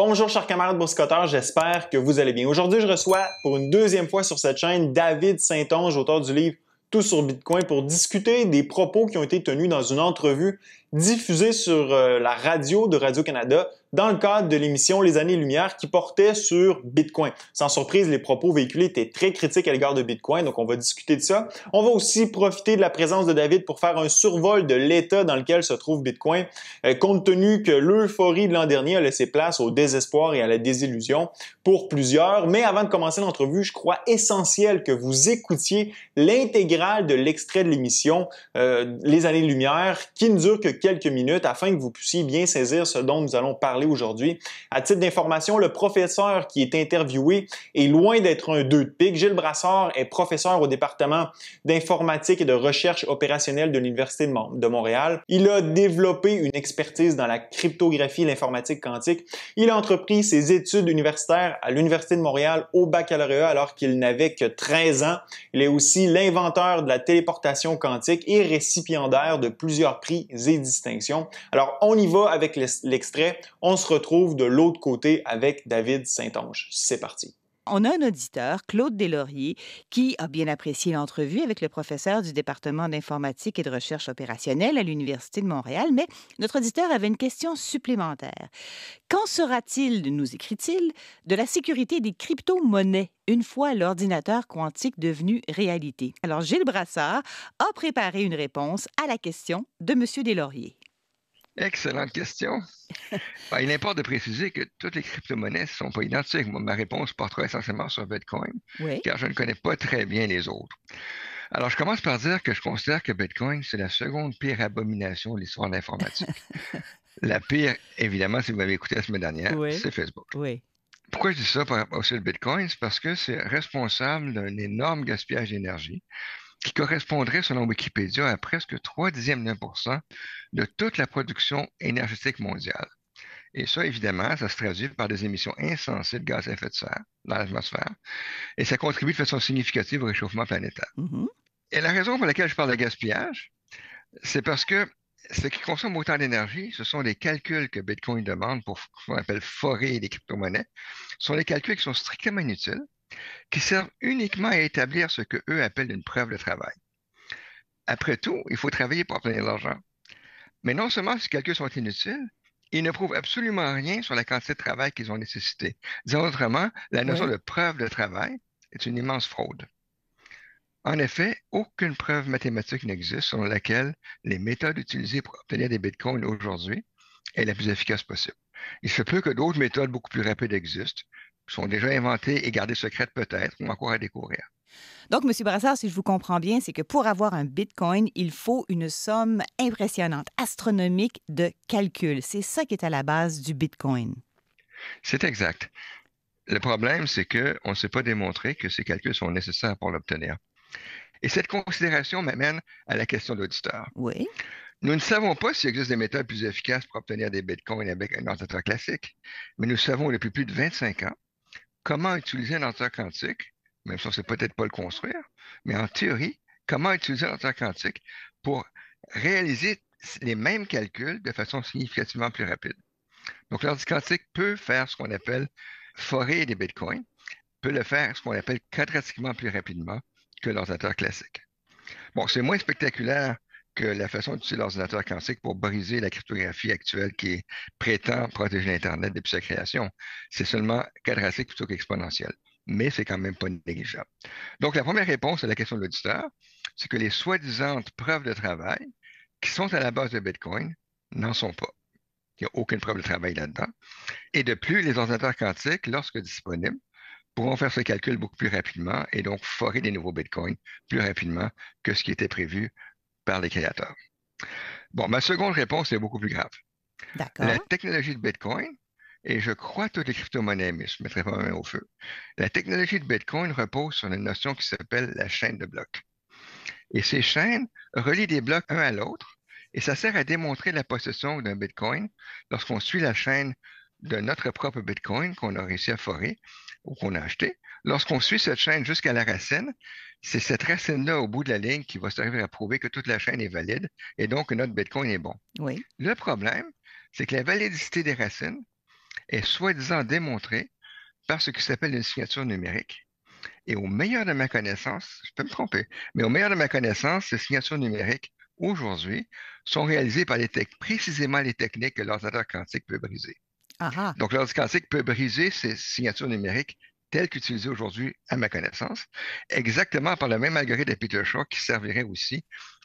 Bonjour chers camarades boursicotteurs, j'espère que vous allez bien. Aujourd'hui, je reçois pour une deuxième fois sur cette chaîne David Saint-Onge, auteur du livre Tout sur Bitcoin, pour discuter des propos qui ont été tenus dans une entrevue diffusée sur la radio de Radio-Canada dans le cadre de l'émission Les Années-Lumière qui portait sur Bitcoin. Sans surprise, les propos véhiculés étaient très critiques à l'égard de Bitcoin, donc on va discuter de ça. On va aussi profiter de la présence de David pour faire un survol de l'état dans lequel se trouve Bitcoin, compte tenu que l'euphorie de l'an dernier a laissé place au désespoir et à la désillusion pour plusieurs. Mais avant de commencer l'entrevue, je crois essentiel que vous écoutiez l'intégrale de l'extrait de l'émission Les Années-Lumière qui ne dure que quelques minutes afin que vous puissiez bien saisir ce dont nous allons parler aujourd'hui. À titre d'information, le professeur qui est interviewé est loin d'être un 2 de pique. Gilles Brassard est professeur au département d'informatique et de recherche opérationnelle de l'Université de Montréal. Il a développé une expertise dans la cryptographie et l'informatique quantique. Il a entrepris ses études universitaires à l'Université de Montréal au baccalauréat alors qu'il n'avait que 13 ans. Il est aussi l'inventeur de la téléportation quantique et récipiendaire de plusieurs prix et distinctions. Alors, on y va avec l'extrait. On se retrouve de l'autre côté avec David Saint-Onge. C'est parti. On a un auditeur, Claude Deslauriers, qui a bien apprécié l'entrevue avec le professeur du département d'informatique et de recherche opérationnelle à l'Université de Montréal, mais notre auditeur avait une question supplémentaire. Qu'en sera-t-il, nous écrit-il, de la sécurité des crypto-monnaies une fois l'ordinateur quantique devenu réalité? Alors, Gilles Brassard a préparé une réponse à la question de M. Deslauriers. Excellente question. Il importe de préciser que toutes les crypto-monnaies ne sont pas identiques. Moi, ma réponse portera essentiellement sur Bitcoin, car je ne connais pas très bien les autres. Alors, je commence par dire que je considère que Bitcoin, c'est la seconde pire abomination de l'histoire de l'informatique. La pire, évidemment, si vous m'avez écouté la semaine dernière, c'est Facebook. Pourquoi je dis ça par rapport au Bitcoin? C'est parce que c'est responsable d'un énorme gaspillage d'énergie qui correspondrait, selon Wikipédia, à presque 0,3% de toute la production énergétique mondiale. Et ça, évidemment, ça se traduit par des émissions insensées de gaz à effet de serre dans l'atmosphère, et ça contribue de façon significative au réchauffement planétaire. Et la raison pour laquelle je parle de gaspillage, c'est parce que ce qui consomme autant d'énergie, ce sont les calculs que Bitcoin demande pour ce qu'on appelle forer les crypto-monnaies. Ce sont des calculs qui sont strictement inutiles, qui servent uniquement à établir ce qu'eux appellent une preuve de travail. Après tout, il faut travailler pour obtenir de l'argent. Mais non seulement ces calculs sont inutiles, ils ne prouvent absolument rien sur la quantité de travail qu'ils ont nécessité. Disons autrement, la notion de preuve de travail est une immense fraude. En effet, aucune preuve mathématique n'existe selon laquelle les méthodes utilisées pour obtenir des bitcoins aujourd'hui est la plus efficace possible. Il se peut que d'autres méthodes beaucoup plus rapides existent, sont déjà inventées et gardées secrètes peut-être, ou encore à découvrir. Donc, M. Brassard, si je vous comprends bien, c'est que pour avoir un Bitcoin, il faut une somme impressionnante, astronomique de calculs. C'est ça qui est à la base du Bitcoin. C'est exact. Le problème, c'est qu'on ne sait pas démontrer que ces calculs sont nécessaires pour l'obtenir. Et cette considération m'amène à la question de l'auditeur. Oui. Nous ne savons pas s'il existe des méthodes plus efficaces pour obtenir des bitcoins avec un ordinateur classique, mais nous savons depuis plus de 25 ans comment utiliser un ordinateur quantique, même si on ne sait peut-être pas le construire, mais en théorie, comment utiliser un ordinateur quantique pour réaliser les mêmes calculs de façon significativement plus rapide. Donc, l'ordinateur quantique peut faire ce qu'on appelle forer des bitcoins, peut le faire ce qu'on appelle quadratiquement plus rapidement que l'ordinateur classique. Bon, c'est moins spectaculaire que la façon d'utiliser l'ordinateur quantique pour briser la cryptographie actuelle qui prétend protéger l'Internet depuis sa création. C'est seulement quadratique plutôt qu'exponentiel, mais c'est quand même pas négligeable. Donc, la première réponse à la question de l'auditeur, c'est que les soi-disant preuves de travail qui sont à la base de Bitcoin n'en sont pas. Il n'y a aucune preuve de travail là-dedans. Et de plus, les ordinateurs quantiques, lorsque disponibles, pourront faire ce calcul beaucoup plus rapidement et donc forer des nouveaux bitcoins plus rapidement que ce qui était prévu par les créateurs. Bon, ma seconde réponse est beaucoup plus grave. D'accord. La technologie de Bitcoin, et je crois toutes les crypto-monnaies, mais je ne mettrai pas ma main au feu, la technologie de Bitcoin repose sur une notion qui s'appelle la chaîne de blocs. Et ces chaînes relient des blocs un à l'autre et ça sert à démontrer la possession d'un bitcoin lorsqu'on suit la chaîne de notre propre bitcoin qu'on a réussi à forer ou qu'on a acheté. Lorsqu'on suit cette chaîne jusqu'à la racine, c'est cette racine-là au bout de la ligne qui va servir à prouver que toute la chaîne est valide et donc que notre bitcoin est bon. Oui. Le problème, c'est que la validité des racines est soi-disant démontrée par ce qui s'appelle une signature numérique. Et au meilleur de ma connaissance, je peux me tromper, mais au meilleur de ma connaissance, ces signatures numériques, aujourd'hui, sont réalisées par précisément les techniques que l'ordinateur quantique peut briser. Aha. Donc, l'ordinateur quantique peut briser ces signatures numériques telles qu'utilisées aujourd'hui, à ma connaissance, exactement par le même algorithme de Peter Shaw qui servirait aussi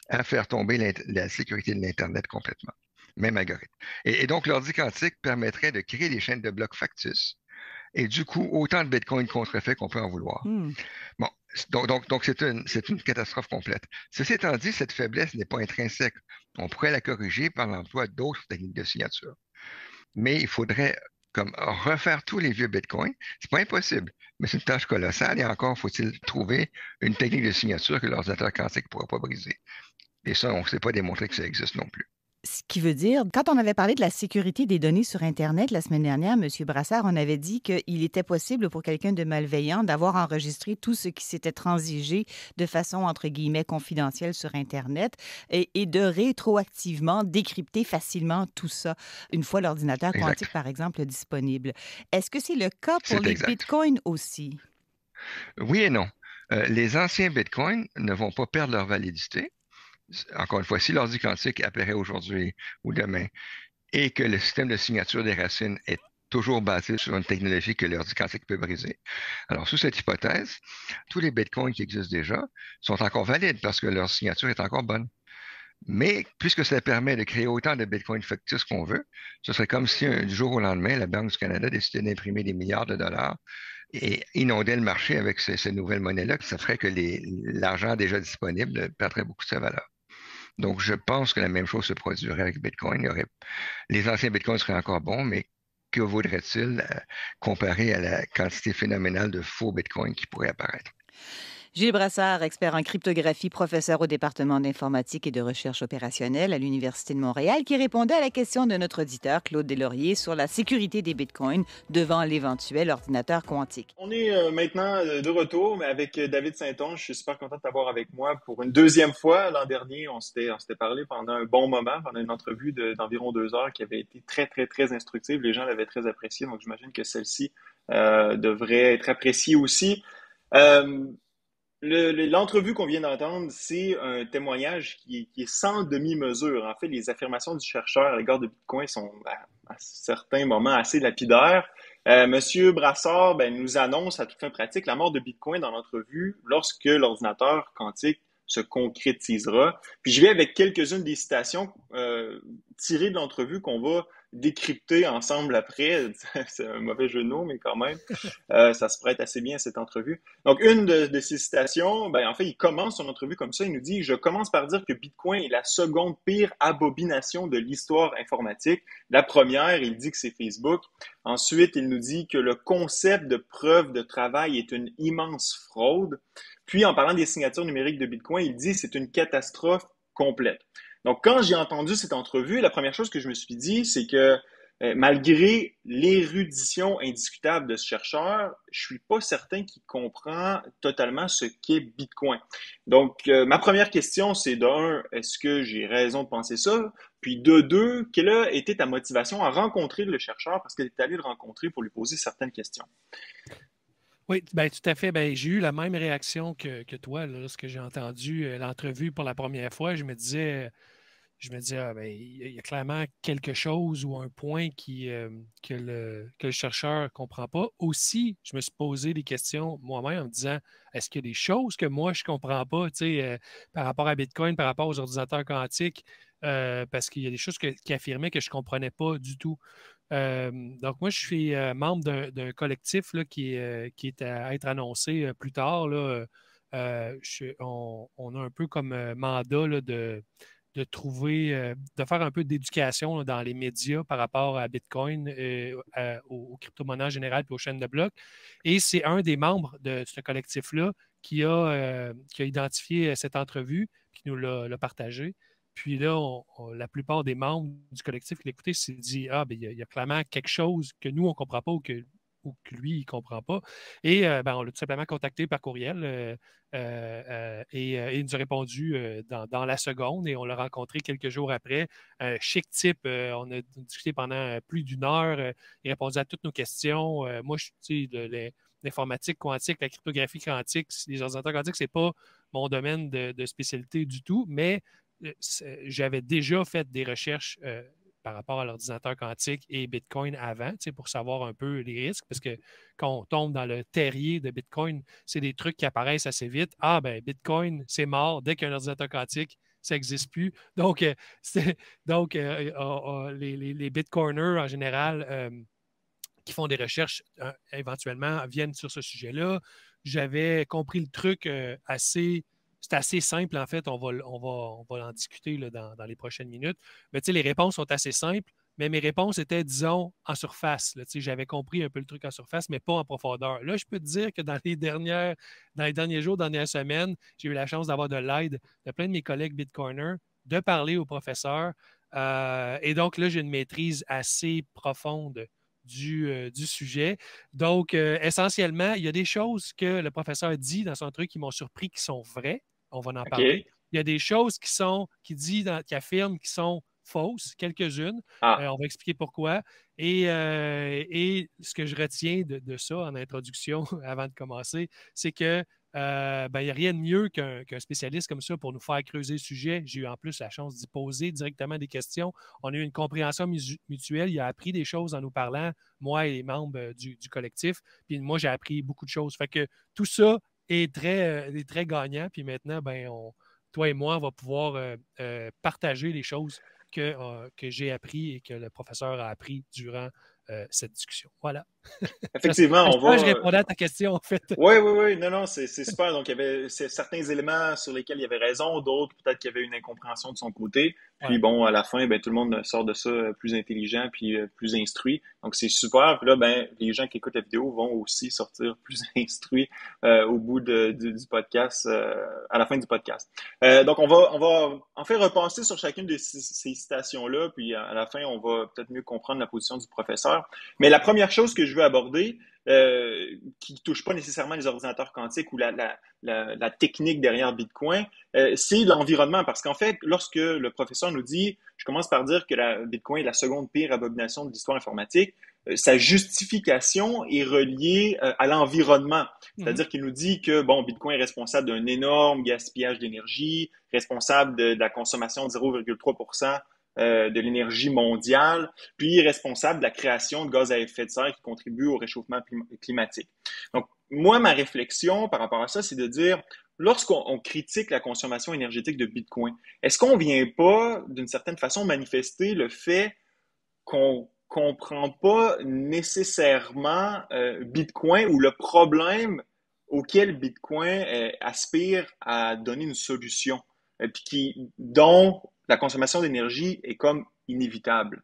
à faire tomber la sécurité de l'Internet complètement. Même algorithme. Et donc, l'ordi quantique permettrait de créer des chaînes de blocs factices et du coup, autant de Bitcoin contrefaits qu'on peut en vouloir. Bon, donc c'est une catastrophe complète. Ceci étant dit, cette faiblesse n'est pas intrinsèque. On pourrait la corriger par l'emploi d'autres techniques de signature. Mais il faudrait comme refaire tous les vieux Bitcoins. C'est pas impossible, mais c'est une tâche colossale et encore faut-il trouver une technique de signature que l'ordinateur quantique ne pourra pas briser. Et ça, on ne sait pas démontrer que ça existe non plus. Ce qui veut dire, quand on avait parlé de la sécurité des données sur Internet la semaine dernière, M. Brassard, on avait dit qu'il était possible pour quelqu'un de malveillant d'avoir enregistré tout ce qui s'était transigé de façon, entre guillemets, confidentielle sur Internet et de rétroactivement décrypter facilement tout ça, une fois l'ordinateur quantique, par exemple, disponible. Est-ce que c'est le cas pour les bitcoins aussi? Oui et non. Les anciens bitcoins ne vont pas perdre leur validité. Encore une fois, si l'ordi quantique apparaît aujourd'hui ou demain et que le système de signature des racines est toujours basé sur une technologie que l'ordi quantique peut briser. Alors, sous cette hypothèse, tous les bitcoins qui existent déjà sont encore valides parce que leur signature est encore bonne. Mais puisque ça permet de créer autant de bitcoins factices qu'on veut, ce serait comme si du jour au lendemain, la Banque du Canada décidait d'imprimer des milliards de dollars et inonder le marché avec ces nouvelles monnaies-là, ça ferait que l'argent déjà disponible perdrait beaucoup de sa valeur. Donc, je pense que la même chose se produirait avec Bitcoin. Les anciens Bitcoins seraient encore bons, mais que vaudrait-il comparé à la quantité phénoménale de faux Bitcoins qui pourraient apparaître? Gilles Brassard, expert en cryptographie, professeur au département d'informatique et de recherche opérationnelle à l'Université de Montréal, qui répondait à la question de notre auditeur, Claude Deslauriers, sur la sécurité des bitcoins devant l'éventuel ordinateur quantique. On est maintenant de retour, mais avec David Saint-Onge. Je suis super content de t'avoir avec moi pour une deuxième fois. L'an dernier, on s'était parlé pendant un bon moment, pendant une entrevue d'environ 2 heures qui avait été très, très, très instructive. Les gens l'avaient très appréciée, donc j'imagine que celle-ci devrait être appréciée aussi. L'entrevue qu'on vient d'entendre, c'est un témoignage qui est sans demi-mesure. En fait, les affirmations du chercheur à l'égard de Bitcoin sont à certains moments assez lapidaires. Monsieur Brassard nous annonce à toute fin pratique la mort de Bitcoin dans l'entrevue lorsque l'ordinateur quantique se concrétisera. Puis je vais avec quelques-unes des citations tirées de l'entrevue qu'on va décrypter ensemble après. C'est un mauvais jeu de mots, mais quand même, ça se prête assez bien à cette entrevue. Donc, une de ces citations, en fait, il commence son entrevue comme ça. Il nous dit « Je commence par dire que Bitcoin est la seconde pire abomination de l'histoire informatique. La première, il dit que c'est Facebook. Ensuite, il nous dit que le concept de preuve de travail est une immense fraude. Puis, en parlant des signatures numériques de Bitcoin, il dit que c'est une catastrophe complète. » Donc, quand j'ai entendu cette entrevue, la première chose que je me suis dit, c'est que malgré l'érudition indiscutable de ce chercheur, je suis pas certain qu'il comprend totalement ce qu'est Bitcoin. Donc, ma première question, c'est d'un, est-ce que j'ai raison de penser ça? Puis de deux, quelle a été ta motivation à rencontrer le chercheur parce que tu es allé le rencontrer pour lui poser certaines questions? Oui, tout à fait. J'ai eu la même réaction que toi lorsque j'ai entendu l'entrevue pour la première fois. Je me disais, il y a clairement quelque chose ou un point que le chercheur ne comprend pas. Aussi, je me suis posé des questions moi-même en me disant, est-ce qu'il y a des choses que moi, je ne comprends pas par rapport à Bitcoin, par rapport aux ordinateurs quantiques, parce qu'il y a des choses qui affirmaient que je ne comprenais pas du tout. Donc, moi, je suis membre d'un collectif là, qui est à être annoncé plus tard. Là. On a un peu comme mandat là, de trouver, de faire un peu d'éducation dans les médias par rapport à Bitcoin, aux crypto-monnaies en général et aux chaînes de blocs. Et c'est un des membres de ce collectif-là qui a identifié cette entrevue, qui nous l'a partagée. Puis là, la plupart des membres du collectif qui l'écoutaient s'est dit il y a clairement quelque chose que nous, on ne comprend pas ou ou que lui, il ne comprend pas. Et on l'a tout simplement contacté par courriel et il nous a répondu dans la seconde et on l'a rencontré quelques jours après. Chic type, on a discuté pendant plus d'une heure. Il répondait à toutes nos questions. Moi, je suis l'informatique quantique, la cryptographie quantique, les ordinateurs quantiques, ce n'est pas mon domaine de spécialité du tout, mais j'avais déjà fait des recherches par rapport à l'ordinateur quantique et Bitcoin avant, pour savoir un peu les risques, parce que quand on tombe dans le terrier de Bitcoin, c'est des trucs qui apparaissent assez vite. Ah, ben Bitcoin, c'est mort. Dès qu'il y a un ordinateur quantique, ça n'existe plus. Donc, les Bitcoiners, en général, qui font des recherches éventuellement, viennent sur ce sujet-là. J'avais compris le truc c'est assez simple, en fait. On va en discuter là, dans les prochaines minutes. Mais les réponses sont assez simples, mais mes réponses étaient, disons, en surface. Là, j'avais compris un peu le truc en surface, mais pas en profondeur. Là, je peux te dire que dans les derniers jours, dernières semaines, j'ai eu la chance d'avoir de l'aide de plein de mes collègues Bitcoiners, de parler au professeur. Et donc, là, j'ai une maîtrise assez profonde du sujet. Donc, essentiellement, il y a des choses que le professeur dit dans son truc qui m'ont surpris, qui sont vraies. On va en parler. Il y a des choses qui affirment qui sont fausses, quelques-unes. On va expliquer pourquoi. Et ce que je retiens de ça en introduction, avant de commencer, c'est que il n'y a rien de mieux qu'un spécialiste comme ça pour nous faire creuser le sujet. J'ai eu en plus la chance d'y poser directement des questions. On a eu une compréhension mutuelle. Il a appris des choses en nous parlant, moi et les membres du collectif. Puis moi, j'ai appris beaucoup de choses. Fait que tout ça est très gagnant. Puis maintenant, toi et moi, on va pouvoir partager les choses que j'ai appris et que le professeur a appris durant cette discussion. Voilà. Effectivement, je répondais à ta question, en fait. Oui. Non, c'est super. Donc, il y avait certains éléments sur lesquels il y avait raison, d'autres, peut-être qu'il y avait une incompréhension de son côté. Puis bon, à la fin, tout le monde sort de ça plus intelligent puis plus instruit. Donc, c'est super. Puis là, les gens qui écoutent la vidéo vont aussi sortir plus instruits au bout du podcast, à la fin du podcast. Donc, on va en fait repasser sur chacune de ces citations-là. Puis à la fin, on va peut-être mieux comprendre la position du professeur. Mais la première chose que je veux aborder, qui ne touche pas nécessairement les ordinateurs quantiques ou la technique derrière Bitcoin, c'est l'environnement. Parce qu'en fait, lorsque le professeur nous dit, je commence par dire que la Bitcoin est la seconde pire abomination de l'histoire informatique, sa justification est reliée à l'environnement. C'est-à-dire qu'il nous dit que Bitcoin est responsable d'un énorme gaspillage d'énergie, responsable de la consommation de 0,3% de l'énergie mondiale, puis responsable de la création de gaz à effet de serre qui contribue au réchauffement climatique. Donc, moi, ma réflexion par rapport à ça, c'est de dire, lorsqu'on critique la consommation énergétique de Bitcoin, est-ce qu'on ne vient pas, d'une certaine façon, manifester le fait qu'on comprend pas nécessairement Bitcoin ou le problème auquel Bitcoin aspire à donner une solution, puis dont la consommation d'énergie est comme inévitable.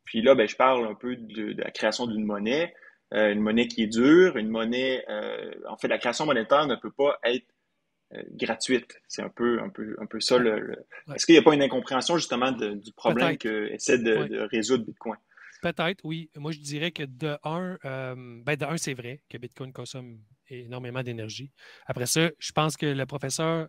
Puis là, je parle un peu de la création d'une monnaie, une monnaie qui est dure, une monnaie, en fait, la création monétaire ne peut pas être gratuite. C'est un peu ça. Est-ce qu'il n'y a pas une incompréhension justement du problème que essaie de résoudre Bitcoin? Peut-être, oui. Moi, je dirais que de un, c'est vrai que Bitcoin consomme énormément d'énergie. Après ça, je pense que le professeur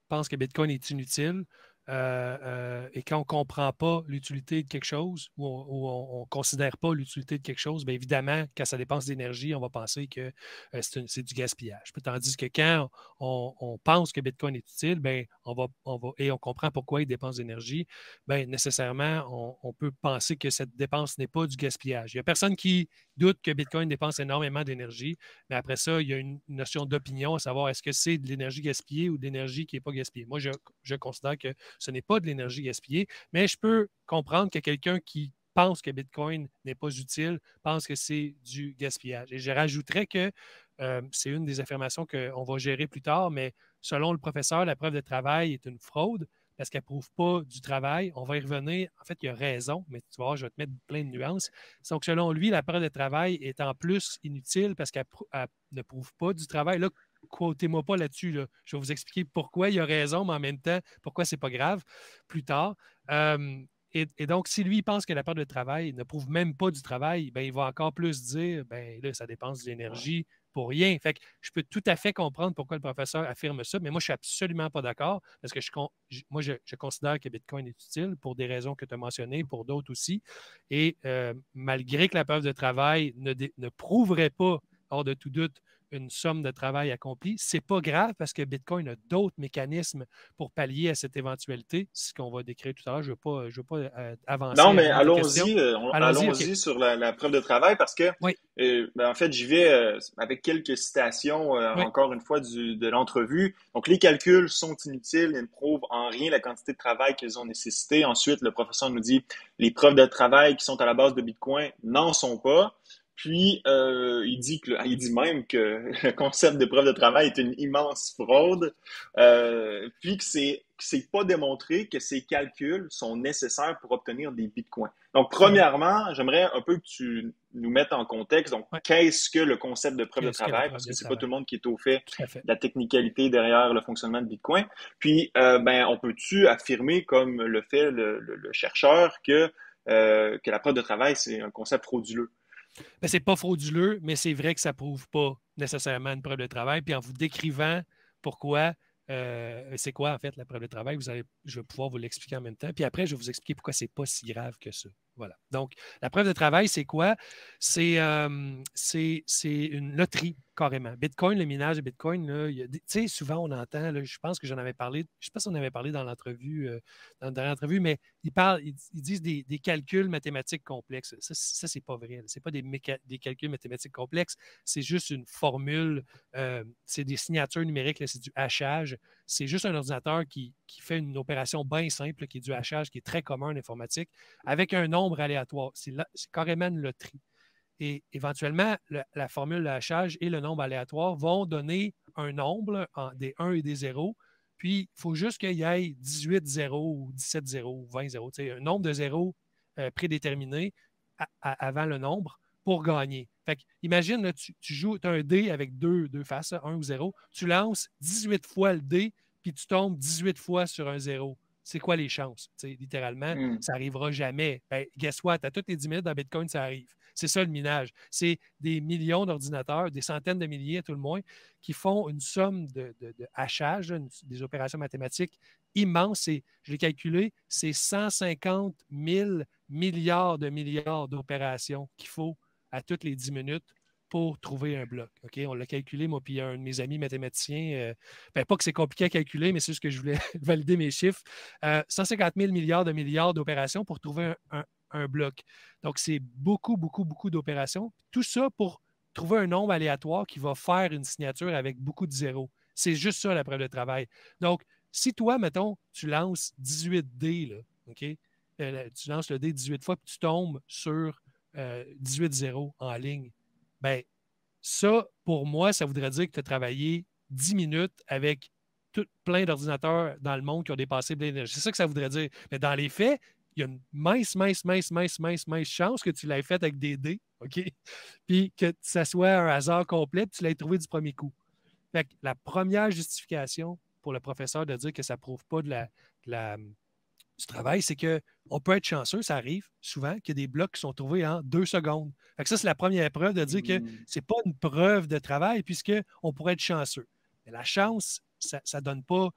pense que Bitcoin est inutile. Et quand on ne comprend pas l'utilité de quelque chose ou on ne considère pas l'utilité de quelque chose, bien évidemment, quand ça dépense d'énergie, on va penser que c'est du gaspillage. Tandis que quand on pense que Bitcoin est utile, bien, et on comprend pourquoi il dépense d'énergie, bien, nécessairement, on peut penser que cette dépense n'est pas du gaspillage. Il n'y a personne qui doute que Bitcoin dépense énormément d'énergie, mais après ça, il y a une notion d'opinion, à savoir est-ce que c'est de l'énergie gaspillée ou de l'énergie qui n'est pas gaspillée. Moi, je considère que ce n'est pas de l'énergie gaspillée, mais je peux comprendre que quelqu'un qui pense que Bitcoin n'est pas utile pense que c'est du gaspillage. Et je rajouterais que c'est une des affirmations qu'on va gérer plus tard, mais selon le professeur, la preuve de travail est une fraude parce qu'elle ne prouve pas du travail. On va y revenir. En fait, il y a raison, mais tu vas voir, je vais te mettre plein de nuances. Donc, selon lui, la preuve de travail est en plus inutile parce qu'elle ne prouve pas du travail. Là, quotez-moi pas là-dessus. Là. Je vais vous expliquer pourquoi il a raison, mais en même temps, pourquoi c'est pas grave plus tard. Et donc, si lui, il pense que la perte de travail ne prouve même pas du travail, ben, il va encore plus dire, ben là, ça dépense de l'énergie pour rien. Fait que je peux tout à fait comprendre pourquoi le professeur affirme ça, mais moi, je suis absolument pas d'accord parce que moi, je considère que Bitcoin est utile pour des raisons que tu as mentionnées, pour d'autres aussi. Et malgré que la perte de travail ne prouverait pas, hors de tout doute, une somme de travail accomplie, c'est pas grave parce que Bitcoin a d'autres mécanismes pour pallier à cette éventualité, ce qu'on va décrire tout à l'heure. Je ne veux pas avancer Non, mais avant tes questions. allons-y OK. sur la preuve de travail parce que, Oui. En fait, j'y vais avec quelques citations, Oui. encore une fois, de l'entrevue. Donc, les calculs sont inutiles et ne prouvent en rien la quantité de travail qu'ils ont nécessité. Ensuite, le professeur nous dit les preuves de travail qui sont à la base de Bitcoin n'en sont pas. Puis, il dit même que le concept de preuve de travail est une immense fraude, puis que c'est pas démontré que ces calculs sont nécessaires pour obtenir des bitcoins. Donc, premièrement, j'aimerais un peu que tu nous mettes en contexte. Donc, qu'est-ce que le concept de preuve de travail? Parce que c'est pas tout le monde qui est au fait de la technicalité derrière le fonctionnement de Bitcoin. Puis, on peut-tu affirmer, comme le fait le chercheur, que la preuve de travail, c'est un concept frauduleux? Ben, c'est pas frauduleux, mais c'est vrai que ça ne prouve pas nécessairement une preuve de travail. Puis en vous décrivant pourquoi, c'est quoi en fait la preuve de travail, je vais pouvoir vous l'expliquer en même temps. Puis après, je vais vous expliquer pourquoi c'est pas si grave que ça. Voilà. Donc, la preuve de travail, c'est quoi? C'est une loterie, carrément. Bitcoin, le minage de Bitcoin, tu sais, souvent on entend, là, je pense que j'en avais parlé, je ne sais pas si on avait parlé dans l'entrevue, dans la dernière entrevue, mais ils disent des calculs mathématiques complexes. Ça c'est pas vrai. Ce n'est pas des calculs mathématiques complexes, c'est juste une formule, c'est des signatures numériques, c'est du hachage. C'est juste un ordinateur qui fait une opération bien simple, qui est du hachage, qui est très commun en informatique, avec un nombre aléatoire. C'est carrément une loterie. Et éventuellement, la formule de hachage et le nombre aléatoire vont donner un nombre, des 1 et des 0. Puis, il faut juste qu'il y ait 18 0 ou 17 0 ou 20 0, un nombre de zéros prédéterminé avant le nombre pour gagner. Fait que, imagine, là, tu joues, tu as un dé avec deux faces, 1 ou 0. Tu lances 18 fois le dé, puis tu tombes 18 fois sur un 0. C'est quoi les chances? Littéralement, ça n'arrivera jamais. Ben, guess what? À toutes les 10 minutes dans Bitcoin, ça arrive. C'est ça le minage. C'est des millions d'ordinateurs, des centaines de milliers à tout le moins, qui font une somme de hachage, des opérations mathématiques immenses. Je l'ai calculé, c'est 150 000 milliards d'opérations qu'il faut à toutes les 10 minutes pour trouver un bloc. Okay? On l'a calculé, moi puis un de mes amis mathématiciens. Pas que c'est compliqué à calculer, mais c'est juste que je voulais valider mes chiffres. 150 000 milliards d'opérations pour trouver un bloc. Donc, c'est beaucoup, beaucoup, beaucoup d'opérations. Tout ça pour trouver un nombre aléatoire qui va faire une signature avec beaucoup de zéros. C'est juste ça, la preuve de travail. Donc, si toi, mettons, tu lances 18 dés, là, OK? Tu lances le dé 18 fois, puis tu tombes sur 18 zéros en ligne, ben ça, pour moi, ça voudrait dire que tu as travaillé 10 minutes avec plein d'ordinateurs dans le monde qui ont dépassé de l'énergie. C'est ça que ça voudrait dire. Mais dans les faits, il y a une mince chance que tu l'aies fait avec des dés, OK? Puis que ça soit un hasard complet, puis tu l'aies trouvé du premier coup. Fait que la première justification pour le professeur de dire que ça ne prouve pas du travail, c'est qu'on peut être chanceux, ça arrive souvent, qu'il y a des blocs qui sont trouvés en 2 secondes. Fait que ça, c'est la première preuve de dire que ce n'est pas une preuve de travail puisqu'on pourrait être chanceux. Mais la chance, ça ne donne pas...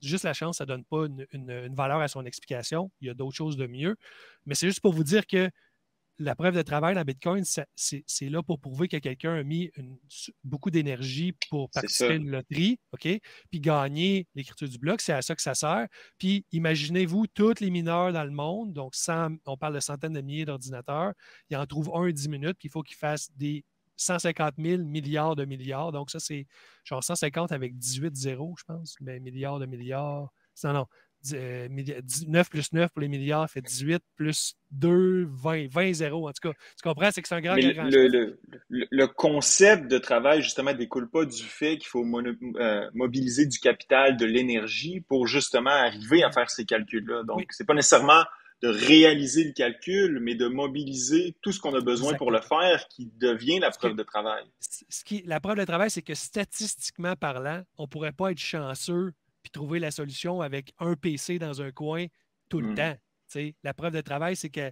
juste la chance, ça ne donne pas une valeur à son explication. Il y a d'autres choses de mieux. Mais c'est juste pour vous dire que la preuve de travail dans Bitcoin, c'est là pour prouver que quelqu'un a mis beaucoup d'énergie pour participer à une loterie, OK? Puis gagner l'écriture du bloc, c'est à ça que ça sert. Puis imaginez-vous tous les mineurs dans le monde, donc on parle de centaines de milliers d'ordinateurs, ils en trouvent un 10 minutes, puis il faut qu'ils fassent des 150 000 milliards de milliards. Donc ça, c'est genre 150 avec 18 zéros, je pense, mais milliards de milliards. Non. 9 plus 9 pour les milliards fait 18 plus 2, 20 zéros. En tout cas, tu comprends? C'est que c'est un grand le concept de travail, justement, ne découle pas du fait qu'il faut mobiliser du capital, de l'énergie pour justement arriver à faire ces calculs-là. Donc, c'est pas nécessairement de réaliser le calcul, mais de mobiliser tout ce qu'on a besoin pour le faire qui devient la preuve de travail. La preuve de travail, c'est que statistiquement parlant, on ne pourrait pas être chanceux puis trouver la solution avec un PC dans un coin tout le temps. La preuve de travail, c'est que,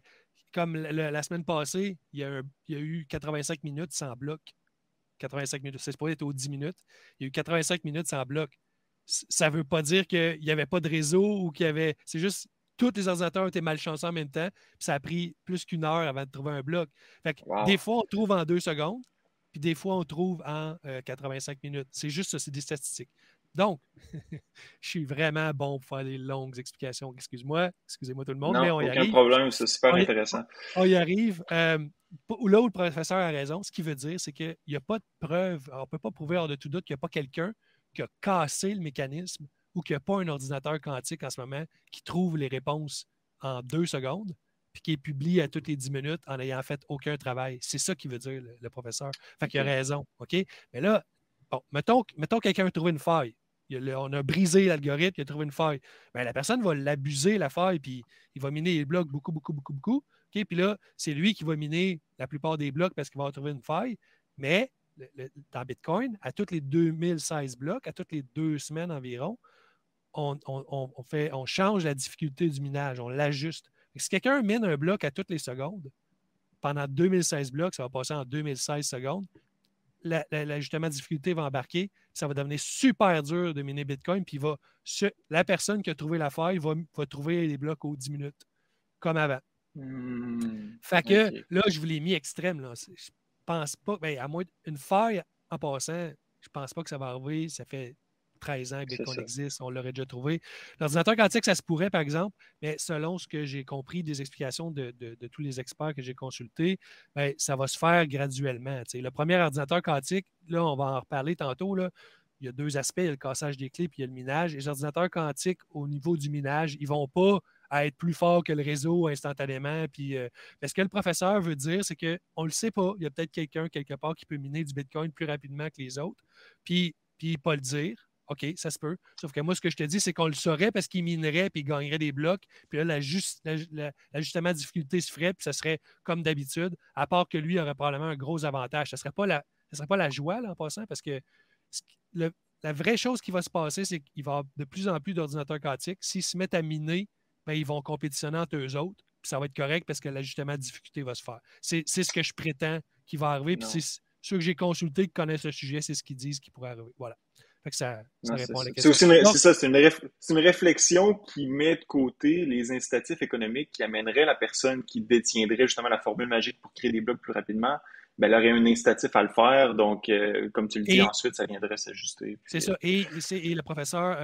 comme la semaine passée, il y a eu 85 minutes sans bloc. 85 minutes. C'est supposé être aux 10 minutes. Il y a eu 85 minutes sans bloc. Ça ne veut pas dire qu'il n'y avait pas de réseau ou qu'il y avait. C'est juste tous les ordinateurs étaient malchanceux en même temps. Puis ça a pris plus qu'une heure avant de trouver un bloc. Fait que des fois, on trouve en 2 secondes, puis des fois, on trouve en 85 minutes. C'est juste ça, c'est des statistiques. Donc, je suis vraiment bon pour faire des longues explications. Excusez-moi tout le monde, non, mais on y arrive. Aucun problème, c'est super intéressant. On y arrive. Là où le professeur a raison, ce qu'il veut dire, c'est qu'il n'y a pas de preuve, on ne peut pas prouver hors de tout doute qu'il n'y a pas quelqu'un qui a cassé le mécanisme ou qu'il n'y a pas un ordinateur quantique en ce moment qui trouve les réponses en 2 secondes puis qui est publié à toutes les 10 minutes en n'ayant fait aucun travail. C'est ça qu'il veut dire, le professeur. Fait qu'il a raison. OK? Mais là, bon, mettons quelqu'un a trouvé une faille. On a brisé l'algorithme, il a trouvé une faille. Bien, la personne va l'abuser, la faille, puis il va miner les blocs beaucoup. OK? Puis là, c'est lui qui va miner la plupart des blocs parce qu'il va trouver une faille. Mais dans Bitcoin, à tous les 2016 blocs, à toutes les 2 semaines environ, on change la difficulté du minage, on l'ajuste. Si quelqu'un mine un bloc à toutes les secondes, pendant 2016 blocs, ça va passer en 2016 secondes, l'ajustement de difficulté va embarquer, ça va devenir super dur de miner Bitcoin, puis la personne qui a trouvé la faille va trouver les blocs aux 10 minutes, comme avant. Fait que là, je vous l'ai mis extrême. Là. Je pense pas, à moins d'une faille en passant, je pense pas que ça va arriver. Ça fait 13 ans que Bitcoin existe, on l'aurait déjà trouvé. L'ordinateur quantique, ça se pourrait, par exemple, mais selon ce que j'ai compris des explications de tous les experts que j'ai consultés, ça va se faire graduellement. T'sais. Le premier ordinateur quantique, là, on va en reparler tantôt, là, il y a 2 aspects, il y a le cassage des clés puis il y a le minage. Les ordinateurs quantiques, au niveau du minage, ils ne vont pas être plus forts que le réseau instantanément. Puis, ce que le professeur veut dire, c'est qu'on ne le sait pas. Il y a peut-être quelqu'un quelque part qui peut miner du Bitcoin plus rapidement que les autres, puis pas le dire. OK, ça se peut. Sauf que moi, ce que je te dis, c'est qu'on le saurait parce qu'il minerait puis il gagnerait des blocs. Puis là, l'ajustement de difficulté se ferait, puis ça serait comme d'habitude, à part que lui aurait probablement un gros avantage. Ça ne serait pas la joie, là, en passant, parce que la vraie chose qui va se passer, c'est qu'il va y avoir de plus en plus d'ordinateurs quantiques. S'ils se mettent à miner, ils vont compétitionner entre eux autres, puis ça va être correct parce que l'ajustement de difficulté va se faire. C'est ce que je prétends qui va arriver, puis c'est ceux que j'ai consultés qui connaissent le sujet, c'est ce qu'ils disent qui pourrait arriver. Voilà. Fait que ça répond à la question. C'est une réflexion qui met de côté les incitatifs économiques qui amèneraient la personne qui détiendrait justement la formule magique pour créer des blocs plus rapidement. Elle aurait un incitatif à le faire, donc comme tu le dis, ensuite, ça viendrait s'ajuster. C'est ça. Et le professeur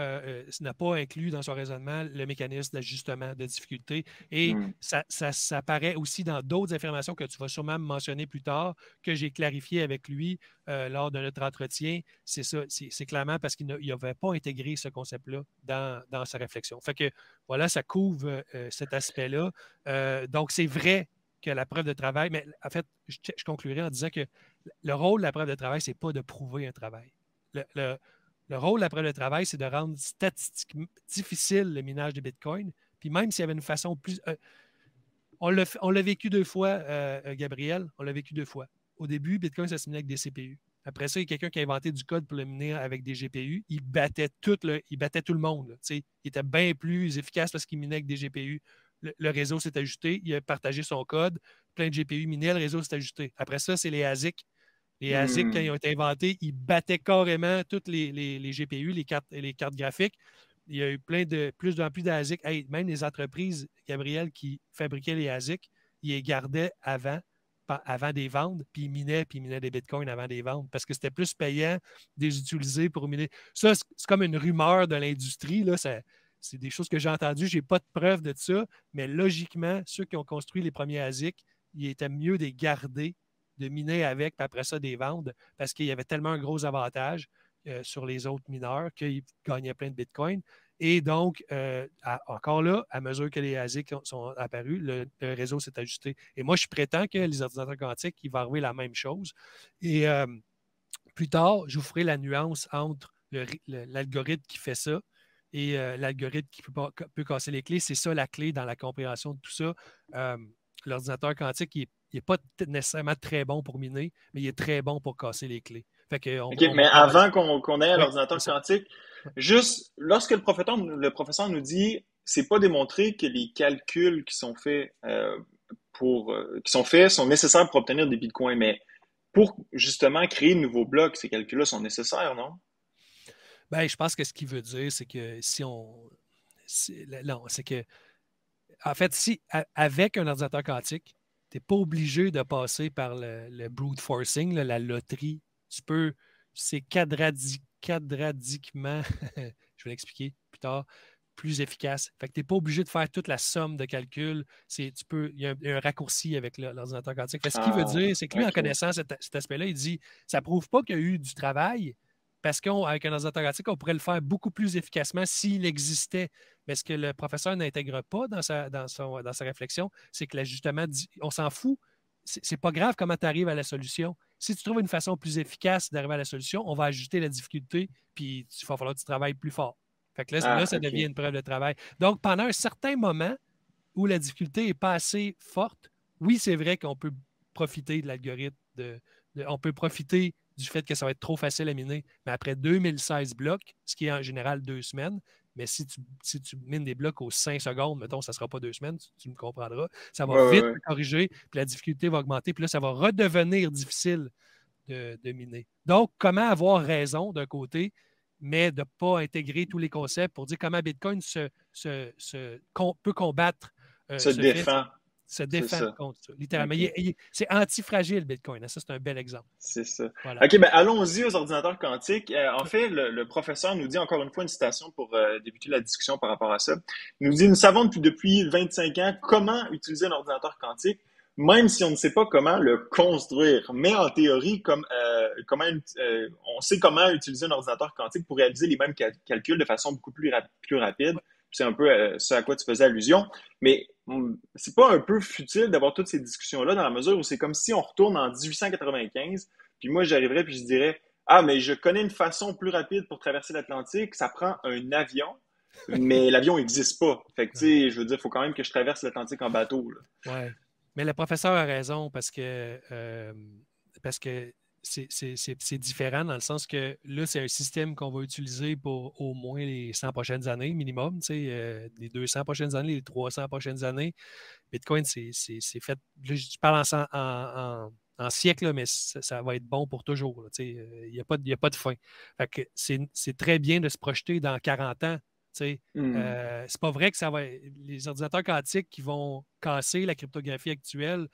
n'a pas inclus dans son raisonnement le mécanisme d'ajustement de difficulté. Et ça apparaît aussi dans d'autres affirmations que tu vas sûrement me mentionner plus tard, que j'ai clarifié avec lui lors de notre entretien. C'est ça. C'est clairement parce qu'il n'avait pas intégré ce concept-là dans sa réflexion. Fait que voilà, ça couvre cet aspect-là. Donc, c'est vrai que la preuve de travail, mais en fait, je conclurai en disant que le rôle de la preuve de travail, ce n'est pas de prouver un travail. Le rôle de la preuve de travail, c'est de rendre statistiquement difficile le minage de Bitcoin. Puis même s'il y avait une façon plus... on l'a vécu 2 fois, Gabriel, on l'a vécu 2 fois. Au début, Bitcoin, ça se minait avec des CPU. Après ça, il y a quelqu'un qui a inventé du code pour le miner avec des GPU. Il battait tout le monde. Il était bien plus efficace parce qu'il minait avec des GPU. Le réseau s'est ajusté, il a partagé son code, plein de GPU minaient, le réseau s'est ajusté. Après ça, c'est les ASIC. Les ASIC, quand ils ont été inventés, ils battaient carrément toutes les GPU, les cartes graphiques. Il y a eu plus en plus d'ASIC. Hey, même les entreprises, Gabriel, qui fabriquaient les ASIC, ils les gardaient avant des ventes, puis ils minaient des bitcoins avant des ventes, parce que c'était plus payant de les utiliser pour miner. Ça, c'est comme une rumeur de l'industrie, là, c'est des choses que j'ai entendues. Je n'ai pas de preuve de ça, mais logiquement, ceux qui ont construit les premiers ASIC, il était mieux de les garder, de miner avec, puis après ça, des vendre, parce qu'il y avait tellement un gros avantage sur les autres mineurs qu'ils gagnaient plein de bitcoins. Et donc, encore là, à mesure que les ASIC sont apparus, le réseau s'est ajusté. Et moi, je prétends que les ordinateurs quantiques, il va arriver la même chose. Et plus tard, je vous ferai la nuance entre l'algorithme qui fait ça et l'algorithme qui peut casser les clés. C'est ça la clé dans la compréhension de tout ça. L'ordinateur quantique, il n'est pas nécessairement très bon pour miner, mais il est très bon pour casser les clés. Mais avant qu'on aille à l'ordinateur quantique, juste lorsque le professeur nous dit c'est pas démontré que les calculs qui sont faits sont nécessaires pour obtenir des bitcoins. Mais pour justement créer de nouveaux blocs, ces calculs-là sont nécessaires, non? Ben, je pense que ce qu'il veut dire, c'est que non, c'est que en fait, si avec un ordinateur quantique, tu n'es pas obligé de passer par le brute forcing, là, la loterie. C'est quadratiquement, je vais l'expliquer plus tard, plus efficace. Fait que tu n'es pas obligé de faire toute la somme de calcul. Il y a un raccourci avec l'ordinateur quantique. Fait que ce qu'il veut dire, c'est que lui, en connaissant cet aspect-là, il dit ça ne prouve pas qu'il y a eu du travail, parce qu'avec un ordinateur quantique, on pourrait le faire beaucoup plus efficacement s'il existait. Mais ce que le professeur n'intègre pas dans sa réflexion, c'est que l'ajustement, on s'en fout. C'est pas grave comment tu arrives à la solution. Si tu trouves une façon plus efficace d'arriver à la solution, on va ajuster la difficulté, puis il va falloir que tu travailles plus fort. Fait que là, ça devient une preuve de travail. Donc, pendant un certain moment où la difficulté n'est pas assez forte, oui, c'est vrai qu'on peut profiter de l'algorithme, on peut profiter du fait que ça va être trop facile à miner. Mais après 2016 blocs, ce qui est en général 2 semaines, mais si tu mines des blocs aux 5 secondes, mettons, ça ne sera pas 2 semaines, tu me comprendras, ça va vite corriger, puis la difficulté va augmenter, puis là, ça va redevenir difficile de miner. Donc, comment avoir raison d'un côté, mais de ne pas intégrer tous les concepts pour dire comment Bitcoin peut combattre se défend. Se défendre contre ça, littéralement. Okay. C'est antifragile, Bitcoin. Ça, c'est un bel exemple. C'est ça. Voilà. OK, ben allons-y aux ordinateurs quantiques. En fait, le professeur nous dit encore une fois une citation pour débuter la discussion par rapport à ça. Il nous dit « Nous savons depuis 25 ans comment utiliser un ordinateur quantique, même si on ne sait pas comment le construire. Mais en théorie, on sait comment utiliser un ordinateur quantique pour réaliser les mêmes calculs de façon beaucoup plus rapide. » C'est un peu ce à quoi tu faisais allusion. Mais c'est pas un peu futile d'avoir toutes ces discussions-là dans la mesure où c'est comme si on retourne en 1895, puis moi j'arriverais puis je dirais « Ah, mais je connais une façon plus rapide pour traverser l'Atlantique, ça prend un avion, mais l'avion n'existe pas. » Fait que tu sais, je veux dire, il faut quand même que je traverse l'Atlantique en bateau. Là. Ouais. Mais le professeur a raison parce que c'est différent dans le sens que là, c'est un système qu'on va utiliser pour au moins les 100 prochaines années minimum, les 200 prochaines années, les 300 prochaines années. Bitcoin, c'est fait, là, je parle en siècle, là, mais ça va être bon pour toujours. Il n'y a pas de fin. Fait que c'est très bien de se projeter dans 40 ans. C'est pas vrai que ça va les ordinateurs quantiques qui vont casser la cryptographie actuelle.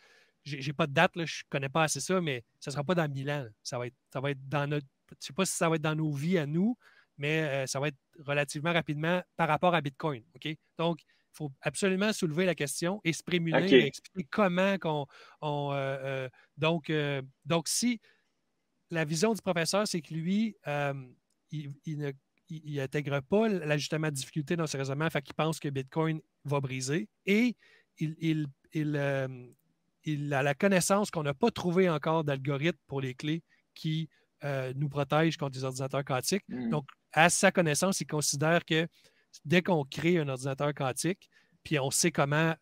J'ai pas de date, là, je ne connais pas assez ça, mais ça ne sera pas dans 1000 ans. Ça va être dans notre. Je ne sais pas si ça va être dans nos vies à nous, mais ça va être relativement rapidement par rapport à Bitcoin. OK? Donc, il faut absolument soulever la question et se prémunir et expliquer comment donc, si la vision du professeur, c'est que lui, il n'intègre pas l'ajustement de difficulté dans ses raisonnements, fait qu'il pense que Bitcoin va briser et il a la connaissance qu'on n'a pas trouvé encore d'algorithme pour les clés qui nous protègent contre les ordinateurs quantiques. Donc, à sa connaissance, il considère que dès qu'on crée un ordinateur quantique, puis on sait comment...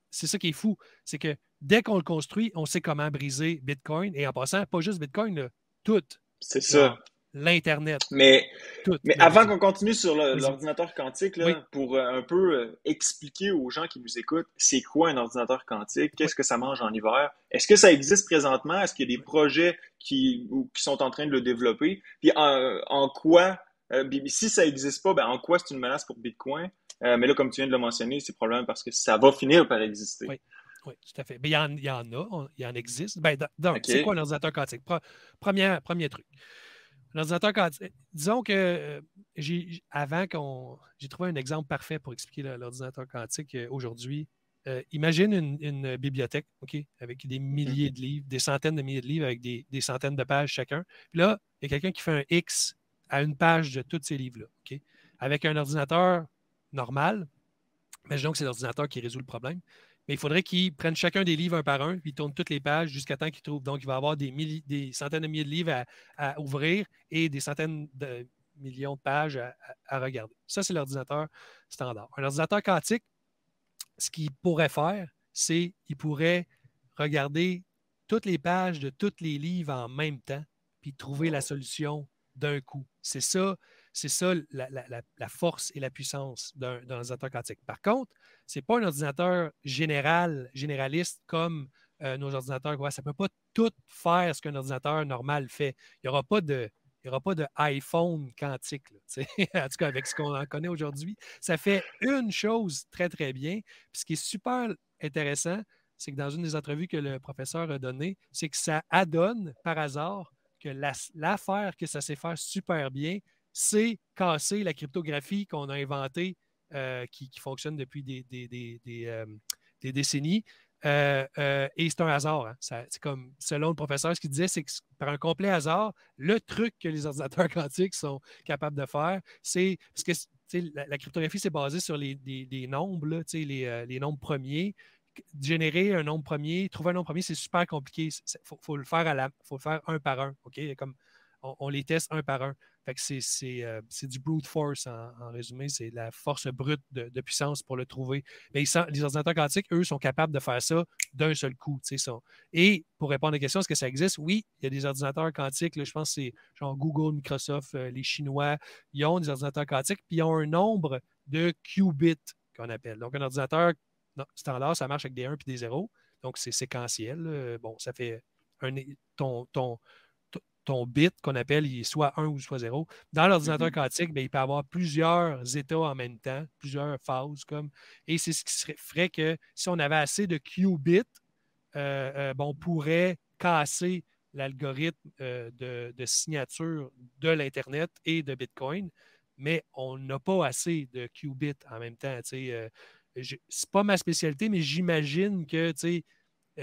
C'est ça qui est fou, c'est que dès qu'on le construit, on sait comment briser Bitcoin. Et en passant, pas juste Bitcoin, là, tout. C'est ça. L'Internet. Mais avant qu'on continue sur l'ordinateur quantique, là, pour un peu expliquer aux gens qui nous écoutent, c'est quoi un ordinateur quantique? Qu'est-ce que ça mange en hiver? Est-ce que ça existe présentement? Est-ce qu'il y a des projets qui sont en train de le développer? Puis en quoi, si ça n'existe pas, en quoi c'est une menace pour Bitcoin? Mais là, comme tu viens de le mentionner, c'est probablement parce que ça va finir par exister. Oui, tout à fait. Mais il y en existe. Donc, c'est quoi un ordinateur quantique? Premier truc. L'ordinateur quantique, disons que j'ai trouvé un exemple parfait pour expliquer l'ordinateur quantique aujourd'hui. Imagine une bibliothèque, OK, avec des milliers de livres, des centaines de milliers de livres avec des centaines de pages chacun. Puis là, il y a quelqu'un qui fait un X à une page de tous ces livres-là, OK? Avec un ordinateur normal, imaginons que c'est l'ordinateur qui résout le problème. Mais il faudrait qu'ils prennent chacun des livres un par un, puis ils tournent toutes les pages jusqu'à temps qu'ils trouvent. Donc, il va y avoir des centaines de milliers de livres à ouvrir et des centaines de millions de pages à regarder. Ça, c'est l'ordinateur standard. Un ordinateur quantique, ce qu'il pourrait faire, c'est qu'il pourrait regarder toutes les pages de tous les livres en même temps, puis trouver la solution d'un coup. C'est ça. c'est ça la force et la puissance d'un ordinateur quantique. Par contre, ce n'est pas un ordinateur généraliste comme nos ordinateurs. Ouais, ça ne peut pas tout faire ce qu'un ordinateur normal fait. Il n'y aura pas de iPhone quantique, là, en tout cas avec ce qu'on en connaît aujourd'hui. Ça fait une chose très, très bien. Puis ce qui est super intéressant, c'est que dans une des entrevues que le professeur a données, c'est que ça adonne par hasard que l'affaire que ça sait faire super bien, c'est casser la cryptographie qu'on a inventée, qui fonctionne depuis des décennies. Et c'est un hasard. Hein. C'est comme, selon le professeur, ce qu'il disait, c'est que par un complet hasard, le truc que les ordinateurs quantiques sont capables de faire, c'est parce que la cryptographie, c'est basé sur les nombres, là, les nombres premiers. Générer un nombre premier, trouver un nombre premier, c'est super compliqué. Il faut le faire un par un. OK? Comme on les teste un par un. Fait que c'est du brute force en résumé. C'est la force brute de puissance pour le trouver. Mais les ordinateurs quantiques, eux, sont capables de faire ça d'un seul coup. Et pour répondre à la question, est-ce que ça existe? Oui, il y a des ordinateurs quantiques. Là, je pense que c'est genre Google, Microsoft, les Chinois. Ils ont des ordinateurs quantiques, puis ils ont un nombre de qubits qu'on appelle. Donc, un ordinateur standard, ça marche avec des 1 et des 0. Donc, c'est séquentiel. Bon, ça fait ton bit qu'on appelle, il est soit 1 ou soit 0. Dans l'ordinateur quantique, bien, il peut avoir plusieurs états en même temps, plusieurs phases. Et c'est ce qui ferait que si on avait assez de qubits, on pourrait casser l'algorithme de signature de l'Internet et de Bitcoin, mais on n'a pas assez de qubits en même temps. C'est pas ma spécialité, mais j'imagine que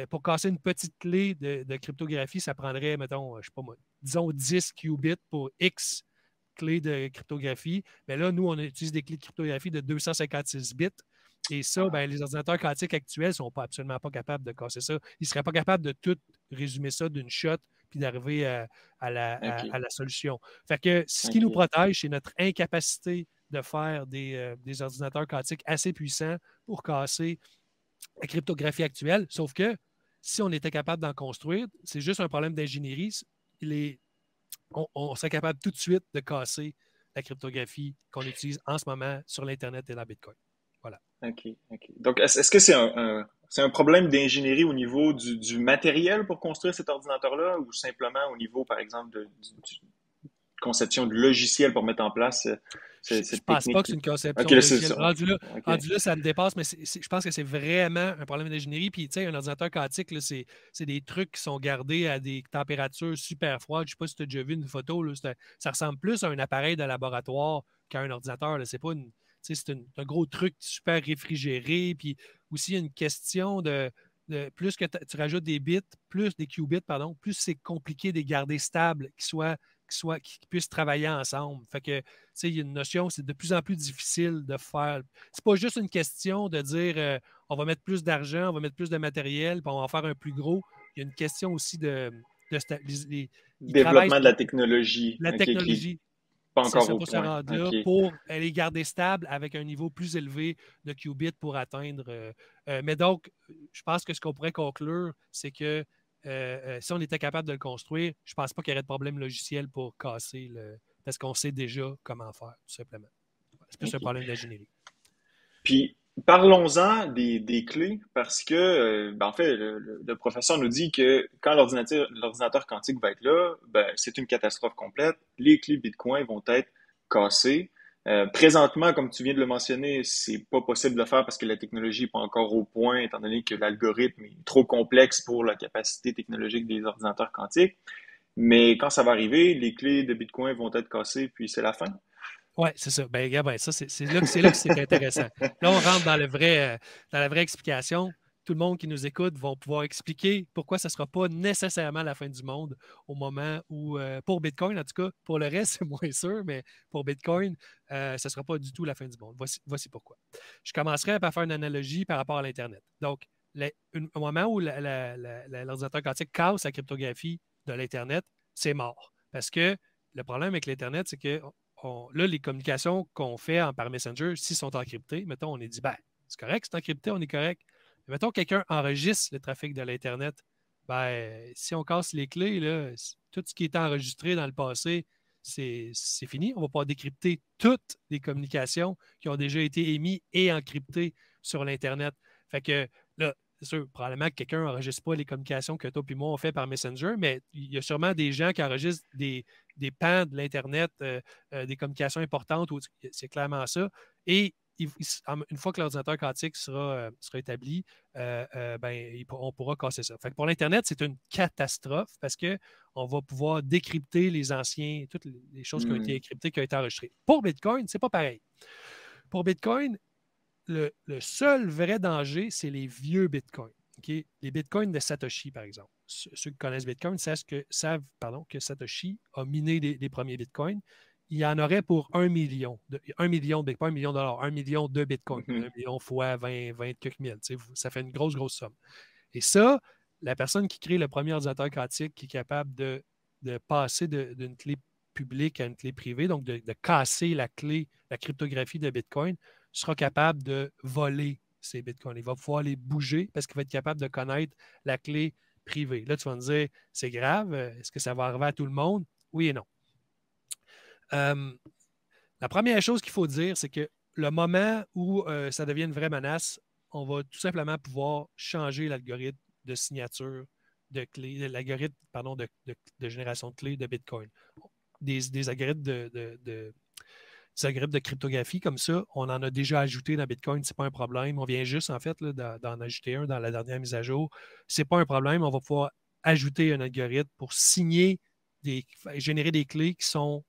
pour casser une petite clé de cryptographie, ça prendrait, mettons, je sais pas moi, disons 10 qubits pour X clés de cryptographie. Mais là, nous, on utilise des clés de cryptographie de 256 bits. Et ça, les ordinateurs quantiques actuels ne sont absolument pas capables de casser ça. Ils ne seraient pas capables de tout résumer ça d'une shot puis d'arriver à la solution. Fait que ce qui nous protège, c'est notre incapacité de faire des ordinateurs quantiques assez puissants pour casser la cryptographie actuelle. Sauf que si on était capable d'en construire, c'est juste un problème d'ingénierie. On serait capable tout de suite de casser la cryptographie qu'on utilise en ce moment sur l'Internet et la Bitcoin. Voilà. OK. Donc, est-ce que c'est un problème d'ingénierie au niveau du matériel pour construire cet ordinateur-là ou simplement au niveau, par exemple, de conception du logiciel pour mettre en place cette technique? Je ne pense pas que c'est une conception logicielle. Rendu là, ça me dépasse, mais je pense que c'est vraiment un problème d'ingénierie. Puis, tu sais, un ordinateur quantique, là, c'est des trucs qui sont gardés à des températures super froides. Je ne sais pas si tu as déjà vu une photo. Là, ça ressemble plus à un appareil de laboratoire qu'à un ordinateur. C'est pas c'est un gros truc super réfrigéré. Puis aussi, il y a une question de plus que tu rajoutes des bits, plus des qubits, pardon, plus c'est compliqué de les garder stables, qui puissent travailler ensemble. Fait que, il y a une notion, c'est de plus en plus difficile de faire. C'est pas juste une question de dire on va mettre plus d'argent, on va mettre plus de matériel, puis on va en faire un plus gros. Il y a une question aussi de développement de la technologie. La technologie. Pas encore au point. Se rendre là pour les garder stables avec un niveau plus élevé de qubits pour atteindre. Mais donc, je pense que ce qu'on pourrait conclure, c'est que si on était capable de le construire, je ne pense pas qu'il y aurait de problème logiciel pour casser parce qu'on sait déjà comment faire, tout simplement. C'est plus un problème d'ingénierie. Puis, parlons-en des clés, parce que, en fait, le professeur nous dit que quand l'ordinateur quantique va être là, c'est une catastrophe complète. Les clés Bitcoin vont être cassées. Présentement, comme tu viens de le mentionner, c'est pas possible de le faire parce que la technologie n'est pas encore au point, étant donné que l'algorithme est trop complexe pour la capacité technologique des ordinateurs quantiques. Mais quand ça va arriver, les clés de Bitcoin vont être cassées, puis c'est la fin. Oui, c'est ça. Ça, c'est là que c'est intéressant. Là, on rentre dans la vraie explication. Tout le monde qui nous écoute va pouvoir expliquer pourquoi ça ne sera pas nécessairement la fin du monde au moment où, pour Bitcoin en tout cas, pour le reste, c'est moins sûr, mais pour Bitcoin, ça ne sera pas du tout la fin du monde. Voici pourquoi. Je commencerai par faire une analogie par rapport à l'Internet. Donc, au moment où l'ordinateur quantique casse la cryptographie de l'Internet, c'est mort. Parce que le problème avec l'Internet, c'est que là, les communications qu'on fait par Messenger, s'ils sont encryptés, mettons, on est dit, c'est correct, c'est encrypté, on est correct. Mais mettons, quelqu'un enregistre le trafic de l'Internet. Si on casse les clés, là, tout ce qui est enregistré dans le passé, c'est fini. On va pouvoir décrypter toutes les communications qui ont déjà été émises et encryptées sur l'Internet. Fait que là, c'est sûr, probablement que quelqu'un n'enregistre pas les communications que toi et moi on fait par Messenger, mais il y a sûrement des gens qui enregistrent des pans de l'Internet, des communications importantes, c'est clairement ça. Et une fois que l'ordinateur quantique sera établi, on pourra casser ça. Fait que pour l'Internet, c'est une catastrophe parce qu'on va pouvoir décrypter toutes les choses qui ont été encryptées, qui ont été enregistrées. Pour Bitcoin, c'est pas pareil. Pour Bitcoin, le seul vrai danger, c'est les vieux Bitcoins. Okay? Les Bitcoins de Satoshi, par exemple. Ceux qui connaissent Bitcoin savent que Satoshi a miné les premiers Bitcoins. Il y en aurait pour 1 million. 1 million de Bitcoin, 1 million de dollars, 1 million de Bitcoin. 1 million fois 20 quelques mille. Ça fait une grosse somme. Et ça, la personne qui crée le premier ordinateur quantique qui est capable de passer d'une clé publique à une clé privée, donc de casser la cryptographie de Bitcoin, sera capable de voler ces bitcoins. Il va pouvoir les bouger parce qu'il va être capable de connaître la clé privée. Là, tu vas me dire, c'est grave, est-ce que ça va arriver à tout le monde? Oui et non. La première chose qu'il faut dire, c'est que le moment où ça devient une vraie menace, on va tout simplement pouvoir changer l'algorithme de signature de clé, l'algorithme de génération de clés de Bitcoin. Des algorithmes des algorithmes de cryptographie comme ça, on en a déjà ajouté dans Bitcoin, ce n'est pas un problème. On vient juste, en fait, d'en ajouter un dans la dernière mise à jour. Ce n'est pas un problème. On va pouvoir ajouter un algorithme pour générer des clés qui sont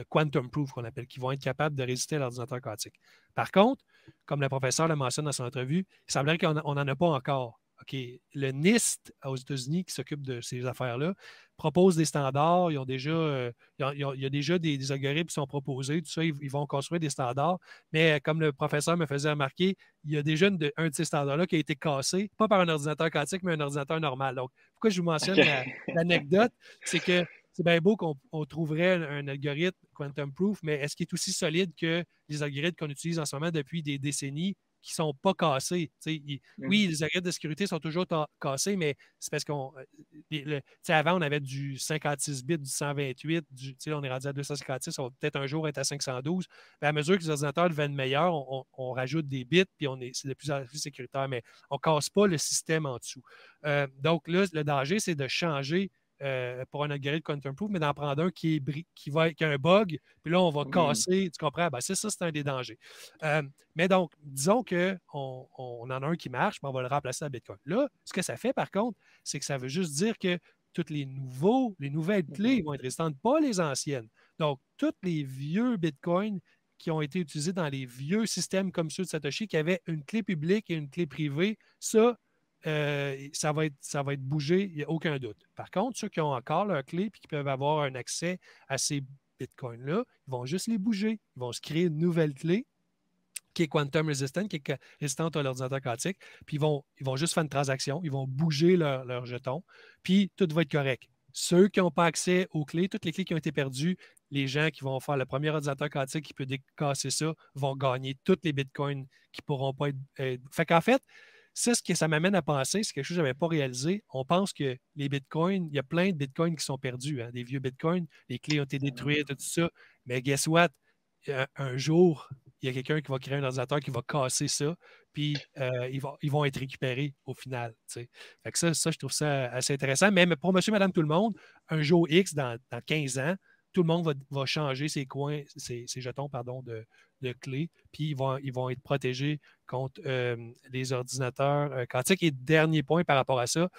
quantum proof, qu'on appelle, qui vont être capables de résister à l'ordinateur quantique. Par contre, comme le professeur le mentionne dans son entrevue, il semblerait qu'on n'en a pas encore. Okay. Le NIST aux États-Unis qui s'occupe de ces affaires-là propose des standards. Ils ont déjà, il y a déjà des algorithmes qui sont proposés. Tout ça, ils vont construire des standards. Mais comme le professeur me faisait remarquer, il y a déjà un de ces standards-là qui a été cassé, pas par un ordinateur quantique, mais un ordinateur normal. Donc, pourquoi je vous mentionne l'anecdote, c'est que c'est bien beau qu'on trouverait un algorithme quantum proof, mais est-ce qu'il est aussi solide que les algorithmes qu'on utilise en ce moment depuis des décennies qui ne sont pas cassés? Oui, les algorithmes de sécurité sont toujours cassés, mais c'est parce avant, on avait du 56 bits, du 128, on est rendu à 256, on va peut-être un jour être à 512. À mesure que les ordinateurs deviennent meilleurs, on rajoute des bits, puis c'est de plus en plus sécuritaire, mais on ne casse pas le système en dessous. Donc là, le danger, c'est de changer pour un algorithme quantum proof, mais d'en prendre un qui a un bug, puis là, on va casser, tu comprends? Ben, c'est un des dangers. Mais donc, disons qu'on en a un qui marche, ben on va le remplacer à Bitcoin. Là, ce que ça fait, par contre, c'est que ça veut juste dire que toutes les nouvelles clés vont être résistantes, pas les anciennes. Donc, tous les vieux Bitcoins qui ont été utilisés dans les vieux systèmes comme ceux de Satoshi, qui avaient une clé publique et une clé privée, ça va être bougé, il n'y a aucun doute. Par contre, ceux qui ont encore leur clé et qui peuvent avoir un accès à ces bitcoins-là, ils vont juste les bouger. Ils vont se créer une nouvelle clé qui est quantum resistant, qui est résistante à l'ordinateur quantique, puis ils vont juste faire une transaction, ils vont bouger leur jeton, puis tout va être correct. Ceux qui n'ont pas accès aux clés, toutes les clés qui ont été perdues, les gens qui vont faire le premier ordinateur quantique qui peut décasser ça vont gagner tous les bitcoins qui ne pourront pas être. Fait qu'en fait, ce que ça m'amène à penser, c'est quelque chose que je n'avais pas réalisé. On pense que les bitcoins, il y a plein de bitcoins qui sont perdus, hein, des vieux bitcoins, les clés ont été détruites, tout ça. Mais guess what? Un jour, il y a quelqu'un qui va créer un ordinateur qui va casser ça, puis ils vont être récupérés au final. Fait que ça, je trouve ça assez intéressant. Mais pour monsieur, madame, tout le monde, un jour X, dans 15 ans, tout le monde va changer ses jetons de clés, puis ils vont être protégés contre les ordinateurs quantiques. Et dernier point par rapport à ça,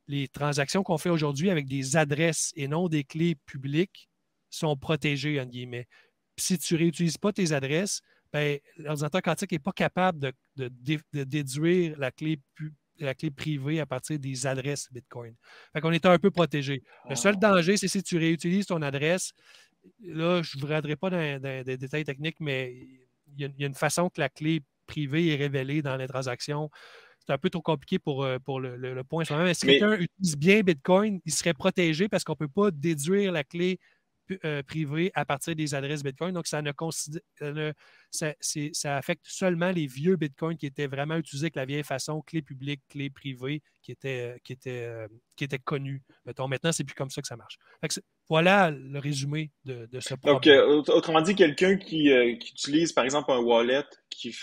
les transactions qu'on fait aujourd'hui avec des adresses et non des clés publiques sont protégées, entre guillemets. Puis si tu ne réutilises pas tes adresses, ben, l'ordinateur quantique n'est pas capable de déduire la clé privée à partir des adresses Bitcoin. Fait qu'on est un peu protégé. Le seul danger, c'est si tu réutilises ton adresse. Là, je ne vous regarderai pas dans des détails techniques, mais il y a une façon que la clé privée est révélée dans les transactions. C'est un peu trop compliqué pour le point. Mais si quelqu'un utilise bien Bitcoin, il serait protégé parce qu'on ne peut pas déduire la clé privée à partir des adresses Bitcoin. Donc, ça affecte seulement les vieux Bitcoins qui étaient vraiment utilisés avec la vieille façon, clé publique, clé privée, qui était connue. Mettons, maintenant, c'est plus comme ça que ça marche. Il voilà le résumé de ce Donc, problème. autrement dit, quelqu'un qui utilise, par exemple, un wallet qui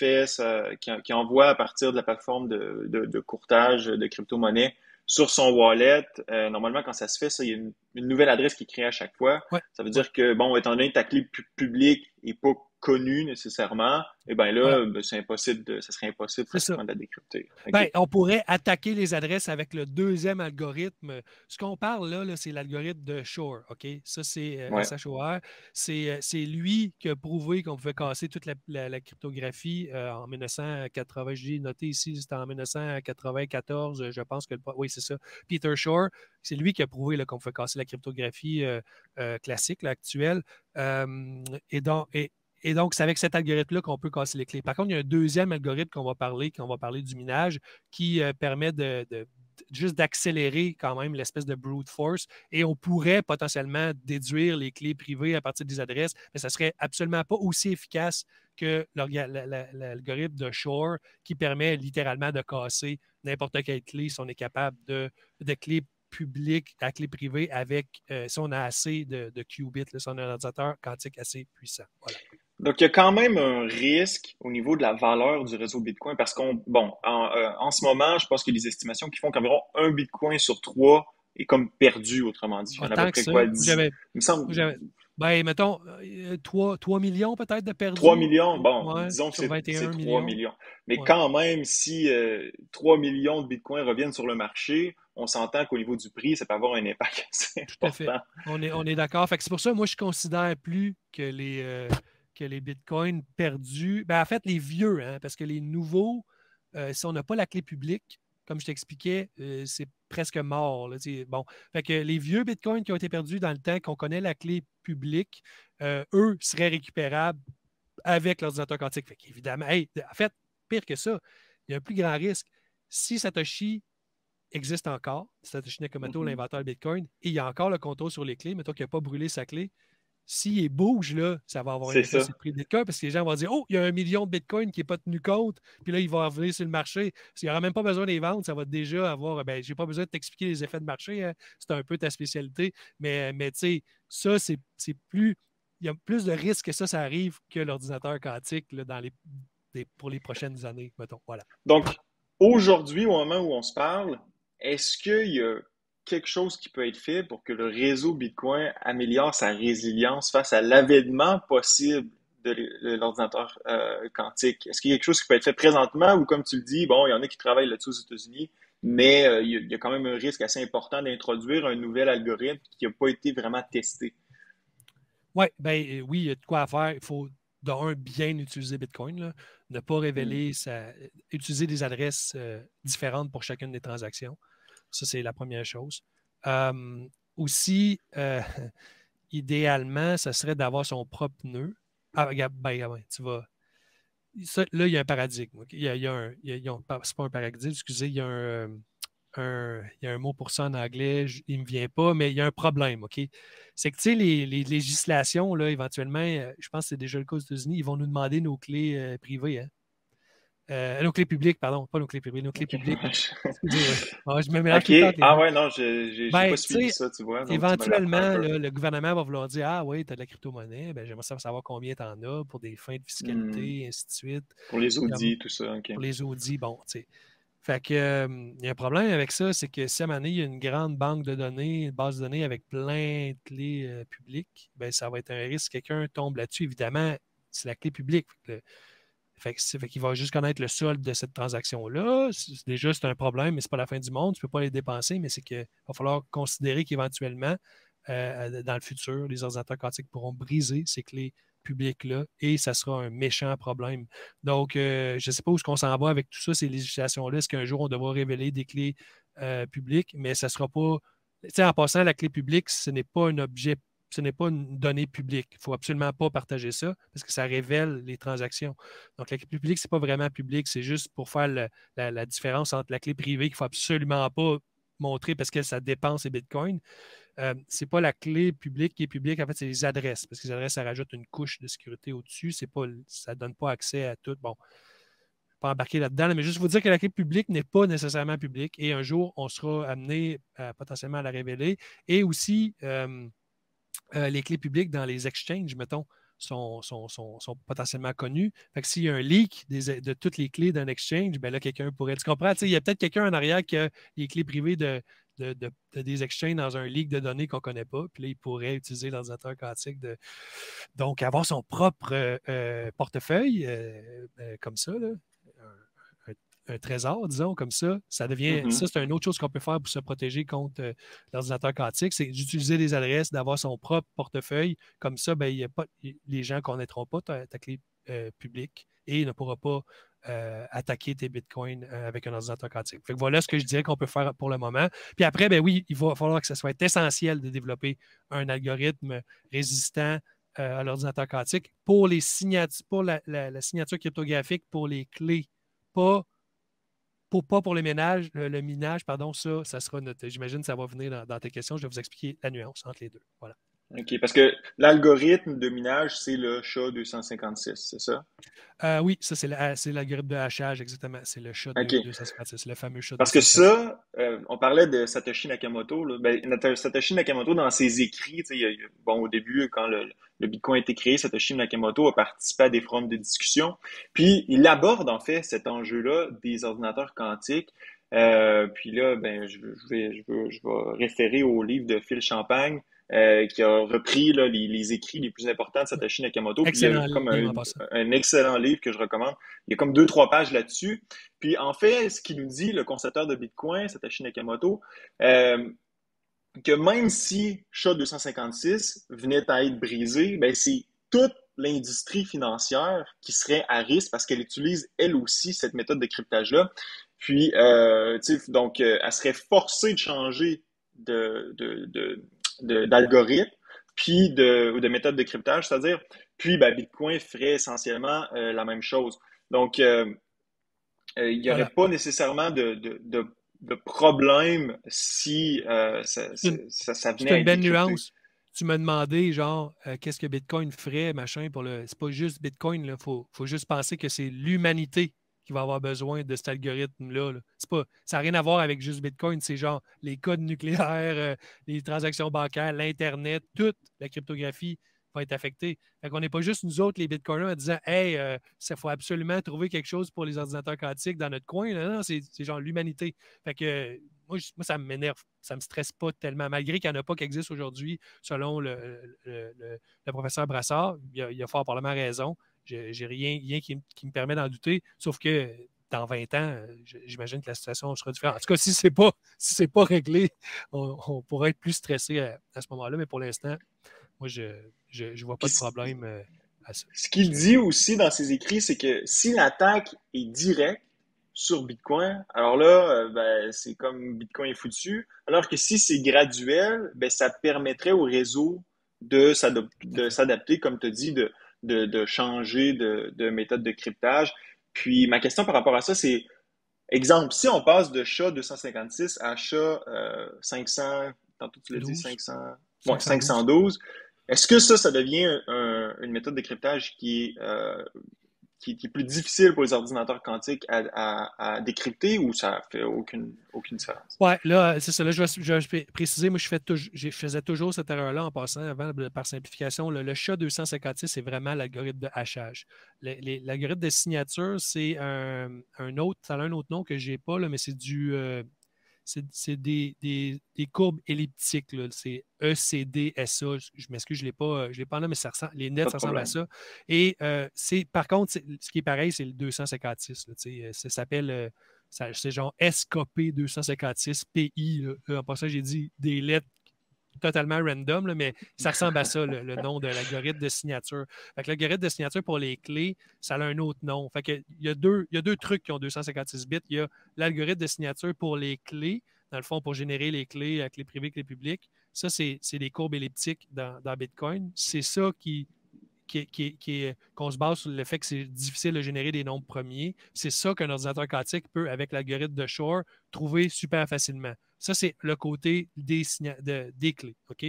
envoie à partir de la plateforme de courtage de crypto-monnaie sur son wallet, normalement, quand ça se fait, ça, il y a une nouvelle adresse qui est créée à chaque fois. Ouais, Ça veut dire que, bon, étant donné que ta clé publique n'est pas connue nécessairement, eh bien voilà. là, ben, ça serait impossible pratiquement de la décrypter. Okay. Ben, on pourrait attaquer les adresses avec le deuxième algorithme. Ce qu'on parle là c'est l'algorithme de Shor. OK? Ça, c'est SHOR. C'est lui qui a prouvé qu'on pouvait casser toute la cryptographie en 1980. Je dis noté ici, c'était en 1994. Je pense que oui, c'est ça. Peter Shor, c'est lui qui a prouvé qu'on pouvait casser la cryptographie classique, là, actuelle. Et donc, c'est avec cet algorithme-là qu'on peut casser les clés. Par contre, il y a un deuxième algorithme qu'on va parler du minage, qui permet juste d'accélérer quand même l'espèce de brute force. Et on pourrait potentiellement déduire les clés privées à partir des adresses, mais ça ne serait absolument pas aussi efficace que l'algorithme de Shor, qui permet littéralement de casser n'importe quelle clé si on est capable de clés publiques à clé privée avec, si on a assez de qubits, si on a un ordinateur quantique assez puissant. Voilà. Donc, il y a quand même un risque au niveau de la valeur du réseau Bitcoin parce en ce moment, je pense qu'il y a des estimations qui font qu'environ un Bitcoin sur 3 est comme perdu, autrement dit. Il y en a à peu près quoi, 10? Il me semble. Mettons, 3 millions peut-être de perdus. 3 millions, bon, disons que c'est 3 millions. Mais quand même, si 3 millions de Bitcoins reviennent sur le marché, on s'entend qu'au niveau du prix, ça peut avoir un impact assez important. Tout à fait. On est d'accord. C'est pour ça, moi, je considère plus que les bitcoins perdus, en fait, les vieux, parce que les nouveaux, si on n'a pas la clé publique, comme je t'expliquais, c'est presque mort. Là, bon. Fait que les vieux bitcoins qui ont été perdus dans le temps, qu'on connaît la clé publique, eux seraient récupérables avec l'ordinateur quantique. Fait qu'évidemment, en fait, pire que ça, il y a un plus grand risque. Si Satoshi existe encore, Satoshi Nakamoto, l'inventeur de Bitcoin, et il y a encore le contrôle sur les clés, mettons qu'il n'a pas brûlé sa clé, s'il bouge, là, ça va avoir un effet sur le prix de Bitcoin parce que les gens vont dire « Oh, il y a 1 million de Bitcoin qui n'est pas tenu compte. » Puis là, il va revenir sur le marché. Il n'y aura même pas besoin de les vendre. Ça va déjà avoir... je n'ai pas besoin de t'expliquer les effets de marché. Hein. C'est un peu ta spécialité. Mais tu sais, ça, c'est plus... Il y a plus de risques que ça arrive que l'ordinateur quantique là, pour les prochaines années, mettons. Voilà. Donc, aujourd'hui, au moment où on se parle, est-ce qu'il y a quelque chose qui peut être fait pour que le réseau Bitcoin améliore sa résilience face à l'avènement possible de l'ordinateur quantique? Est-ce qu'il y a quelque chose qui peut être fait présentement ou, comme tu le dis, bon, il y en a qui travaillent là-dessus aux États-Unis, mais il y a quand même un risque assez important d'introduire un nouvel algorithme qui n'a pas été vraiment testé? Oui, oui, il y a de quoi à faire. Il faut bien utiliser Bitcoin, là. Ne pas révéler, utiliser des adresses différentes pour chacune des transactions. Ça, c'est la première chose. Aussi, idéalement, ça serait d'avoir son propre nœud. Ah, regarde, tu vas. Ça, là, il y a un paradigme. Okay? C'est pas un paradigme, excusez, il y a un mot pour ça en anglais, il ne me vient pas, mais il y a un problème, OK? C'est que, tu sais, les législations, là, éventuellement, je pense que c'est déjà le cas aux États-Unis, ils vont nous demander nos clés privées, hein? Nos clés publiques, pardon, pas nos clés privées, nos clés publiques. Je me mélange tout le temps. Ah ouais, non, j'ai pas suivi ça, tu vois. Éventuellement, le gouvernement va vouloir dire « Ah oui, tu as de la crypto-monnaie, j'aimerais savoir combien tu en as pour des fins de fiscalité, ainsi de suite. » Pour les audits, tout ça, OK. Pour les audits, bon, tu sais. Fait que, il y a un problème avec ça, c'est que si à un moment donné, il y a une grande banque de données, une base de données avec plein de clés publiques, ça va être un risque. Quelqu'un tombe là-dessus, évidemment, c'est la clé publique. Fait qu'il va juste connaître le solde de cette transaction-là. Déjà, c'est un problème, mais ce n'est pas la fin du monde. Tu ne peux pas les dépenser, mais c'est qu'il va falloir considérer qu'éventuellement, dans le futur, les ordinateurs quantiques pourront briser ces clés publiques-là et ça sera un méchant problème. Donc, je ne sais pas où on s'en va avec tout ça, ces législations-là. Est-ce qu'un jour, on devra révéler des clés publiques, mais ça ne sera pas... Tu sais, en passant, la clé publique, ce n'est pas un objet, ce n'est pas une donnée publique. Il ne faut absolument pas partager ça parce que ça révèle les transactions. Donc, la clé publique, ce n'est pas vraiment public, c'est juste pour faire la différence entre la clé privée qu'il ne faut absolument pas montrer parce que ça dépense les bitcoins. Ce n'est pas la clé publique qui est publique, en fait, c'est les adresses. Parce que les adresses, ça rajoute une couche de sécurité au-dessus. Ça ne donne pas accès à tout. Bon, je ne vais pas embarquer là-dedans, mais juste vous dire que la clé publique n'est pas nécessairement publique et un jour, on sera amené potentiellement à la révéler. Et aussi, les clés publiques dans les exchanges, mettons, sont potentiellement connues. Fait que s'il y a un leak de toutes les clés d'un exchange, ben là, quelqu'un pourrait... Tu comprends? Il y a peut-être quelqu'un en arrière qui a les clés privées de des exchanges dans un leak de données qu'on ne connaît pas. Puis là, il pourrait utiliser l'ordinateur quantique donc avoir son propre portefeuille comme ça, là, un trésor, disons, comme ça. Ça devient, ça, c'est une autre chose qu'on peut faire pour se protéger contre l'ordinateur quantique, c'est d'utiliser des adresses, d'avoir son propre portefeuille. Comme ça, ben, les gens ne connaîtront pas ta clé publique et ne pourront pas attaquer tes bitcoins avec un ordinateur quantique. Fait que voilà ce que je dirais qu'on peut faire pour le moment. Puis après, ben oui, il va falloir que ça soit essentiel de développer un algorithme résistant à l'ordinateur quantique pour les signatures, pour la signature cryptographique pour les clés, pas pour le minage, pardon, ça sera notre. J'imagine que ça va venir dans tes questions. Je vais vous expliquer la nuance entre les deux. Voilà. OK, parce que l'algorithme de minage, c'est le SHA-256, c'est ça? Oui, ça, c'est l'algorithme de hachage, exactement. C'est le SHA-256, le fameux SHA-256. Parce que ça, on parlait de Satoshi Nakamoto. Là. Ben, Satoshi Nakamoto, dans ses écrits, bon, au début, quand le Bitcoin a été créé, Satoshi Nakamoto a participé à des forums de discussion. Puis, il aborde, en fait, cet enjeu-là des ordinateurs quantiques. Puis là, ben, je vais référer au livre de Phil Champagne, qui a repris là, les écrits les plus importants de Satoshi Nakamoto. Puis il y a comme un excellent livre que je recommande. Il y a comme 2-3 pages là-dessus. Puis en fait, ce qu'il nous dit, le concepteur de Bitcoin, Satoshi Nakamoto, que même si SHA-256 venait à être brisé, ben c'est toute l'industrie financière qui serait à risque parce qu'elle utilise elle aussi cette méthode de cryptage-là. Puis, donc, elle serait forcée de changer d'algorithme, puis ou de méthode de cryptage, c'est-à-dire, puis ben, Bitcoin ferait essentiellement la même chose. Donc, il n'y aurait pas nécessairement de problème si ça venait c'est une belle nuance. Tu m'as demandé, genre, qu'est-ce que Bitcoin ferait, machin, c'est pas juste Bitcoin, il faut juste penser que c'est l'humanité qui va avoir besoin de cet algorithme-là. Là. Ça n'a rien à voir avec juste Bitcoin, c'est genre les codes nucléaires, les transactions bancaires, l'Internet, toute la cryptographie va être affectée. Fait qu'on n'est pas juste nous autres, les Bitcoiners, en disant « Hey, il faut absolument trouver quelque chose pour les ordinateurs quantiques dans notre coin. » Non, c'est genre l'humanité. Fait que moi, ça m'énerve. Ça ne me stresse pas tellement, malgré qu'il n'y en a pas qui existent aujourd'hui, selon le professeur Brassard. Il a fort probablement raison. J'ai rien qui me permet d'en douter, sauf que dans 20 ans, j'imagine que la situation sera différente. En tout cas, si ce n'est pas réglé, on pourrait être plus stressé à ce moment-là, mais pour l'instant, moi, je ne vois pas de problème à ça. Ce qu'il dit aussi dans ses écrits, c'est que si l'attaque est directe sur Bitcoin, alors là, ben, c'est comme Bitcoin est foutu, alors que si c'est graduel, ben, ça permettrait au réseau de s'adapter, comme tu as dit, de changer de méthode de cryptage. Puis ma question par rapport à ça, c'est, exemple, si on passe de SHA-256 à SHA-500, tantôt tu l'as dit, 512, est-ce que ça devient une méthode de cryptage qui est plus difficile pour les ordinateurs quantiques à décrypter ou ça fait aucune différence? Oui, là, c'est ça. Là, je vais préciser, moi, je faisais toujours cette erreur-là en passant avant, par simplification. Le SHA-256, c'est vraiment l'algorithme de hachage. L'algorithme de signature, c'est un autre, ça a un autre nom que je n'ai pas, là, mais c'est c'est des courbes elliptiques. Là. C'est ECDSA. Je m'excuse, je ne l'ai pas là, mais les nets, ça ressemble à ça. Et par contre, ce qui est pareil, c'est le 256. Là, ça s'appelle, c'est genre SKP 256 PI. Là. En passant, j'ai dit des lettres totalement random, là, mais ça ressemble à ça, le nom de l'algorithme de signature. Fait que l'algorithme de signature pour les clés, ça a un autre nom. Fait que il y a deux trucs qui ont 256 bits. Il y a l'algorithme de signature pour les clés, dans le fond, pour générer les clés, clés privées, clés publiques. Ça, c'est des courbes elliptiques dans Bitcoin. C'est ça qu'on se base sur le fait que c'est difficile de générer des nombres premiers. C'est ça qu'un ordinateur quantique peut, avec l'algorithme de Shor, trouver super facilement. Ça, c'est le côté des clés. OK?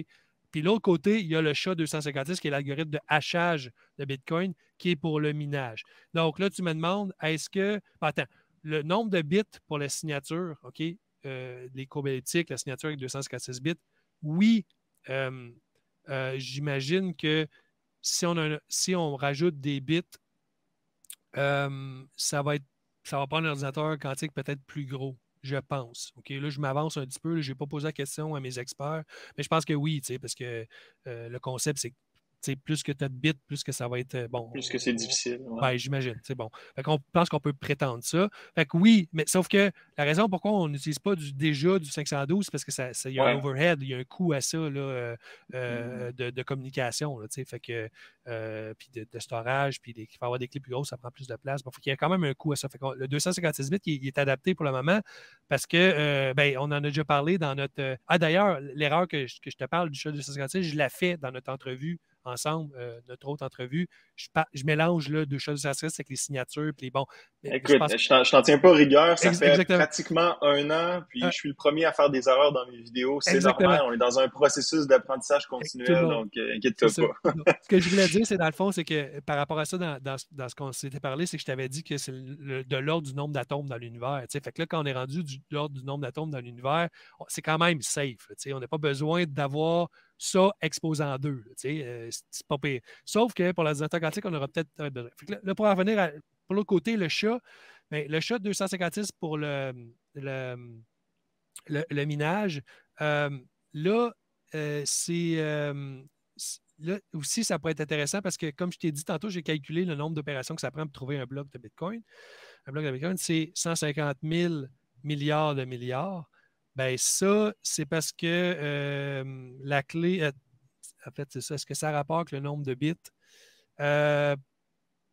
Puis l'autre côté, il y a le SHA-256 qui est l'algorithme de hachage de Bitcoin qui est pour le minage. Donc là, tu me demandes, est-ce que... Attends, le nombre de bits pour la signature, OK? Les courbes elliptiques, la signature avec 256 bits, oui, j'imagine que si on rajoute des bits, ça va prendre un ordinateur quantique peut-être plus gros, je pense. OK, là, je m'avance un petit peu. Je n'ai pas posé la question à mes experts, mais je pense que oui, parce que le concept, c'est plus que tu as de bits, plus que ça va être bon. Plus que c'est difficile. Ouais. Ben, j'imagine, c'est bon. Fait qu'on pense qu'on peut prétendre ça. Fait que oui, mais sauf que la raison pourquoi on n'utilise pas déjà du 512, c'est parce que il y a un overhead, il y a un coût à ça là, de communication. Là, fait que puis de storage, puis il faut avoir des clés plus grosses, ça prend plus de place. Bon, il y a quand même un coût à ça. Fait que le 256 bits, il est adapté pour le moment parce que on en a déjà parlé dans notre. D'ailleurs, l'erreur que je te parle du chat 256, je l'ai fait dans notre entrevue ensemble, notre autre entrevue. Je mélange là, deux choses avec les signatures. Puis bon, écoute, je t'en tiens pas rigueur. Ça fait pratiquement 1 an, puis je suis le premier à faire des erreurs dans mes vidéos. C'est normal, on est dans un processus d'apprentissage continuel, donc inquiète-toi pas. Ce que je voulais dire, c'est dans le fond, c'est que par rapport à ça, dans ce qu'on s'était parlé, c'est que je t'avais dit que c'est de l'ordre du nombre d'atomes dans l'univers. Fait que là, quand on est rendu de l'ordre du nombre d'atomes dans l'univers, c'est quand même safe. On n'a pas besoin d'avoir ça exposant 2. C'est pas pire. Sauf que pour l'ordinateur quantique, on aura peut-être besoin. Là, pour en revenir pour l'autre côté, le chat, le chat 256 pour le minage, là, là aussi, ça pourrait être intéressant parce que, comme je t'ai dit tantôt, j'ai calculé le nombre d'opérations que ça prend pour trouver un bloc de Bitcoin. Un bloc de Bitcoin, c'est 150 000 milliards de milliards. Ben ça, c'est parce que la clé, en fait, c'est ça. Est-ce que ça rapporte le nombre de bits?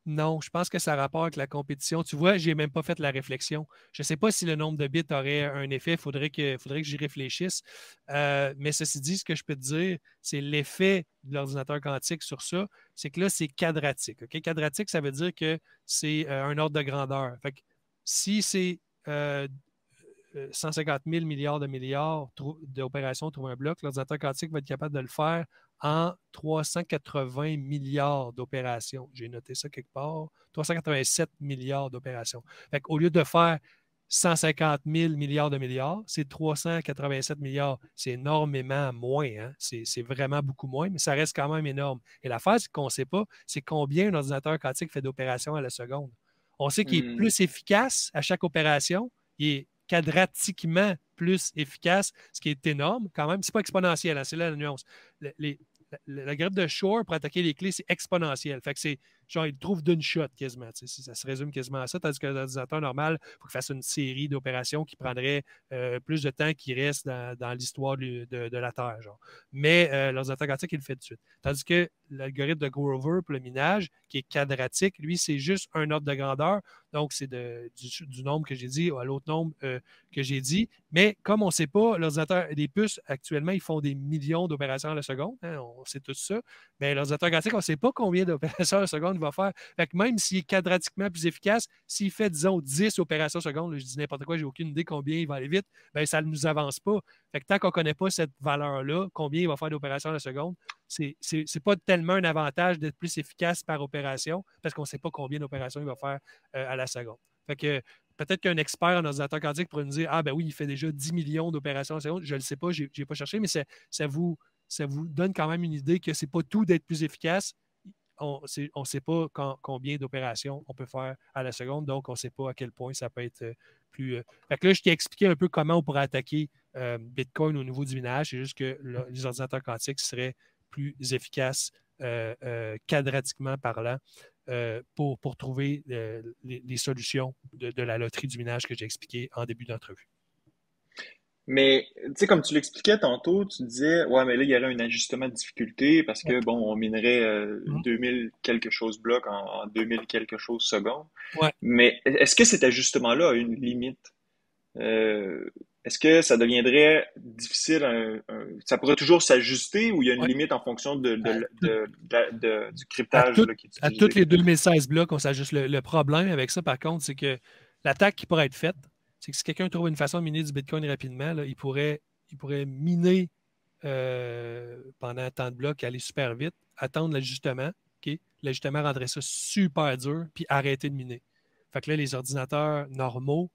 Non, je pense que ça rapporte avec la compétition. Tu vois, je n'ai même pas fait la réflexion. Je ne sais pas si le nombre de bits aurait un effet. Il faudrait que j'y réfléchisse. Mais ceci dit, ce que je peux te dire, c'est l'effet de l'ordinateur quantique sur ça, c'est que là, c'est quadratique. Okay? Quadratique, ça veut dire que c'est un ordre de grandeur. Fait que si c'est 150 000 milliards de milliards d'opérations trouver un bloc, l'ordinateur quantique va être capable de le faire en 380 milliards d'opérations. J'ai noté ça quelque part. 387 milliards d'opérations. Au lieu de faire 150 000 milliards de milliards, c'est 387 milliards. C'est énormément moins. Hein? C'est vraiment beaucoup moins, mais ça reste quand même énorme. Et l'affaire, c'est qu'on ne sait pas, c'est combien un ordinateur quantique fait d'opérations à la seconde. On sait qu'il est plus efficace à chaque opération. Il est quadratiquement plus efficace, ce qui est énorme quand même. Ce n'est pas exponentiel, hein, c'est là la nuance. La greffe de Shor pour attaquer les clés, c'est exponentiel. Fait que c'est genre, il trouve d'une shot quasiment. Ça se résume quasiment à ça. Tandis que l'ordinateur normal, il faut qu'il fasse une série d'opérations qui prendrait plus de temps qu'il reste dans l'histoire de la Terre. Genre. Mais l'ordinateur quantique, il le fait tout de suite. Tandis que l'algorithme de Grover pour le minage, qui est quadratique, lui, c'est juste un ordre de grandeur. Donc, c'est du nombre que j'ai dit à l'autre nombre que j'ai dit. Mais comme on ne sait pas, l'ordinateur, les puces, actuellement, ils font des millions d'opérations à la seconde. Hein, on sait tout ça. Mais l'ordinateur quantique, on ne sait pas combien d'opérations à la seconde il va faire. Fait que même s'il est quadratiquement plus efficace, s'il fait, disons, 10 opérations à la seconde, là, je dis n'importe quoi, j'ai aucune idée combien il va aller vite, bien, ça ne nous avance pas. Fait que tant qu'on ne connaît pas cette valeur-là, combien il va faire d'opérations à la seconde, c'est pas tellement un avantage d'être plus efficace par opération parce qu'on ne sait pas combien d'opérations il va faire à la seconde. Fait que peut-être qu'un expert en ordinateur quantique pourrait nous dire « Ah, ben oui, il fait déjà 10 millions d'opérations à la seconde. » Je ne le sais pas, je n'ai pas cherché, mais ça vous donne quand même une idée que ce n'est pas tout d'être plus efficace. On ne sait pas combien d'opérations on peut faire à la seconde, donc on ne sait pas à quel point ça peut être plus... Fait que là, je t'ai expliqué un peu comment on pourrait attaquer Bitcoin au niveau du minage. C'est juste que les ordinateurs quantiques seraient plus efficaces quadratiquement parlant pour trouver les solutions de la loterie du minage que j'ai expliqué en début d'entrevue. Mais, tu sais, comme tu l'expliquais tantôt, tu disais, ouais, mais là, il y aurait un ajustement de difficulté parce que, bon, on minerait 2000 quelque chose blocs en 2000 quelque chose secondes. Ouais. Mais est-ce que cet ajustement-là a une limite? Est-ce que ça deviendrait difficile? Ça pourrait toujours s'ajuster ou il y a une limite en fonction du cryptage qui est utilisé? À tous les 2016 blocs, on s'ajuste. Le problème avec ça, par contre, c'est que l'attaque qui pourrait être faite, c'est que si quelqu'un trouve une façon de miner du Bitcoin rapidement, là, il pourrait miner pendant tant de blocs, aller super vite, attendre l'ajustement. Okay? L'ajustement rendrait ça super dur, puis arrêter de miner. Fait que là, les ordinateurs normaux,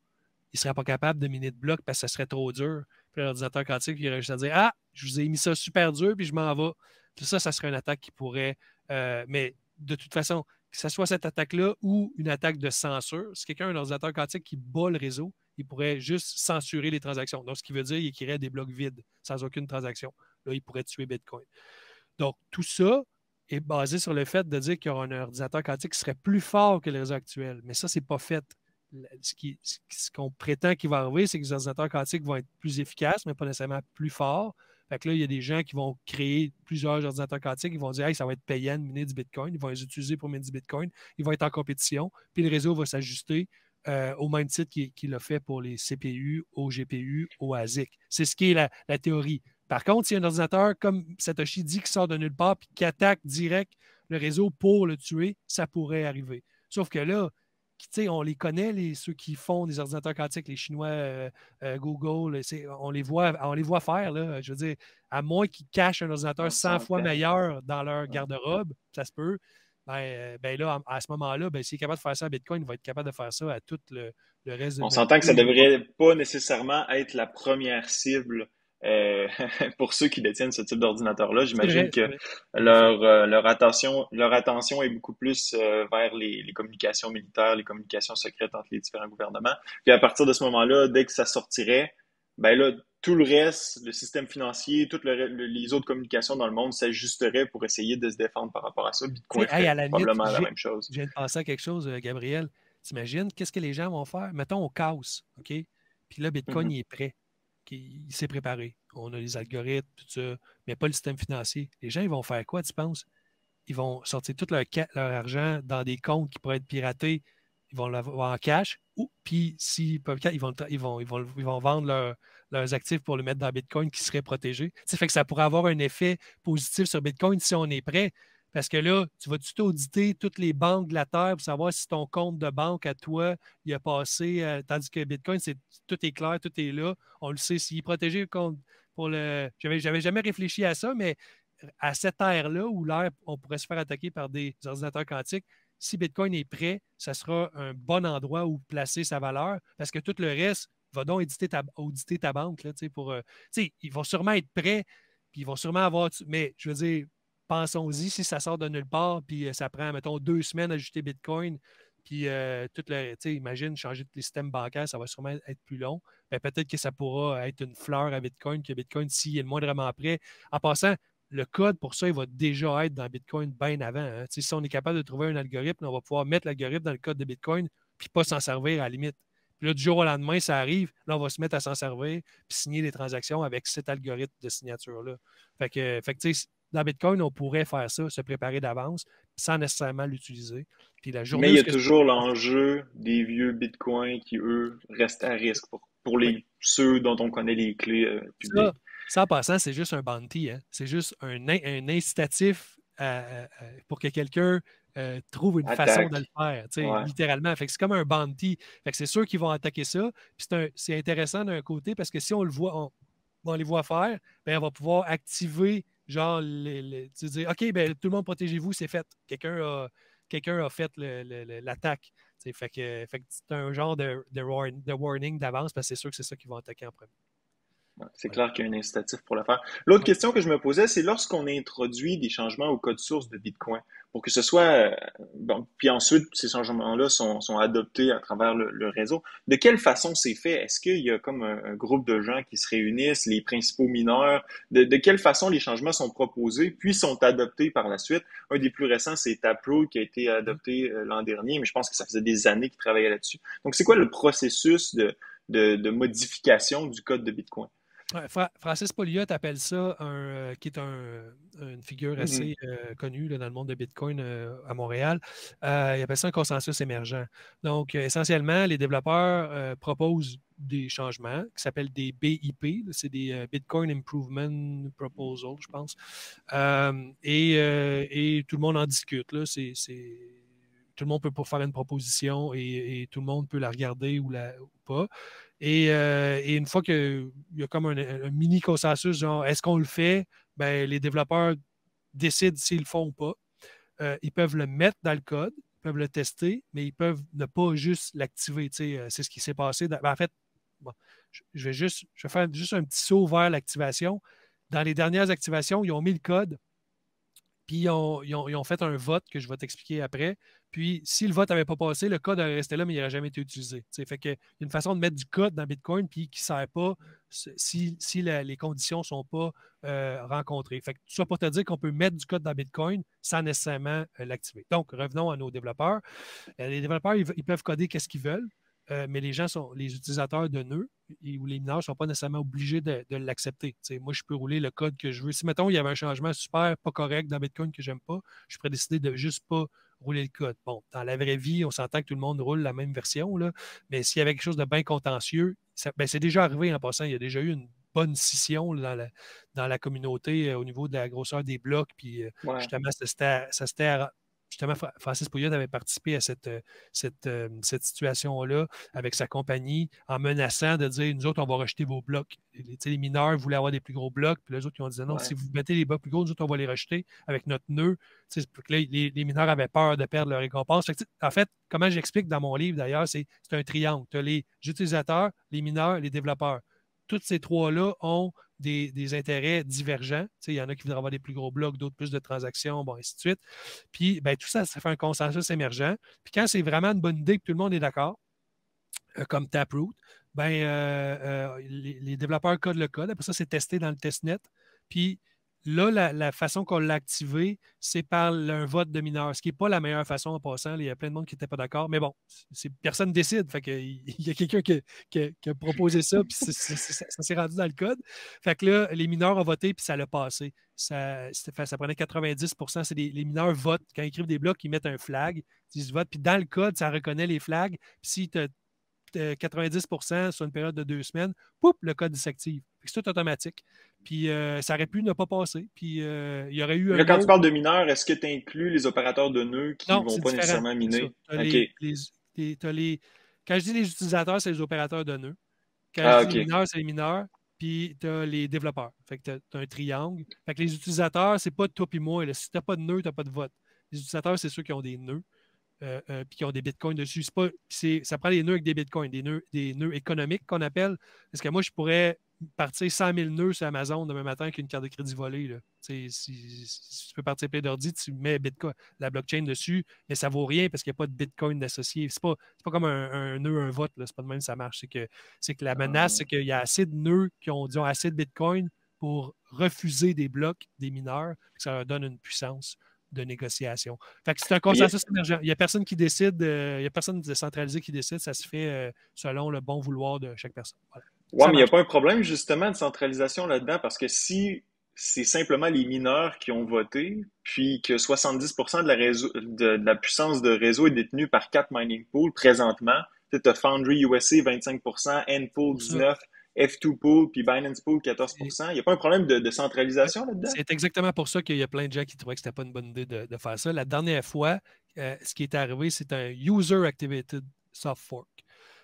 ils ne seraient pas capables de miner de blocs parce que ça serait trop dur. Puis l'ordinateur quantique, il aurait juste à dire « Ah, je vous ai mis ça super dur, puis je m'en vais. » Ça serait une attaque qui pourrait... mais de toute façon, que ce soit cette attaque-là ou une attaque de censure, si quelqu'un a un ordinateur quantique qui bat le réseau, il pourrait juste censurer les transactions. Donc, ce qui veut dire qu'il créerait des blocs vides sans aucune transaction. Là, il pourrait tuer Bitcoin. Donc, tout ça est basé sur le fait de dire qu'il y aura un ordinateur quantique qui serait plus fort que le réseau actuel. Mais ça, ce n'est pas fait. Ce qu'on prétend qu'il va arriver, c'est que les ordinateurs quantiques vont être plus efficaces, mais pas nécessairement plus forts. Fait que là, il y a des gens qui vont créer plusieurs ordinateurs quantiques. Ils vont dire hey, ça va être payant de miner du Bitcoin. Ils vont les utiliser pour miner du Bitcoin. Ils vont être en compétition. Puis le réseau va s'ajuster au même titre qu'il a fait pour les CPU, aux GPU, aux ASIC. C'est ce qui est la théorie. Par contre, s'il y a un ordinateur, comme Satoshi dit, qui sort de nulle part et qui attaque direct le réseau pour le tuer, ça pourrait arriver. Sauf que là, on les connaît, ceux qui font des ordinateurs quantiques, les Chinois, Google, on les voit faire. Là, je veux dire, à moins qu'ils cachent un ordinateur 100 fois meilleur dans leur garde-robe, ça se peut. Ben là, à ce moment-là, s'il est capable de faire ça à Bitcoin, il va être capable de faire ça à tout le reste de On s'entend que ça ne devrait pas nécessairement être la première cible pour ceux qui détiennent ce type d'ordinateur-là. J'imagine que leur attention est beaucoup plus vers les communications militaires, les communications secrètes entre les différents gouvernements. Puis à partir de ce moment-là, dès que ça sortirait, ben là, tout le reste, le système financier, toutes les autres communications dans le monde s'ajusteraient pour essayer de se défendre par rapport à ça. Bitcoin ferait probablement la même chose. Je viens de penser à quelque chose, Gabriel. T'imagines, qu'est-ce que les gens vont faire? Mettons, on casse, OK? Puis là, Bitcoin, il est prêt. Il s'est préparé. On a les algorithmes, tout ça, mais pas le système financier. Les gens, ils vont faire quoi, tu penses? Ils vont sortir tout leur argent dans des comptes qui pourraient être piratés. Ils vont l'avoir en cash. Puis, s'ils peuvent, ils vont vendre leurs actifs pour le mettre dans Bitcoin qui serait protégé. Ça fait que ça pourrait avoir un effet positif sur Bitcoin si on est prêt. Parce que là, tu vas tout auditer toutes les banques de la Terre pour savoir si ton compte de banque à toi, il a passé, tandis que Bitcoin, tout est clair, tout est là. On le sait, s'il est protégé pour le... J'avais jamais réfléchi à ça, mais à cette ère-là, où on pourrait se faire attaquer par des ordinateurs quantiques, si Bitcoin est prêt, ça sera un bon endroit où placer sa valeur, parce que tout le reste va donc auditer ta banque. Là, ils vont sûrement être prêts, puis ils vont sûrement avoir... Mais je veux dire, pensons-y, si ça sort de nulle part, puis ça prend, mettons, 2 semaines à ajouter Bitcoin, puis imagine, changer tous les systèmes bancaires, ça va sûrement être plus long. Ben, peut-être que ça pourra être une fleur à Bitcoin, que Bitcoin, s'il est moindrement prêt. En passant, le code pour ça, il va déjà être dans Bitcoin bien avant. Hein. Si on est capable de trouver un algorithme, on va pouvoir mettre l'algorithme dans le code de Bitcoin, puis pas s'en servir à la limite. Puis là, du jour au lendemain, ça arrive, là, on va se mettre à s'en servir, puis signer des transactions avec cet algorithme de signature-là. Fait que dans Bitcoin, on pourrait faire ça, se préparer d'avance, sans nécessairement l'utiliser. Puis la journée mais il y a toujours l'enjeu des vieux Bitcoins qui, eux, restent à risque pour ceux dont on connaît les clés publiques. Ça, en passant, c'est juste un bounty. Hein? C'est juste un incitatif pour que quelqu'un trouve une façon de le faire, littéralement. Fait que c'est comme un bounty. Fait que c'est sûr qu'ils vont attaquer ça. Puis c'est intéressant d'un côté parce que si on le voit, on les voit faire, ben on va pouvoir activer genre dire OK, ben tout le monde protégez-vous, c'est fait. Quelqu'un a fait l'attaque. Fait que c'est un genre de warning d'avance parce que c'est sûr que c'est ça qu'ils vont attaquer en premier. C'est clair qu'il y a un incitatif pour le faire. L'autre question que je me posais, c'est lorsqu'on introduit des changements au code source de Bitcoin, pour que ce soit... puis ensuite, ces changements-là sont adoptés à travers le réseau. De quelle façon c'est fait? Est-ce qu'il y a comme un groupe de gens qui se réunissent, les principaux mineurs? De quelle façon les changements sont proposés, puis sont adoptés par la suite? Un des plus récents, c'est Taproot, qui a été adopté l'an dernier, mais je pense que ça faisait des années qu'ils travaillaient là-dessus. Donc, c'est quoi le processus de modification du code de Bitcoin? Francis Pouliot appelle ça qui est une figure assez connue là, dans le monde de Bitcoin à Montréal. Il appelle ça un consensus émergent. Donc, essentiellement, les développeurs proposent des changements qui s'appellent des BIP, c'est des Bitcoin Improvement Proposals, je pense. Et tout le monde en discute. Là. Tout le monde peut faire une proposition et tout le monde peut la regarder ou pas. Et une fois qu'il y a comme un mini consensus, genre est-ce qu'on le fait? Ben, les développeurs décident s'ils le font ou pas. Ils peuvent le mettre dans le code, ils peuvent le tester, mais ils peuvent ne pas juste l'activer. C'est ce qui s'est passé. En fait, je vais faire juste un petit saut vers l'activation. Dans les dernières activations, ils ont mis le code, Puis ils ont fait un vote que je vais t'expliquer après. Puis si le vote n'avait pas passé, le code aurait resté là, mais il n'aurait jamais été utilisé. T'sais, fait qu'il y a une façon de mettre du code dans Bitcoin puis qui ne sert pas si les conditions ne sont pas rencontrées. Fait que tout ça pour te dire qu'on peut mettre du code dans Bitcoin sans nécessairement l'activer. Donc, revenons à nos développeurs. Les développeurs, ils peuvent coder qu'est-ce qu'ils veulent. Mais les utilisateurs de nœuds ou les mineurs ne sont pas nécessairement obligés de l'accepter. Moi, je peux rouler le code que je veux. Si, mettons, il y avait un changement super pas correct dans Bitcoin que je n'aime pas, je pourrais décider de juste pas rouler le code. Bon, dans la vraie vie, on s'entend que tout le monde roule la même version, là, mais s'il y avait quelque chose de bien contentieux, c'est déjà arrivé en passant. Il y a déjà eu une bonne scission là, dans la communauté au niveau de la grosseur des blocs. Puis justement, ça s'était justement, Francis Pouliot avait participé à cette situation-là avec sa compagnie en menaçant de dire, nous autres, on va rejeter vos blocs. Les mineurs voulaient avoir des plus gros blocs, puis les autres, ils ont dit, non, si vous mettez les blocs plus gros, nous autres, on va les rejeter avec notre nœud. Là, les mineurs avaient peur de perdre leur récompense. En fait, comment j'explique dans mon livre, d'ailleurs, c'est un triangle. Tu as les utilisateurs, les mineurs, les développeurs. Tous ces trois-là ont des intérêts divergents. Il y en a qui voudraient avoir des plus gros blocs, d'autres plus de transactions, bon, ainsi de suite. Puis, tout ça, ça fait un consensus émergent. Puis quand c'est vraiment une bonne idée que tout le monde est d'accord, comme Taproot, les développeurs codent le code. Après ça, c'est testé dans le testnet. Puis là, la façon qu'on l'a activé, c'est par un vote de mineurs, ce qui n'est pas la meilleure façon en passant. Il y a plein de monde qui n'était pas d'accord. Mais bon, personne ne décide. Fait il y a quelqu'un qui a proposé ça, puis ça s'est rendu dans le code. Fait que là, les mineurs ont voté, puis ça l'a passé. Ça prenait 90%. C'est les mineurs votent. Quand ils écrivent des blocs, ils mettent un flag, ils votent. Puis dans le code, ça reconnaît les flags. Puis si tu as 90% sur une période de 2 semaines, poup, le code s'active. C'est tout automatique. Puis ça aurait pu ne pas passer. Puis il y aurait eu. Là, quand tu parles de mineurs, est-ce que tu inclus les opérateurs de nœuds qui ne vont pas nécessairement miner? Quand je dis les utilisateurs, c'est les opérateurs de nœuds. Quand je dis les mineurs, c'est les mineurs. Puis tu as les développeurs. Fait que tu as un triangle. Fait que les utilisateurs, c'est pas toi et moi. Là. Si tu n'as pas de nœuds, tu n'as pas de vote. Les utilisateurs, c'est ceux qui ont des nœuds. Puis qui ont des bitcoins dessus. Ça prend des nœuds avec des bitcoins, des nœuds économiques qu'on appelle. Parce que moi, je pourrais partir 100 000 nœuds sur Amazon demain matin avec une carte de crédit volée. Là. Si tu peux partir plein d'ordi, tu mets Bitcoin, la blockchain dessus, mais ça ne vaut rien parce qu'il n'y a pas de bitcoin associé. C'est pas comme un nœud, un vote. C'est pas de même que ça marche. C'est que la menace, c'est qu'il y a assez de nœuds qui ont assez de bitcoin pour refuser des blocs des mineurs, que ça leur donne une puissance de négociation. Fait que c'est un consensus émergent. Il n'y a personne qui décide, il n'y a personne décentralisé qui décide, ça se fait selon le bon vouloir de chaque personne. Voilà. Oui, mais il n'y a pas un problème justement de centralisation là-dedans parce que si c'est simplement les mineurs qui ont voté, puis que 70% de la puissance de réseau est détenue par 4 mining pools présentement, tu as Foundry USA 25%, Npool 19%, F2 Pool puis Binance Pool 14%. Il n'y a pas un problème de centralisation là-dedans? C'est exactement pour ça qu'il y a plein de gens qui trouvaient que ce n'était pas une bonne idée de faire ça. La dernière fois, ce qui est arrivé, c'est un User Activated Soft Fork.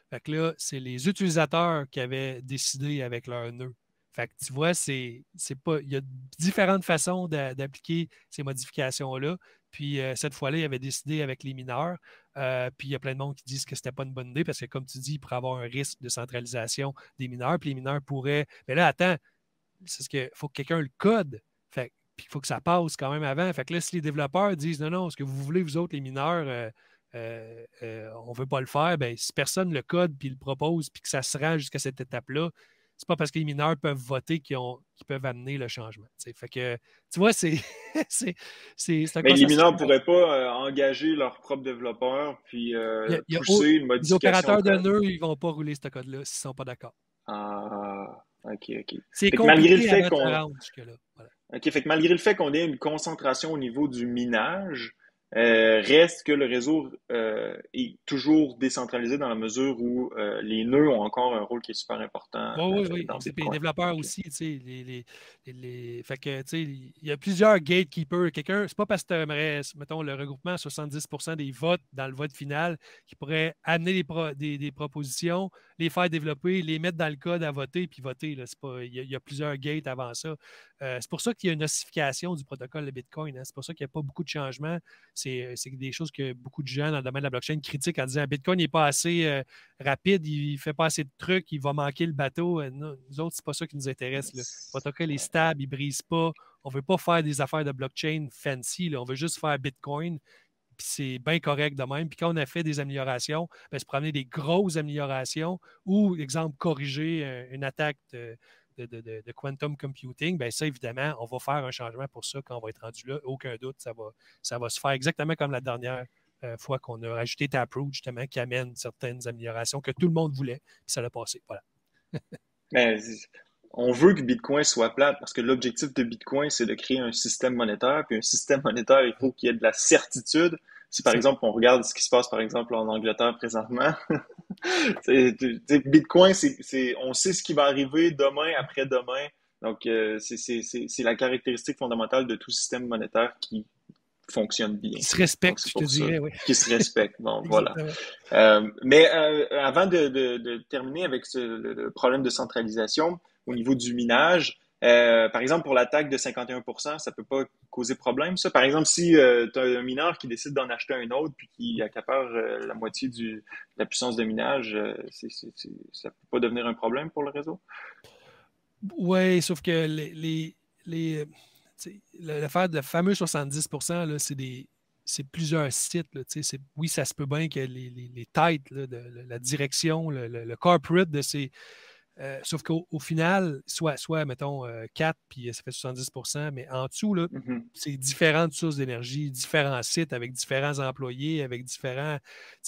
Fait que là, c'est les utilisateurs qui avaient décidé avec leur nœud. Fait que tu vois, il y a différentes façons d'appliquer ces modifications-là. Puis cette fois-là, il avait décidé avec les mineurs. Puis il y a plein de monde qui disent que c'était pas une bonne idée parce que, comme tu dis, il pourrait avoir un risque de centralisation des mineurs. Puis les mineurs pourraient. Mais là, attends, c'est ce qu'il faut que quelqu'un le code. Fait puis il faut que ça passe quand même avant. Fait que là, si les développeurs disent non, ce que vous voulez, vous autres, les mineurs, on ne veut pas le faire, ben, si personne le code puis le propose puis que ça se rend jusqu'à cette étape-là, c'est pas parce que les mineurs peuvent voter qu'ils peuvent amener le changement. T'sais. Fait que, tu vois, c'est mais les mineurs ne pourraient pas engager leurs propres développeurs puis pousser une modification. Les opérateurs de nœuds, ils ne vont pas rouler ce code-là s'ils ne sont pas d'accord. Ah, OK. C'est compliqué malgré le fait qu'on... Voilà. OK, fait que malgré le fait qu'on ait une concentration au niveau du minage, reste que le réseau est toujours décentralisé dans la mesure où les nœuds ont encore un rôle qui est super important. Oui. Les développeurs aussi, tu sais, fait que, tu sais, il y a plusieurs gatekeepers. C'est pas parce que tu aimerais, mettons, le regroupement à 70% des votes dans le vote final qui pourrait amener des propositions, les faire développer, les mettre dans le code à voter, puis voter. Il y a plusieurs gates avant ça. C'est pour ça qu'il y a une ossification du protocole de Bitcoin. Hein. C'est pour ça qu'il n'y a pas beaucoup de changements. C'est des choses que beaucoup de gens dans le domaine de la blockchain critiquent en disant Bitcoin n'est pas assez rapide, il ne fait pas assez de trucs, il va manquer le bateau. Nous autres, c'est pas ça qui nous intéresse. Là. Le protocole est stable, il ne brise pas. ne veut pas faire des affaires de blockchain fancy, là. On veut juste faire Bitcoin. Puis c'est bien correct de même. Puis quand on a fait des améliorations, ben, c'est pour amener des grosses améliorations ou, exemple, corriger une attaque de quantum computing, bien ça, évidemment, on va faire un changement pour ça quand on va être rendu là. Aucun doute, ça va se faire exactement comme la dernière fois qu'on a rajouté Taproot, justement, qui amène certaines améliorations que tout le monde voulait. Puis ça l'a passé. Voilà. Mais on veut que Bitcoin soit plate parce que l'objectif de Bitcoin, c'est de créer un système monétaire. Puis un système monétaire, il faut qu'il y ait de la certitude. Si par exemple, on regarde ce qui se passe par exemple en Angleterre présentement, Bitcoin, on sait ce qui va arriver demain, après-demain. Donc, c'est la caractéristique fondamentale de tout système monétaire qui fonctionne bien. Qui se respecte, je te dirais, oui. Qui se respecte, bon, voilà. Mais avant de terminer avec le problème de centralisation au niveau du minage, par exemple, pour l'attaque de 51%, ça peut pas causer problème, ça. Par exemple, si tu as un mineur qui décide d'en acheter un autre puis qui accapare la moitié de la puissance de minage, ça peut pas devenir un problème pour le réseau? Oui, sauf que l'affaire de le fameux 70%, là, c'est plusieurs sites. Là, oui, ça se peut bien que les têtes là, de la direction, le corporate de ces. Sauf qu'au final, soit mettons, 4, puis ça fait 70%, mais en dessous, là, c'est différentes sources d'énergie, différents sites avec différents employés, avec différents.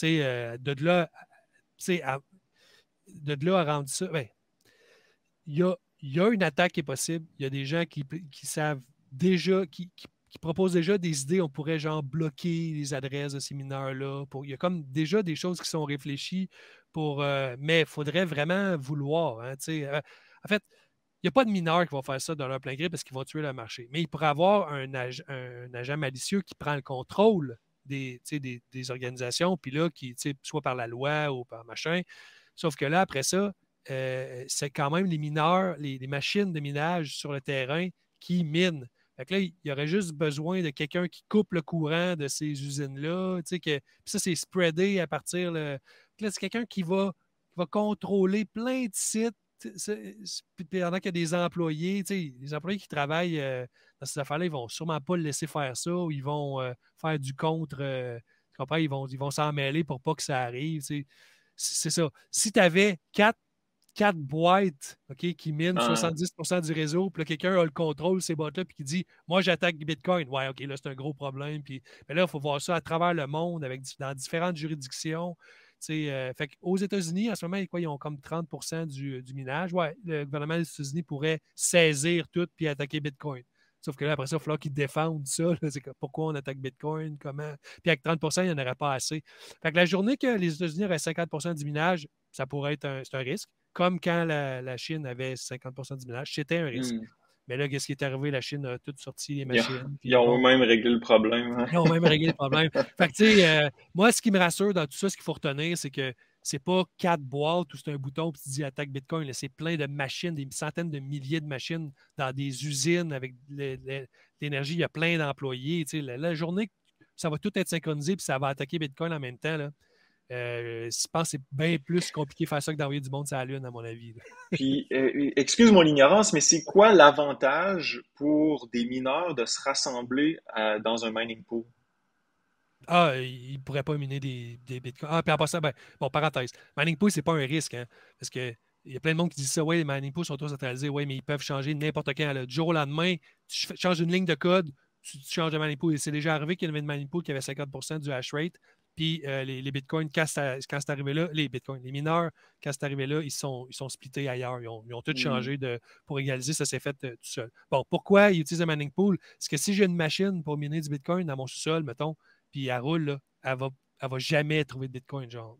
De là à rendre ça. Ben, il y a une attaque qui est possible. Il y a des gens qui savent déjà, qui proposent déjà des idées. On pourrait genre bloquer les adresses de ces mineurs-là. Il y a comme déjà des choses qui sont réfléchies mais il faudrait vraiment vouloir. Hein, en fait, il n'y a pas de mineurs qui vont faire ça dans leur plein gré parce qu'ils vont tuer le marché. Mais il pourrait y avoir un agent malicieux qui prend le contrôle des organisations, puis là, soit par la loi ou par machin. Sauf que là, après ça, c'est quand même les mineurs, les machines de minage sur le terrain qui minent. Fait que là, il y aurait juste besoin de quelqu'un qui coupe le courant de ces usines-là. Puis ça, c'est spreadé à partir. Là, c'est quelqu'un qui va contrôler plein de sites. Pendant qu'il y a des employés, les employés qui travaillent dans ces affaires-là, ils ne vont sûrement pas le laisser faire ça ou ils vont faire du contre. Tu comprends? Ils vont s'en mêler pour pas que ça arrive. C'est ça. Si tu avais 4 boîtes qui minent 70% du réseau, puis là, quelqu'un a le contrôle de ces boîtes-là, puis qui dit « Moi, j'attaque Bitcoin. » Ouais, OK, là, c'est un gros problème. Mais là, il faut voir ça à travers le monde, dans différentes juridictions. Fait qu'aux États-Unis, en ce moment, ils ont comme 30% du minage. Ouais, le gouvernement des États-Unis pourrait saisir tout puis attaquer Bitcoin. Sauf que là, après ça, il va falloir qu'ils défendent ça. Là, pourquoi on attaque Bitcoin, comment. Puis avec 30%, il n'y en aurait pas assez. Fait que la journée que les États-Unis auraient 50% du minage, ça pourrait être c'est un risque. Comme quand la Chine avait 50% du minage, c'était un risque. Mais là, qu'est-ce qui est arrivé? La Chine a tout sorti les machines. Ils ont eux-mêmes réglé le problème. Hein? Ils ont même réglé le problème. Fait que, tu sais, moi, ce qui me rassure dans tout ça, ce qu'il faut retenir, c'est que c'est pas 4 boîtes où c'est un bouton puis tu dis attaque Bitcoin. C'est plein de machines, des centaines de milliers de machines dans des usines avec l'énergie. Il y a plein d'employés. Tu sais, la journée, ça va tout être synchronisé puis ça va attaquer Bitcoin en même temps. Là. Je pense que c'est bien plus compliqué de faire ça que d'envoyer du monde sur la Lune, à mon avis. Puis, excuse mon ignorance, mais c'est quoi l'avantage pour des mineurs de se rassembler dans un mining pool? Ah, ils ne pourraient pas miner des bitcoins. Ah, puis en passant, bon, parenthèse, mining pool, c'est pas un risque, hein, parce que il y a plein de monde qui dit ça, oui, les mining pools sont tous centralisés, oui, mais ils peuvent changer n'importe quand. Là. Du jour au lendemain, tu changes une ligne de code, tu changes de mining pool. Et c'est déjà arrivé qu'il y avait une mining pool qui avait 50% du hash rate. Puis les bitcoins, quand c'est arrivé là, les mineurs, quand c'est arrivé là, ils sont splittés ailleurs. Ils ont tout changé pour égaliser. Ça s'est fait tout seul. Bon, pourquoi ils utilisent un mining pool? Parce que si j'ai une machine pour miner du bitcoin dans mon sous-sol, mettons, puis elle roule, là, elle va jamais trouver de bitcoin. Genre,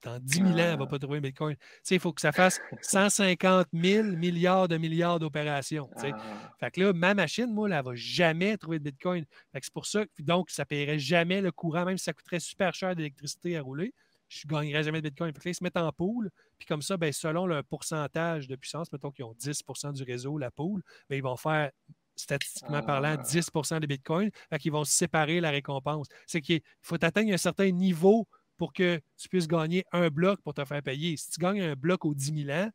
dans 10 000 ans, elle ne va pas trouver un bitcoin. Il faut que ça fasse 150 000 milliards d'opérations. Fait que là, ma machine, moi, elle ne va jamais trouver de bitcoin. Fait que c'est pour ça que donc, ça ne paierait jamais le courant, même si ça coûterait super cher d'électricité à rouler. Je ne gagnerais jamais de bitcoin. Fait que là, ils se mettent en pool. Puis comme ça, selon leur pourcentage de puissance, mettons qu'ils ont 10% du réseau, la pool, ils vont faire statistiquement parlant, 10% de Bitcoin. Fait qu'ils vont séparer la récompense. C'est qu'il faut atteindre un certain niveau pour que tu puisses gagner un bloc pour te faire payer. Si tu gagnes un bloc aux 10 000 ans,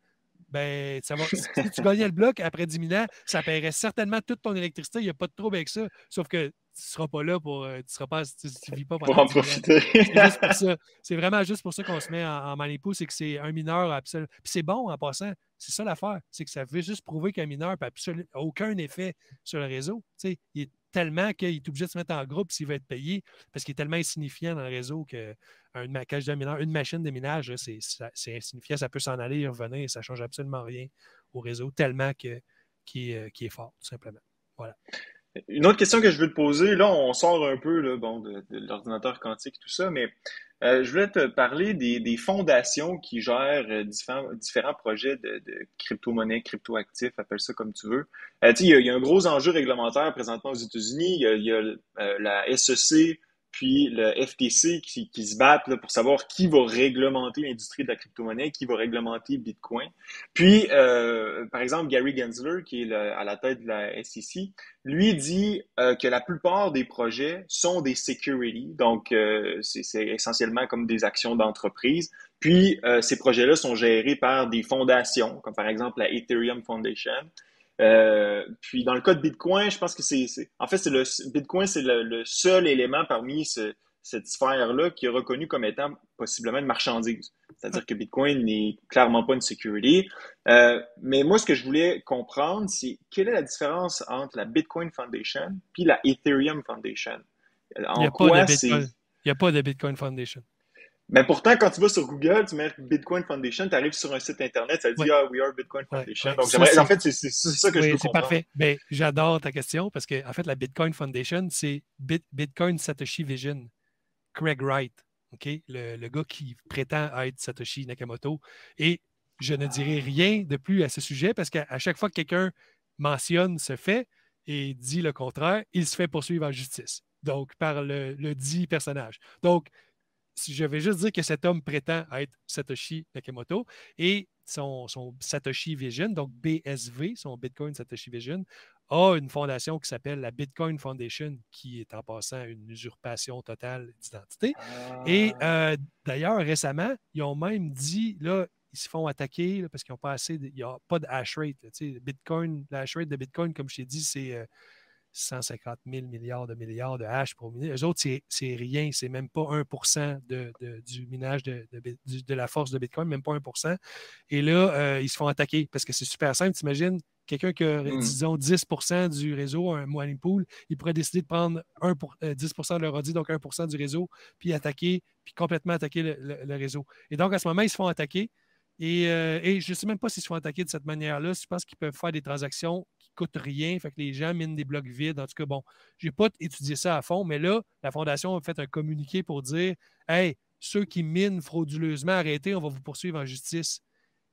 ben, si tu gagnais le bloc après 10 000 ans, ça paierait certainement toute ton électricité. Il n'y a pas de trouble avec ça. Sauf que tu ne seras pas là pour. Tu vis pas Pour pendant en 10 000 ans. profiter. C'est juste pour ça. C'est vraiment juste pour ça qu'on se met en Manitou, c'est que c'est un mineur absolument. Puis c'est bon en passant. C'est ça l'affaire. C'est que ça veut juste prouver qu'un mineur n'a aucun effet sur le réseau. Tu sais, il est tellement qu'il est obligé de se mettre en groupe s'il veut être payé parce qu'il est tellement insignifiant dans le réseau que une machine de minage, c'est insignifiant, ça peut s'en aller et revenir, ça ne change absolument rien au réseau, tellement qu'il est fort, tout simplement. Voilà. Une autre question que je veux te poser, là, on sort un peu là, bon, de l'ordinateur quantique, tout ça, mais je voulais te parler des fondations qui gèrent différents projets de crypto-monnaies, crypto-actifs, appelle ça comme tu veux. Tu sais, il y a un gros enjeu réglementaire présentement aux États-Unis. Il y a la SEC, puis le FTC qui se battent là, pour savoir qui va réglementer l'industrie de la crypto-monnaie, qui va réglementer Bitcoin. Puis, par exemple, Gary Gensler, qui est à la tête de la SEC, lui dit que la plupart des projets sont des securities, donc c'est essentiellement comme des actions d'entreprise. Puis, ces projets-là sont gérés par des fondations, comme par exemple la Ethereum Foundation. Puis dans le cas de Bitcoin, je pense que en fait, Bitcoin, c'est le seul élément parmi cette sphère-là qui est reconnu comme étant possiblement une marchandise. C'est-à-dire que Bitcoin n'est clairement pas une security. Mais moi, ce que je voulais comprendre, c'est quelle est la différence entre la Bitcoin Foundation puis la Ethereum Foundation? Il n'y a pas de Bitcoin Foundation. Mais pourtant, quand tu vas sur Google, tu mets Bitcoin Foundation, tu arrives sur un site Internet, ça dit « we are Bitcoin Foundation ». Donc, en fait, c'est ça que je veux comprendre. C'est parfait. Ben, j'adore ta question parce que, en fait, la Bitcoin Foundation, c'est Bitcoin Satoshi Vision. Craig Wright, okay? Le gars qui prétend être Satoshi Nakamoto. Et je ne dirai rien de plus à ce sujet parce qu'à chaque fois que quelqu'un mentionne ce fait et dit le contraire, il se fait poursuivre en justice. Donc, par le dit personnage. Donc, je vais juste dire que cet homme prétend être Satoshi Nakamoto et son Satoshi Vision, donc BSV, son Bitcoin Satoshi Vision, a une fondation qui s'appelle la Bitcoin Foundation, qui est en passant une usurpation totale d'identité. Et d'ailleurs, récemment, ils ont même dit, là, ils se font attaquer là, parce qu'ils n'ont pas assez, il n'y a pas de hash rate. Bitcoin, la hash rate de Bitcoin, comme je t'ai dit, c'est 150 000 milliards de hash pour miner. Eux autres, c'est rien. C'est même pas 1% du minage de la force de Bitcoin, même pas 1%. Et là, ils se font attaquer parce que c'est super simple. T'imagines, quelqu'un qui a, disons, 10% du réseau, un mining pool, il pourrait décider de prendre 10% de leur audit, donc 1% du réseau, puis complètement attaquer le réseau. Et donc, à ce moment, ils se font attaquer. Et je ne sais même pas s'ils se font attaquer de cette manière-là. Je pense qu'ils peuvent faire des transactions qui ne coûtent rien. Fait que les gens minent des blocs vides. En tout cas, bon, je n'ai pas étudié ça à fond, mais là, la Fondation a fait un communiqué pour dire hey, ceux qui minent frauduleusement, arrêtez, on va vous poursuivre en justice.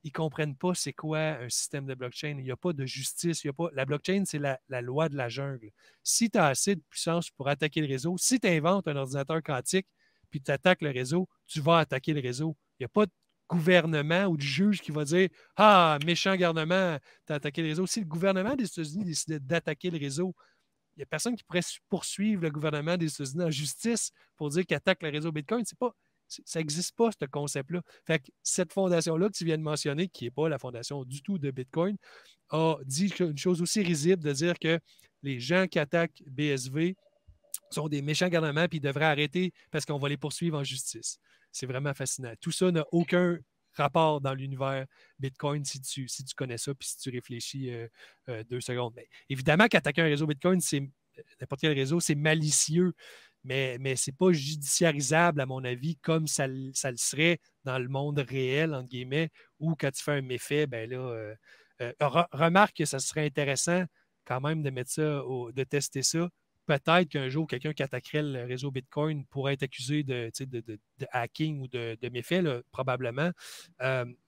Ils ne comprennent pas c'est quoi un système de blockchain. Il n'y a pas de justice. La blockchain, c'est la loi de la jungle. Si tu as assez de puissance pour attaquer le réseau, si tu inventes un ordinateur quantique puis tu attaques le réseau, tu vas attaquer le réseau. Il n'y a pas de gouvernement ou du juge qui va dire « Ah, méchant gouvernement, tu as attaqué le réseau ». Si le gouvernement des États-Unis décidait d'attaquer le réseau, il n'y a personne qui pourrait poursuivre le gouvernement des États-Unis en justice pour dire qu'il attaque le réseau Bitcoin. Ça n'existe pas, ce concept-là. Fait que cette fondation-là que tu viens de mentionner, qui n'est pas la fondation du tout de Bitcoin, a dit une chose aussi risible de dire que les gens qui attaquent BSV sont des méchants gouvernements puis ils devraient arrêter parce qu'on va les poursuivre en justice. C'est vraiment fascinant. Tout ça n'a aucun rapport dans l'univers Bitcoin si tu connais ça puis si tu réfléchis 2 secondes. Mais évidemment qu'attaquer un réseau Bitcoin, c'est n'importe quel réseau, c'est malicieux, mais ce n'est pas judiciarisable, à mon avis, comme ça le serait dans le monde réel, entre guillemets, où quand tu fais un méfait, ben là, remarque que ça serait intéressant quand même de mettre ça, de tester ça. Peut-être qu'un jour, quelqu'un qui attaquerait le réseau Bitcoin pourrait être accusé de hacking ou de méfaits, là, probablement.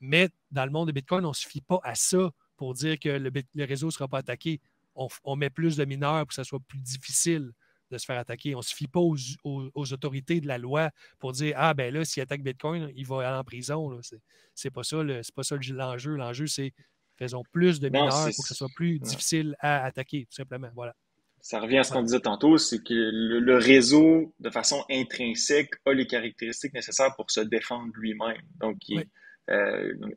Mais dans le monde de Bitcoin, on ne se fie pas à ça pour dire que le réseau ne sera pas attaqué. On met plus de mineurs pour que ça soit plus difficile de se faire attaquer. On ne se fie pas aux autorités de la loi pour dire « Ah, ben là, s'il attaque Bitcoin, il va aller en prison. » C'est pas ça l'enjeu. L'enjeu, c'est faisons plus de mineurs pour que ce soit plus difficile à attaquer, tout simplement. Voilà. Ça revient à ce qu'on disait tantôt, c'est que le réseau, de façon intrinsèque, a les caractéristiques nécessaires pour se défendre lui-même. Donc, il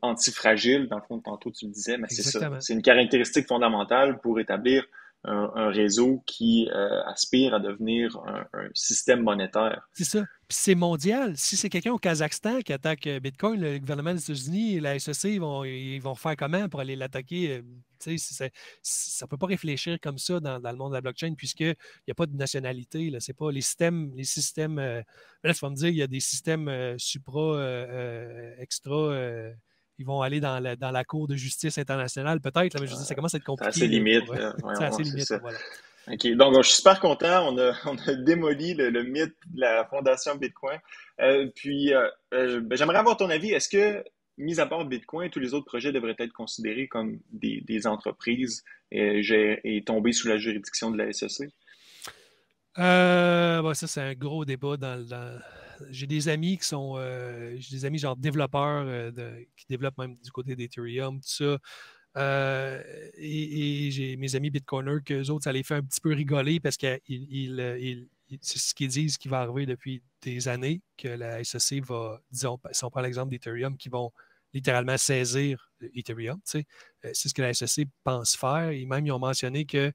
antifragile. Dans le fond, tantôt, tu le disais, mais c'est ça. Exactement. C'est une caractéristique fondamentale pour établir un réseau qui aspire à devenir un système monétaire. C'est ça. Puis c'est mondial. Si c'est quelqu'un au Kazakhstan qui attaque Bitcoin, le gouvernement des États-Unis et la SEC, ils vont faire comment pour aller l'attaquer? Ça ne peut pas réfléchir comme ça dans le monde de la blockchain puisqu'il n'y a pas de nationalité. C'est pas les systèmes. Là, tu vas me dire, il y a des systèmes extra. Ils vont aller dans la Cour de justice internationale, peut-être, là, mais je dis, ça commence à être compliqué. C'est assez limite. C'est assez limite, voilà. OK. Donc, je suis super content. On a démoli le mythe de la fondation Bitcoin. J'aimerais avoir ton avis. Est-ce que, mis à part Bitcoin, tous les autres projets devraient être considérés comme des entreprises et tomber sous la juridiction de la SEC? Ça, c'est un gros débat J'ai des amis qui sont genre développeurs qui développent même du côté d'Ethereum, tout ça. Et j'ai mes amis Bitcoiners qu'eux autres, ça les fait un petit peu rigoler parce que c'est ce qu'ils disent qui va arriver depuis des années, que la SEC va, disons, si on prend l'exemple d'Ethereum, qui vont littéralement saisir Ethereum. C'est ce que la SEC pense faire. Et même, ils ont mentionné que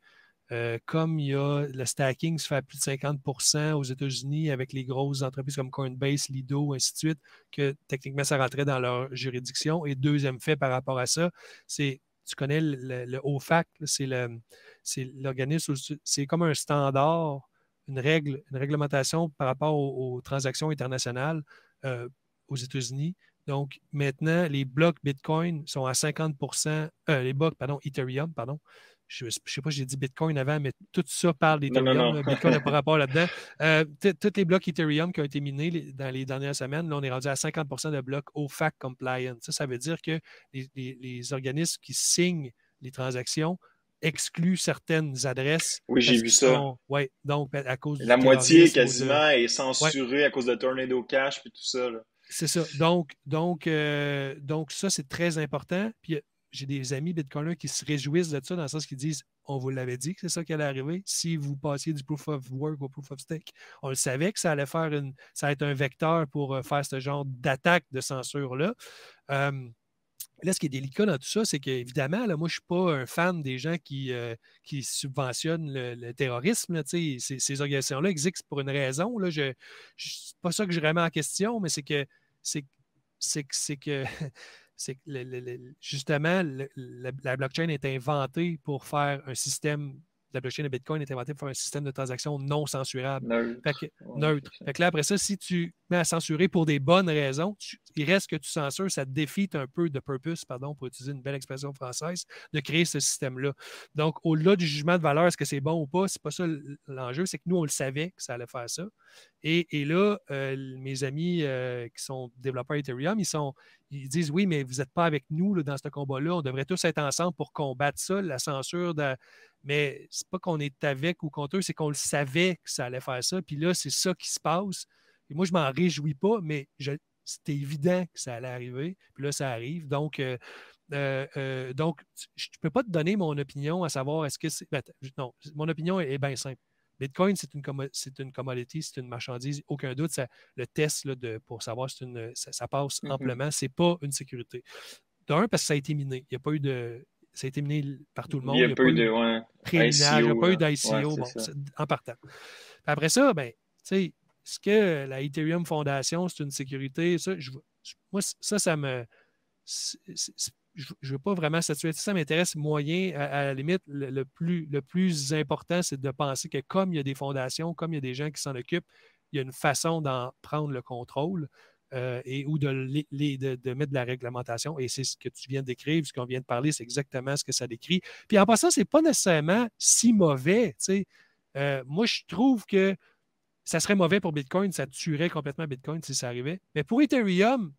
comme il y a le stacking se fait à plus de 50% aux États-Unis avec les grosses entreprises comme Coinbase, Lido, ainsi de suite, que techniquement, ça rentrait dans leur juridiction. Et deuxième fait par rapport à ça, c'est, tu connais le OFAC, c'est l'organisme, c'est comme un standard, une réglementation par rapport aux transactions internationales aux États-Unis. Donc, maintenant, les blocs Bitcoin sont à 50%, les blocs, Ethereum, je ne sais pas si j'ai dit Bitcoin avant, mais tout ça parle d'Ethereum. Non. Bitcoin n'a pas rapport là-dedans. Tous les blocs Ethereum qui ont été minés dans les dernières semaines, là, on est rendu à 50% de blocs OFAC compliant. Ça veut dire que les organismes qui signent les transactions excluent certaines adresses. Oui, j'ai vu ça. Oui, donc à cause du la moitié quasiment est censurée à cause de Tornado Cash et tout ça. Là. C'est ça. Donc ça, c'est très important. Puis j'ai des amis Bitcoiners qui se réjouissent de ça dans le sens qu'ils disent on vous l'avait dit que c'est ça qui allait arriver. Si vous passiez du proof of work au proof of stake, on le savait que ça allait ça allait être un vecteur pour faire ce genre d'attaque de censure-là. Là, ce qui est délicat dans tout ça, c'est qu'évidemment, moi, je ne suis pas un fan des gens qui subventionnent le terrorisme. Là, ces organisations-là existent pour une raison. Là, c'est pas ça que je remets en question, mais c'est que justement, la blockchain est inventée pour faire un système. La blockchain de Bitcoin est inventée pour faire un système de transaction non censurable. Neutre. Fait que là, après ça, si tu mets à censurer pour des bonnes raisons, il reste que tu censures, ça défite un peu de purpose, pour utiliser une belle expression française, de créer ce système-là. Donc, au-delà du jugement de valeur, est-ce que c'est bon ou pas, c'est pas ça l'enjeu, c'est que nous, on le savait que ça allait faire ça. Et là, mes amis qui sont développeurs Ethereum, ils disent oui, mais vous n'êtes pas avec nous là, dans ce combat-là. On devrait tous être ensemble pour combattre ça, la censure. Mais c'est pas qu'on est avec ou contre eux, c'est qu'on le savait que ça allait faire ça. Puis là, c'est ça qui se passe. Et moi, je m'en réjouis pas, mais c'était évident que ça allait arriver. Puis là, ça arrive. Donc, je ne peux pas te donner mon opinion à savoir est-ce que c'est. Non, mon opinion est bien simple. Bitcoin, c'est une commodity, c'est une marchandise, aucun doute. Le test là, pour savoir si ça passe amplement, c'est pas une sécurité. D'un, parce que ça a été miné. Il n'y a pas eu de. Ça a été miné par tout le monde. Il n'y a pas eu de préminage, il n'y a pas eu d'ICO en partant. Puis après ça, est-ce que la Ethereum Foundation, c'est une sécurité? Moi, ça me. Je ne veux pas vraiment statuer. Ça m'intéresse moyen. À la limite, le plus important, c'est de penser que comme il y a des fondations, comme il y a des gens qui s'en occupent, il y a une façon d'en prendre le contrôle ou de mettre de la réglementation. Et c'est ce que tu viens de décrire, ce qu'on vient de parler, c'est exactement ce que ça décrit. Puis en passant, ce n'est pas nécessairement si mauvais. Moi, je trouve que ça serait mauvais pour Bitcoin, ça tuerait complètement Bitcoin si ça arrivait. Mais pour Ethereum,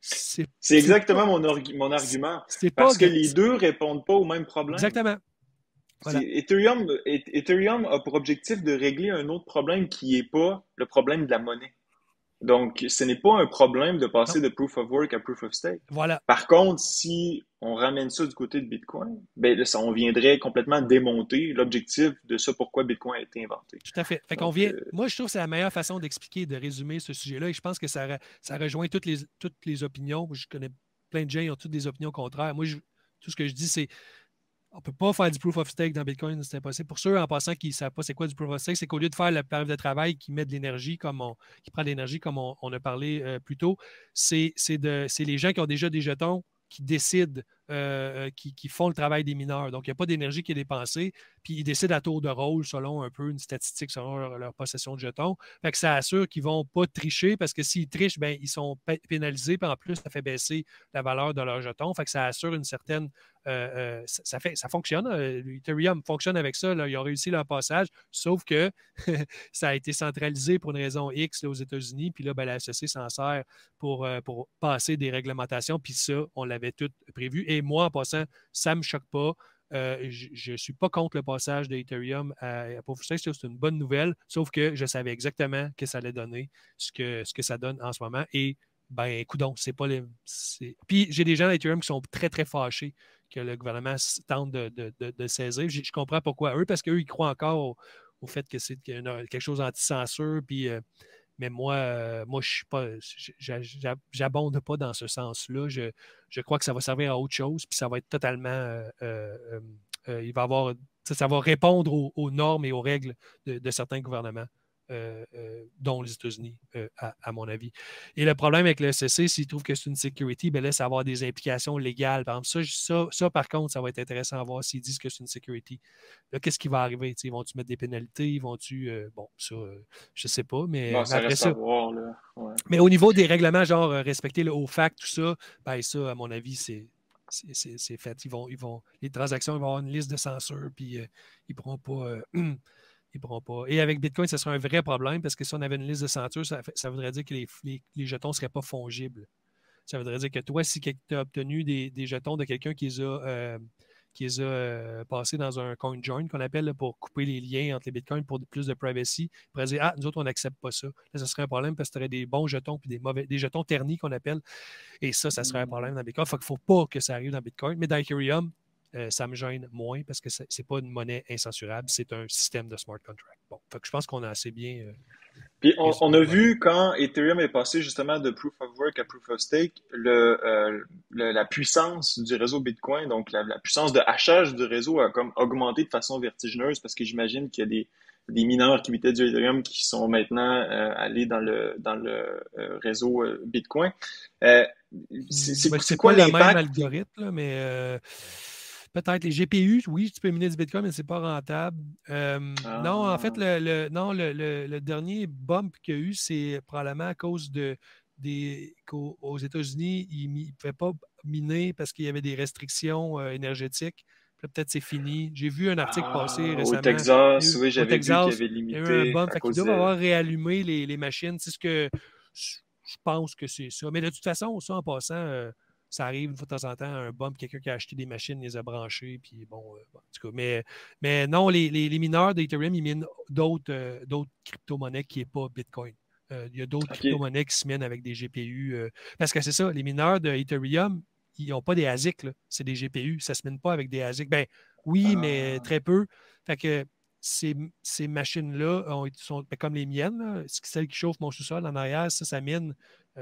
c'est exactement mon argument. Parce que les deux ne répondent pas au même problème. Exactement. Voilà. Ethereum a pour objectif de régler un autre problème qui n'est pas le problème de la monnaie. Donc, ce n'est pas un problème de Non, passer de Proof of Work à Proof of Stake. voilà. Par contre, si on ramène ça du côté de Bitcoin, ben là, on viendrait complètement démonter l'objectif de ça, pourquoi Bitcoin a été inventé. Tout à fait. Fait qu'on Donc, vient. Moi, je trouve que c'est la meilleure façon d'expliquer, de résumer ce sujet-là. Et je pense que ça rejoint toutes les opinions. Je connais plein de gens qui ont toutes des opinions contraires. Moi, tout ce que je dis, c'est on ne peut pas faire du proof of stake dans Bitcoin, c'est impossible. Pour ceux, en passant, qui ne savent pas c'est quoi du proof of stake, c'est qu'au lieu de faire le période de travail qui met de l'énergie, qui prend de l'énergie, comme on a parlé plus tôt, c'est les gens qui ont déjà des jetons qui décident, qui font le travail des mineurs. Donc, il n'y a pas d'énergie qui est dépensée, puis ils décident à tour de rôle selon un peu une statistique, selon leur possession de jetons. Fait que ça assure qu'ils ne vont pas tricher, parce que s'ils trichent, ben, ils sont pénalisés, puis en plus, ça fait baisser la valeur de leur jeton. Fait que ça assure une certaine ça fonctionne. Ethereum fonctionne avec ça. Là. Ils ont réussi leur passage, sauf que ça a été centralisé pour une raison X là, aux États-Unis. Puis là, ben, la SEC s'en sert pour passer des réglementations. Puis ça, on l'avait tout prévu. Et moi, en passant, ça ne me choque pas. Je ne suis pas contre le passage d'Ethereum à Proof of Stake. C'est une bonne nouvelle, sauf que je savais exactement ce que ça allait donner, ce que ça donne en ce moment. Et ben, coudonc, c'est pas les. Puis j'ai des gens d'Ethereum qui sont très, très fâchés que le gouvernement tente de saisir. Je comprends pourquoi eux, parce qu'eux, ils croient encore au fait que c'est quelque chose anti-censure. Puis, mais moi, je suis pas. J'abonde pas dans ce sens-là. Je crois que ça va servir à autre chose, puis ça va être totalement. Il va avoir. Ça va répondre aux normes et aux règles de certains gouvernements. Dont les États-Unis, à mon avis. Et le problème avec le SEC, s'ils trouvent que c'est une security, ben là, ça va avoir des implications légales. Par exemple, ça, par contre, ça va être intéressant à voir s'ils disent que c'est une security. Là, qu'est-ce qui va arriver? T'sais, vont-tu mettre des pénalités? Vont-tu. Bon, ça, je ne sais pas, mais bon, ça après reste ça. à voir, là. Ouais. Mais au niveau des règlements, genre respecter le OFAC, tout ça, ben ça, à mon avis, c'est fait. Les transactions, ils vont avoir une liste de censure, puis ils ne pourront pas. Ils ne pourront pas. Et avec Bitcoin, ce serait un vrai problème parce que si on avait une liste de censure, ça voudrait dire que les jetons ne seraient pas fongibles. Ça voudrait dire que toi, si tu as obtenu des jetons de quelqu'un qui les a passés dans un coin join qu'on appelle là, pour couper les liens entre les bitcoins pour plus de privacy, il pourrait dire ah, nous autres, on n'accepte pas ça. Là, ça serait un problème parce que tu aurais des bons jetons puis des jetons ternis qu'on appelle. Et ça serait un problème dans Bitcoin. Il ne faut pas que ça arrive dans Bitcoin. Mais dans Ethereum, ça me gêne moins parce que ce n'est pas une monnaie incensurable, c'est un système de smart contract. Bon, fait que je pense qu'on a assez bien. Puis on a vu quand Ethereum est passé justement de Proof of Work à Proof of Stake, la puissance du réseau Bitcoin, donc la puissance de hachage du réseau a comme augmenté de façon vertigineuse parce que j'imagine qu'il y a des mineurs qui étaient du Ethereum qui sont maintenant allés dans le réseau Bitcoin. C'est pas quoi le même l'impact? algorithme, là, mais peut-être les GPU, oui, tu peux miner du Bitcoin, mais c'est pas rentable. Non, en fait, le dernier bump qu'il y a eu, c'est probablement à cause qu'aux États-Unis, ils ne pouvaient pas miner parce qu'il y avait des restrictions énergétiques. Peut-être c'est fini. J'ai vu un article passer Au récemment. Texas, oui, Au j'avais vu qu'il y Texas, avait il y a eu un limité bump. à Fait qu'ils cause doivent de... avoir réallumé les machines. C'est ce que je pense que c'est ça. Mais de toute façon, ça en passant, ça arrive de temps en temps, un bump, quelqu'un qui a acheté des machines, les a branchées, puis bon, en tout cas. Mais non, les mineurs d'Ethereum, ils minent d'autres crypto-monnaies qui n'est pas Bitcoin. Il y a d'autres crypto-monnaies qui se minent avec des GPU. Parce que c'est ça, les mineurs d'Ethereum, ils n'ont pas des ASIC, c'est des GPU. Ça ne se mine pas avec des ASIC. Ben oui, mais très peu. Fait que ces machines-là sont comme les miennes, là, celles qui chauffent mon sous-sol en arrière, ça mine.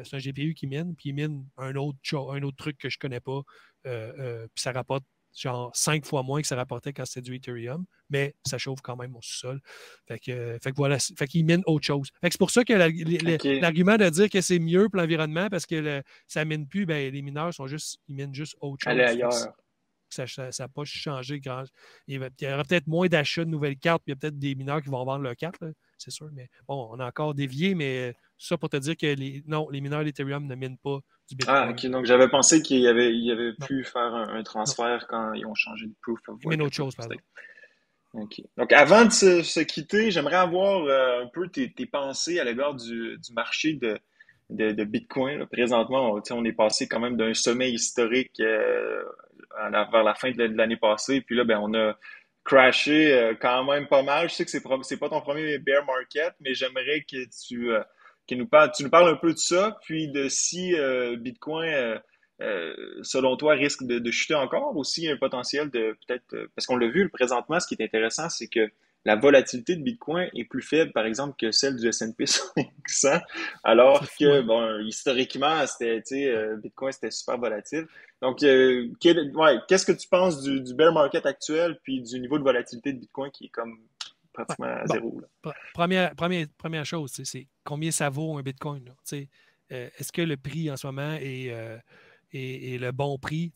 C'est un GPU qui mine, puis il mine un autre truc que je ne connais pas. Puis ça rapporte genre 5 fois moins que ça rapportait quand c'était du Ethereum, mais ça chauffe quand même mon sous-sol. Fait que voilà, fait qu'il mine autre chose. Fait que c'est pour ça que l'argument de dire que c'est mieux pour l'environnement parce que ça mine plus, ben, les mineurs ils minent juste autre chose. Aller ailleurs. Ça n'a pas changé grand. Il y aura peut-être moins d'achats de nouvelles cartes, puis il y a peut-être des mineurs qui vont vendre leurs cartes, là, c'est sûr. Mais bon, on a encore dévié, mais ça pour te dire que les mineurs d'Ethereum ne minent pas du Bitcoin. Ah, ok. Donc j'avais pensé qu'il y avait pu faire un transfert quand ils ont changé de Proof of Work. Ils minent autre chose, pardon. Okay. Donc, avant de se quitter, j'aimerais avoir un peu tes pensées à l'égard du marché de Bitcoin. Là. Présentement, on est passé quand même d'un sommet historique vers la fin de l'année passée. Puis là, ben, on a crashé quand même pas mal. Je sais que c'est pas ton premier bear market, mais j'aimerais que tu nous parles un peu de ça, puis de si Bitcoin, selon toi, risque de chuter encore, ou s'il y a un potentiel de peut-être, parce qu'on l'a vu présentement, ce qui est intéressant, c'est que la volatilité de Bitcoin est plus faible, par exemple, que celle du S&P 500, C'est alors fou, que, hein? bon, historiquement, c'était, tu sais, Bitcoin, c'était super volatile. Donc, qu'est-ce que tu penses du bear market actuel, puis du niveau de volatilité de Bitcoin qui est comme Ouais. pratiquement à Bon, zéro, là? première chose, c'est combien ça vaut un Bitcoin, là? Est-ce que le prix en ce moment est le bon prix?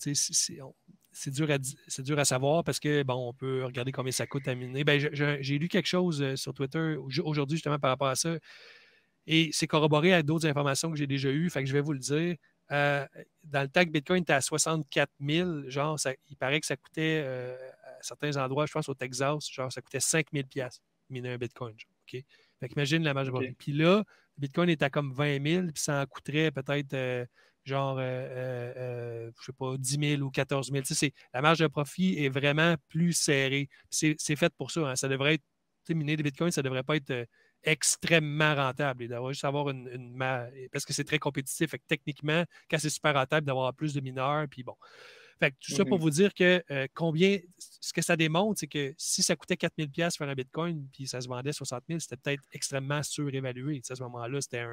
C'est dur à savoir parce que, bon, on peut regarder combien ça coûte à miner. Ben, j'ai lu quelque chose sur Twitter aujourd'hui, justement, par rapport à ça. Et c'est corroboré avec d'autres informations que j'ai déjà eues. Fait que je vais vous le dire. Euh, Dans le temps que Bitcoin était à 64 000, genre, il paraît que ça coûtait à certains endroits, je pense au Texas, genre, ça coûtait 5 000 miner un Bitcoin. Genre, OK? Fait qu'imagine la marge de profit. OK. Puis là, le Bitcoin est à comme 20 000, puis ça en coûterait peut-être je sais pas, 10 000 ou 14 000. La marge de profit est vraiment plus serrée. C'est fait pour ça. Hein. Ça devrait être, miner des Bitcoins, ça ne devrait pas être extrêmement rentable. Il devrait juste avoir parce que c'est très compétitif. Fait que techniquement, quand c'est super rentable, d'avoir plus de mineurs, puis bon. Fait que tout ça pour Mhm. vous dire que ce que ça démontre, c'est que si ça coûtait 4 000 faire un Bitcoin, puis ça se vendait 60 000, c'était peut-être extrêmement surévalué. À ce moment-là, c'était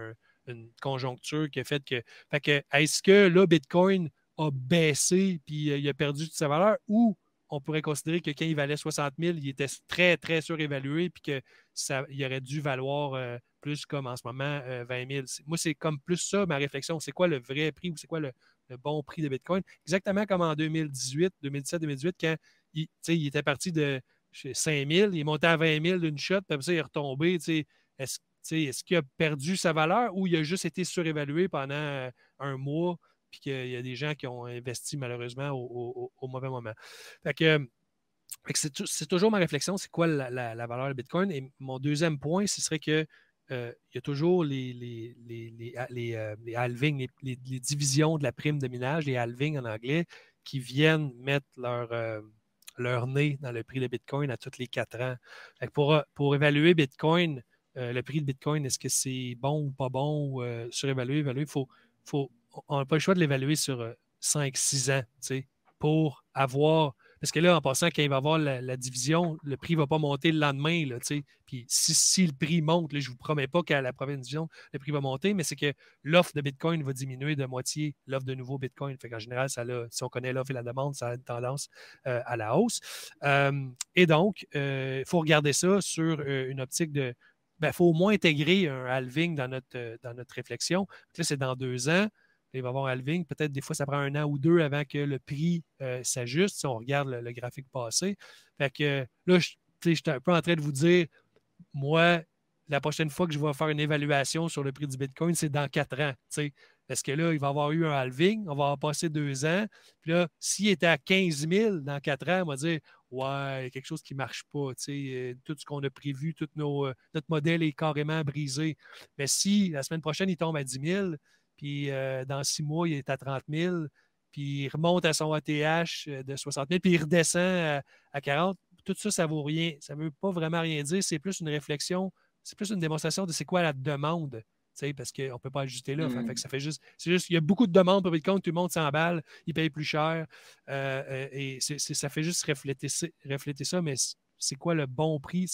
une conjoncture qui a fait que. Fait que, est-ce que là, Bitcoin a baissé, puis il a perdu toute sa valeur, ou on pourrait considérer que quand il valait 60 000, il était très, très surévalué, puis qu'il aurait dû valoir plus comme en ce moment 20 000. Moi, c'est comme plus ça ma réflexion. C'est quoi le vrai prix ou c'est quoi le bon prix de Bitcoin? Exactement comme en 2018, 2017, 2018, quand il était parti de 5 000, il est monté à 20 000 d'une shot, puis après ça, il est retombé. Est-ce qu'il a perdu sa valeur ou il a juste été surévalué pendant un mois? Puis qu'il y a des gens qui ont investi malheureusement au mauvais moment. Fait que, c'est toujours ma réflexion, c'est quoi la valeur de Bitcoin. Et mon deuxième point, ce serait que il y a toujours les halvings, les divisions de la prime de minage, les halvings en anglais, qui viennent mettre leur nez dans le prix de Bitcoin à tous les 4 ans. Fait que pour évaluer Bitcoin, le prix de Bitcoin, est-ce que c'est bon ou pas bon ou surévalué, évalué, on n'a pas le choix de l'évaluer sur 5-6 ans, pour avoir. Parce que là, en passant, quand il va y avoir la division, le prix ne va pas monter le lendemain. Là, puis si le prix monte, là, je ne vous promets pas qu'à la prochaine division, le prix va monter, mais c'est que l'offre de Bitcoin va diminuer de moitié l'offre de nouveaux Bitcoin. Fait qu'en général, si on connaît l'offre et la demande, ça a une tendance à la hausse. Et donc, il faut regarder ça sur une optique de. Il faut au moins intégrer un halving dans notre réflexion. Là, c'est dans 2 ans. Il va y avoir un halving. Peut-être des fois, ça prend 1 an ou 2 avant que le prix s'ajuste, si on regarde le graphique passé. Fait que là, je suis un peu en train de vous dire, moi, la prochaine fois que je vais faire une évaluation sur le prix du Bitcoin, c'est dans 4 ans. Parce que là, il va y avoir eu un halving, on va avoir passé 2 ans. Puis là, s'il était à 15 000 dans 4 ans, on va dire, ouais, il y a quelque chose qui ne marche pas. Tout ce qu'on a prévu, notre modèle est carrément brisé. Mais si la semaine prochaine, il tombe à 10 000, puis dans 6 mois, il est à 30 000, puis il remonte à son ATH de 60 000, puis il redescend à 40, tout ça, ça ne vaut rien. Ça ne veut pas vraiment rien dire. C'est plus une réflexion, c'est plus une démonstration de c'est quoi la demande. Parce qu'on ne peut pas ajuster là. Fait que ça fait juste. C'est juste, il y a beaucoup de demandes pour Bitcoin, tout le monde s'emballe, il paye plus cher. Et ça fait juste refléter ça, mais c'est quoi le bon prix?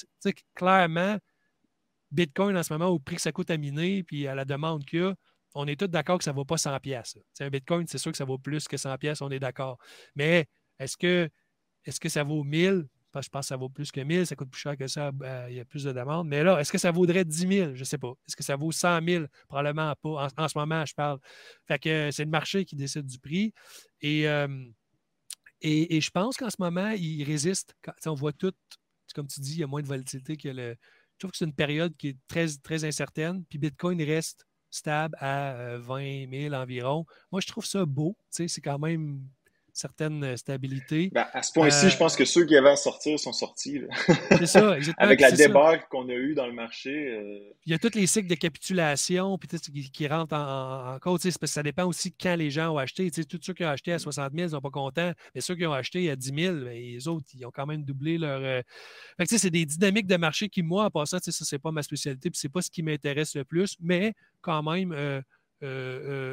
Clairement, Bitcoin en ce moment, au prix que ça coûte à miner, puis à la demande qu'il y a, on est tous d'accord que ça ne vaut pas 100$. Un Bitcoin, c'est sûr que ça vaut plus que 100$, on est d'accord. Mais est-ce que ça vaut 1000? Je pense que ça vaut plus que 1000, ça coûte plus cher que ça, il y a plus de demandes. Mais là, est-ce que ça vaudrait 10 000? Je ne sais pas. Est-ce que ça vaut 100 000? Probablement pas. En ce moment, je parle. Fait que c'est le marché qui décide du prix. Et je pense qu'en ce moment, il résiste. On voit tout, comme tu dis, il y a moins de volatilité que le. Je trouve que c'est une période qui est très, très incertaine. Puis Bitcoin reste stable à 20 000 environ. Moi, je trouve ça beau. C'est quand même certaine stabilité. Ben, à ce point-ci, je pense que ceux qui avaient à sortir sont sortis. Là. C'est ça, exactement. Avec la débâcle qu'on a eue dans le marché. Il y a tous les cycles de capitulation puis qui rentrent en cause. Parce que ça dépend aussi de quand les gens ont acheté. Tous ceux qui ont acheté à 60 000 ne sont pas contents. Mais ceux qui ont acheté à 10 000, ben, les autres, ils ont quand même doublé leur. Fait que c'est des dynamiques de marché qui, moi, en passant, ça, c'est pas ma spécialité puis c'est pas ce qui m'intéresse le plus. Mais quand même.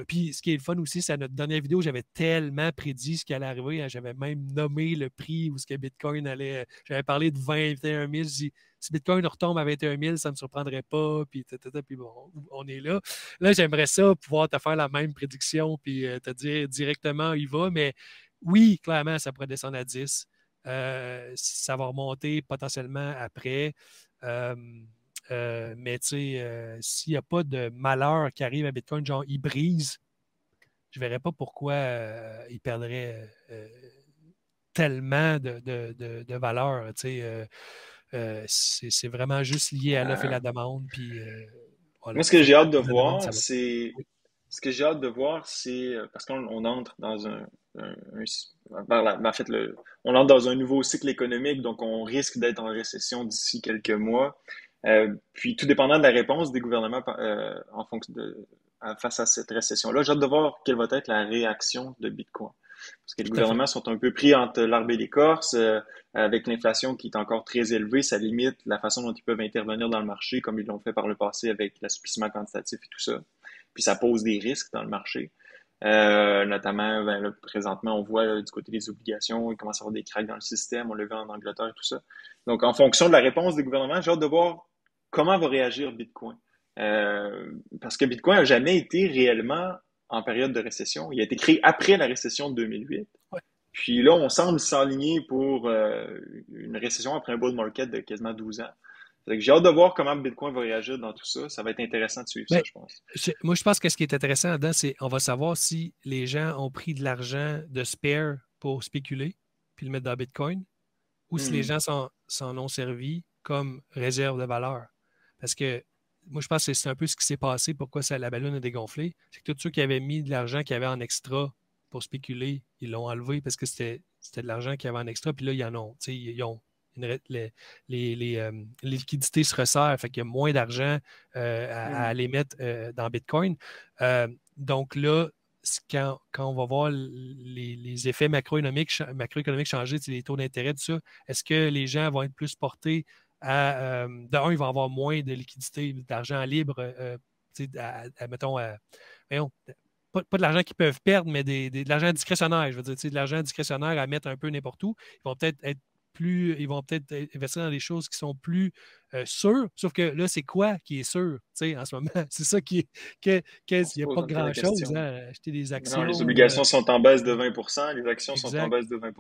Puis ce qui est le fun aussi, c'est à notre dernière vidéo, j'avais tellement prédit ce qui allait arriver. Hein, j'avais même nommé le prix où ce que Bitcoin allait. J'avais parlé de 21 000. Je dis, si Bitcoin retombe à 21 000, ça ne me surprendrait pas. Puis bon, on est là. Là, j'aimerais ça, pouvoir te faire la même prédiction puis te dire directement où il va. Mais oui, clairement, ça pourrait descendre à 10. Ça va remonter potentiellement après. Mais tu sais, s'il n'y a pas de malheur qui arrive à Bitcoin, genre il brise, je ne verrais pas pourquoi il perdrait tellement de valeur. Tu sais, c'est vraiment juste lié à l'offre et la demande. Puis, voilà. Moi, ce que j'ai hâte de voir, c'est. Ce que j'ai hâte de voir, c'est. Parce qu'on entre dans on entre dans un nouveau cycle économique, donc on risque d'être en récession d'ici quelques mois. Puis, tout dépendant de la réponse des gouvernements en fonction face à cette récession-là, j'ai hâte de voir quelle va être la réaction de Bitcoin. Parce que les gouvernements sont un peu pris entre l'arbre et l'écorce. Avec l'inflation qui est encore très élevée, ça limite la façon dont ils peuvent intervenir dans le marché, comme ils l'ont fait par le passé avec l'assouplissement quantitatif et tout ça. Puis ça pose des risques dans le marché. Notamment, ben, là, présentement, on voit là, du côté des obligations, il commence à y avoir des cracks dans le système, on le vu en Angleterre et tout ça. Donc, en fonction de la réponse des gouvernements, j'ai hâte de voir comment va réagir Bitcoin. Parce que Bitcoin n'a jamais été réellement en période de récession. Il a été créé après la récession de 2008. Ouais. Puis là, on semble s'enligner pour une récession après un bull market de quasiment 12 ans. J'ai hâte de voir comment Bitcoin va réagir dans tout ça. Ça va être intéressant de suivre ça, je pense. Moi, je pense que ce qui est intéressant là-dedans, c'est qu'on va savoir si les gens ont pris de l'argent de spare pour spéculer puis le mettre dans Bitcoin ou si les gens s'en ont servi comme réserve de valeur. Parce que moi, je pense que c'est un peu ce qui s'est passé, pourquoi la ballonne a dégonflé. C'est que tous ceux qui avaient mis de l'argent qu'il y avait en extra pour spéculer, ils l'ont enlevé parce que c'était de l'argent qu'il y avait en extra. Puis là, ils en ont. Ils ont les liquidités se resserrent, fait qu'il y a moins d'argent à aller mettre dans Bitcoin. Donc là, quand on va voir les effets macroéconomiques changer, les taux d'intérêt, tout ça, est-ce que les gens vont être plus portés à... ils vont avoir moins de liquidité, d'argent libre, mettons, pas de l'argent qu'ils peuvent perdre, mais de l'argent discrétionnaire, je veux dire, de l'argent discrétionnaire à mettre un peu n'importe où. Ils vont peut-être investir dans des choses qui sont plus sûres. Sauf que là, c'est quoi qui est sûr en ce moment? C'est ça qui est. Il n'y a pas grand-chose à acheter des actions. Non, les obligations sont en baisse de 20 les actions sont en baisse de 20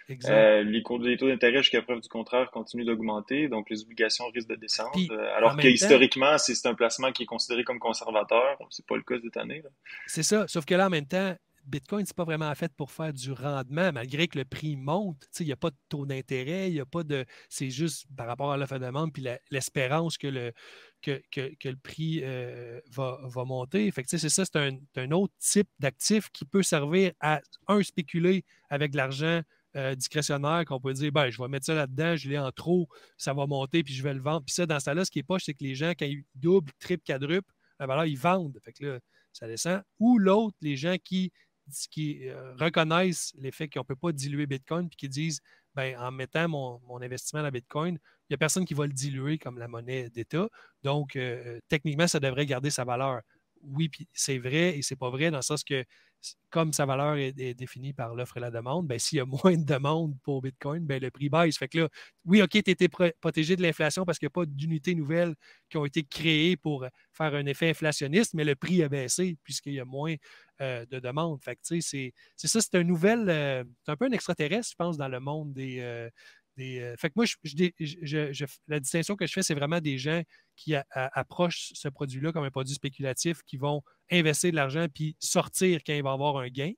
les taux d'intérêt, jusqu'à preuve du contraire, continuent d'augmenter. Donc, les obligations risquent de descendre. Puis, alors que historiquement, c'est un placement qui est considéré comme conservateur. Ce n'est pas le cas cette année. C'est ça. Sauf que là, en même temps, Bitcoin, c'est pas vraiment fait pour faire du rendement, malgré que le prix monte. Il n'y a pas de taux d'intérêt, il n'y a pas de. C'est juste par rapport à l'offre et la demande, puis l'espérance que le prix va monter. Fait que, c'est ça, c'est un autre type d'actif qui peut servir à, spéculer avec de l'argent discrétionnaire, qu'on peut dire, je vais mettre ça là-dedans, je l'ai en trop, ça va monter, puis je vais le vendre. Puis ça, dans ce temps-là, ce qui est poche, c'est que les gens, quand ils doublent, triplent, quadruplent, la valeur, ils vendent. Fait que là, ça descend. Ou l'autre, les gens qui reconnaissent l'effet qu'on ne peut pas diluer Bitcoin puis qui disent, en mettant mon investissement dans Bitcoin, il n'y a personne qui va le diluer comme la monnaie d'État. Donc, techniquement, ça devrait garder sa valeur. Oui, puis c'est vrai et c'est pas vrai dans le sens que comme sa valeur est définie par l'offre et la demande, s'il y a moins de demande pour Bitcoin, le prix baisse. Fait que là, oui, OK, tu as été protégé de l'inflation parce qu'il n'y a pas d'unités nouvelles qui ont été créées pour faire un effet inflationniste, mais le prix a baissé puisqu'il y a moins de demande. Fait que, c'est ça, c'est un peu un extraterrestre, je pense, dans le monde des fait que moi, la distinction que je fais, c'est vraiment des gens qui approchent ce produit-là comme un produit spéculatif, qui vont investir de l'argent puis sortir quand il va avoir un gain,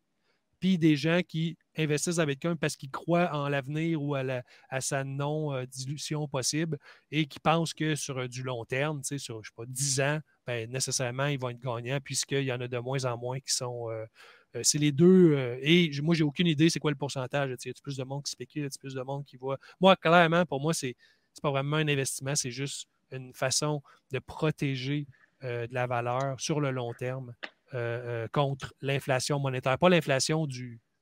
puis des gens qui investissent dans Bitcoin parce qu'ils croient en l'avenir ou à sa non-dilution possible et qui pensent que sur du long terme, sur, je sais pas, 10 ans, nécessairement, ils vont être gagnants puisqu'il y en a de moins en moins qui sont C'est les deux. Et moi, j'ai aucune idée c'est quoi le pourcentage. Y a plus de monde qui spécule, y a plus de monde qui voit. Moi, clairement, pour moi, c'est pas vraiment un investissement, c'est juste une façon de protéger de la valeur sur le long terme contre l'inflation monétaire. Pas l'inflation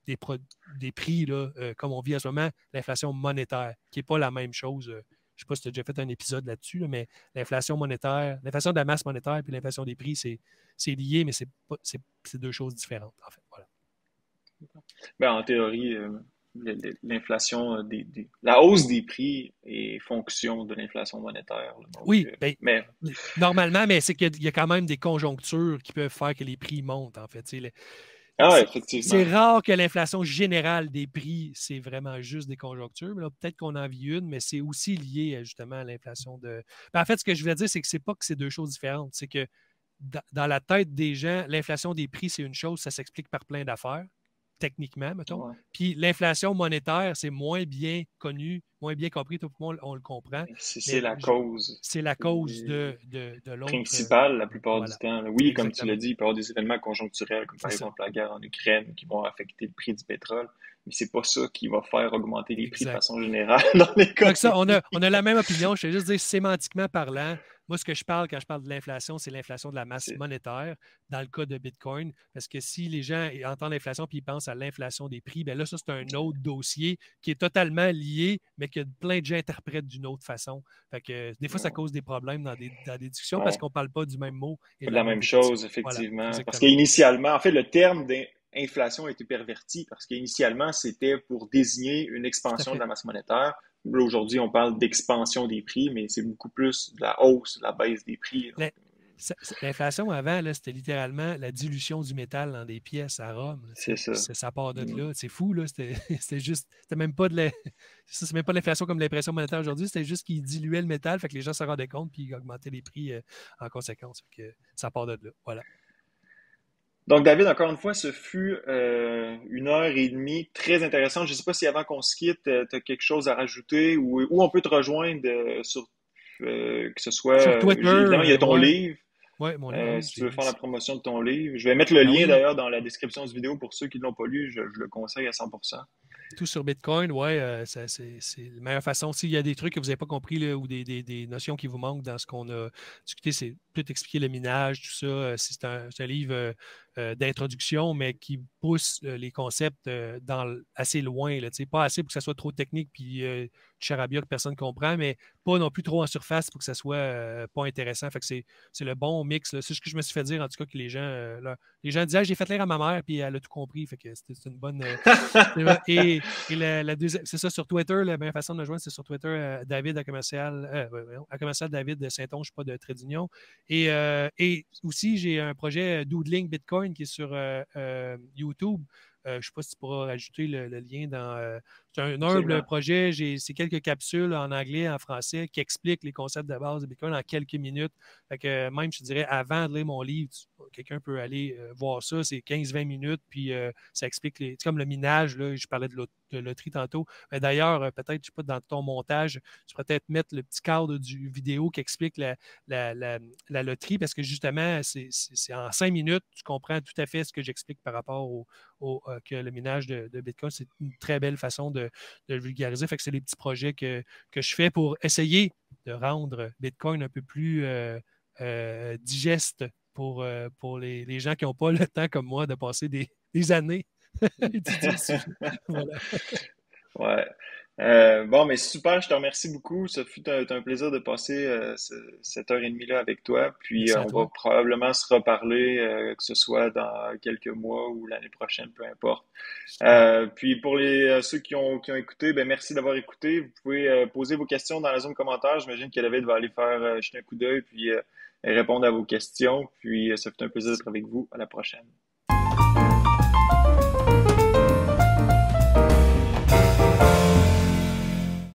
des prix, là, comme on vit en ce moment, l'inflation monétaire, qui n'est pas la même chose. Je ne sais pas si tu as déjà fait un épisode là-dessus, là, mais l'inflation monétaire, l'inflation de la masse monétaire puis l'inflation des prix, c'est lié, mais c'est deux choses différentes, en fait. Voilà. Ben, en théorie, l'inflation, la hausse des prix est fonction de l'inflation monétaire. Là. Donc, oui, normalement, mais c'est qu'il y a quand même des conjonctures qui peuvent faire que les prix montent, en fait. Effectivement. C'est rare que l'inflation générale des prix, c'est vraiment juste des conjonctures. Mais là, peut-être qu'on en vit une, mais c'est aussi lié justement à l'inflation de. En fait, ce que je veux dire, c'est que c'est pas que c'est deux choses différentes. C'est que dans la tête des gens, l'inflation des prix, c'est une chose, ça s'explique par plein d'affaires, techniquement, mettons. Ouais. Puis l'inflation monétaire, c'est moins bien connu, moins bien compris, tout le monde on le comprend. C'est la cause. C'est la cause de l'autre. Principale, la plupart du temps. Oui, exactement. Comme tu l'as dit, il peut y avoir des événements conjoncturels, comme par exemple la guerre en Ukraine, qui vont affecter le prix du pétrole. Mais c'est pas ça qui va faire augmenter les prix de façon générale dans les cas. Donc ça, on a la même opinion. Je vais juste dire, sémantiquement parlant, moi, ce que je parle quand je parle de l'inflation, c'est l'inflation de la masse monétaire dans le cas de Bitcoin. Parce que si les gens entendent l'inflation puis ils pensent à l'inflation des prix, bien là, ça, c'est un autre dossier qui est totalement lié, mais que plein de gens interprètent d'une autre façon. Fait que des fois, ça cause des problèmes dans des discussions parce qu'on ne parle pas du même mot. Et de la même chose, effectivement. Voilà, parce qu'initialement, en fait, le terme d'inflation a été perverti parce qu'initialement, c'était pour désigner une expansion de la masse monétaire. Là, aujourd'hui, on parle d'expansion des prix, mais c'est beaucoup plus de la hausse, de la baisse des prix. L'inflation avant, là, c'était littéralement la dilution du métal dans des pièces à Rome. C'est ça. Ça part de là. C'est fou, là. C'était juste. C'était même pas de c'est même pas l'inflation comme l'impression monétaire aujourd'hui. C'était juste qu'ils diluaient le métal, fait que les gens se rendaient compte puis ils augmentaient les prix en conséquence. Fait que ça part de là. Voilà. Donc, David, encore une fois, ce fut 1h30 très intéressante. Je ne sais pas si avant qu'on se quitte, tu as quelque chose à rajouter ou où on peut te rejoindre que ce soit sur Twitter. Évidemment, il y a ton livre. Oui, mon livre. Si tu veux faire la promotion de ton livre. Je vais mettre le lien d'ailleurs dans la description de cette vidéo pour ceux qui ne l'ont pas lu. Je le conseille à 100%. Tout sur Bitcoin, c'est la meilleure façon. S'il y a des trucs que vous n'avez pas compris là, ou des notions qui vous manquent dans ce qu'on a discuté, c'est peut-être expliquer le minage, tout ça. C'est un livre d'introduction, mais qui pousse les concepts assez loin. Là, pas assez pour que ça soit trop technique puis charabia que personne ne comprend, mais pas non plus trop en surface pour que ça soit pas intéressant. Fait que c'est le bon mix. C'est ce que je me suis fait dire, en tout cas, que les gens disaient j'ai fait lire à ma mère puis elle a tout compris. Fait que c'est une bonne. Et la deuxième, c'est ça sur Twitter, la meilleure façon de me joindre, c'est sur Twitter, David à commercial David de Saint-Onge, pas de trait d'union. Et aussi, j'ai un projet Doodling Bitcoin qui est sur YouTube. Je ne sais pas si tu pourras rajouter le lien dans. C'est un humble projet. C'est quelques capsules en anglais, en français, qui expliquent les concepts de base de Bitcoin en quelques minutes. Fait que même, je te dirais, avant de lire mon livre, quelqu'un peut aller voir ça. C'est 15-20 minutes, puis ça explique c'est comme le minage. Là, je parlais de loterie tantôt. D'ailleurs, peut-être, je ne sais pas, dans ton montage, tu pourrais peut-être mettre le petit cadre du vidéo qui explique la loterie, parce que justement, c'est en 5 minutes, tu comprends tout à fait ce que j'explique par rapport que le minage de Bitcoin. C'est une très belle façon de le vulgariser. Fait que c'est des petits projets que je fais pour essayer de rendre Bitcoin un peu plus digeste pour les gens qui n'ont pas le temps comme moi de passer des années étudier ce sujet. Voilà. Ouais. Bon, mais super, je te remercie beaucoup. Ça fut un plaisir de passer cette heure et demie-là avec toi. Puis on va probablement se reparler, que ce soit dans quelques mois ou l'année prochaine, peu importe. Puis pour ceux qui ont écouté, ben merci d'avoir écouté. Vous pouvez poser vos questions dans la zone commentaire. J'imagine que David va aller faire jeter un coup d'œil puis répondre à vos questions. Puis ça fut un plaisir d'être avec vous. À la prochaine.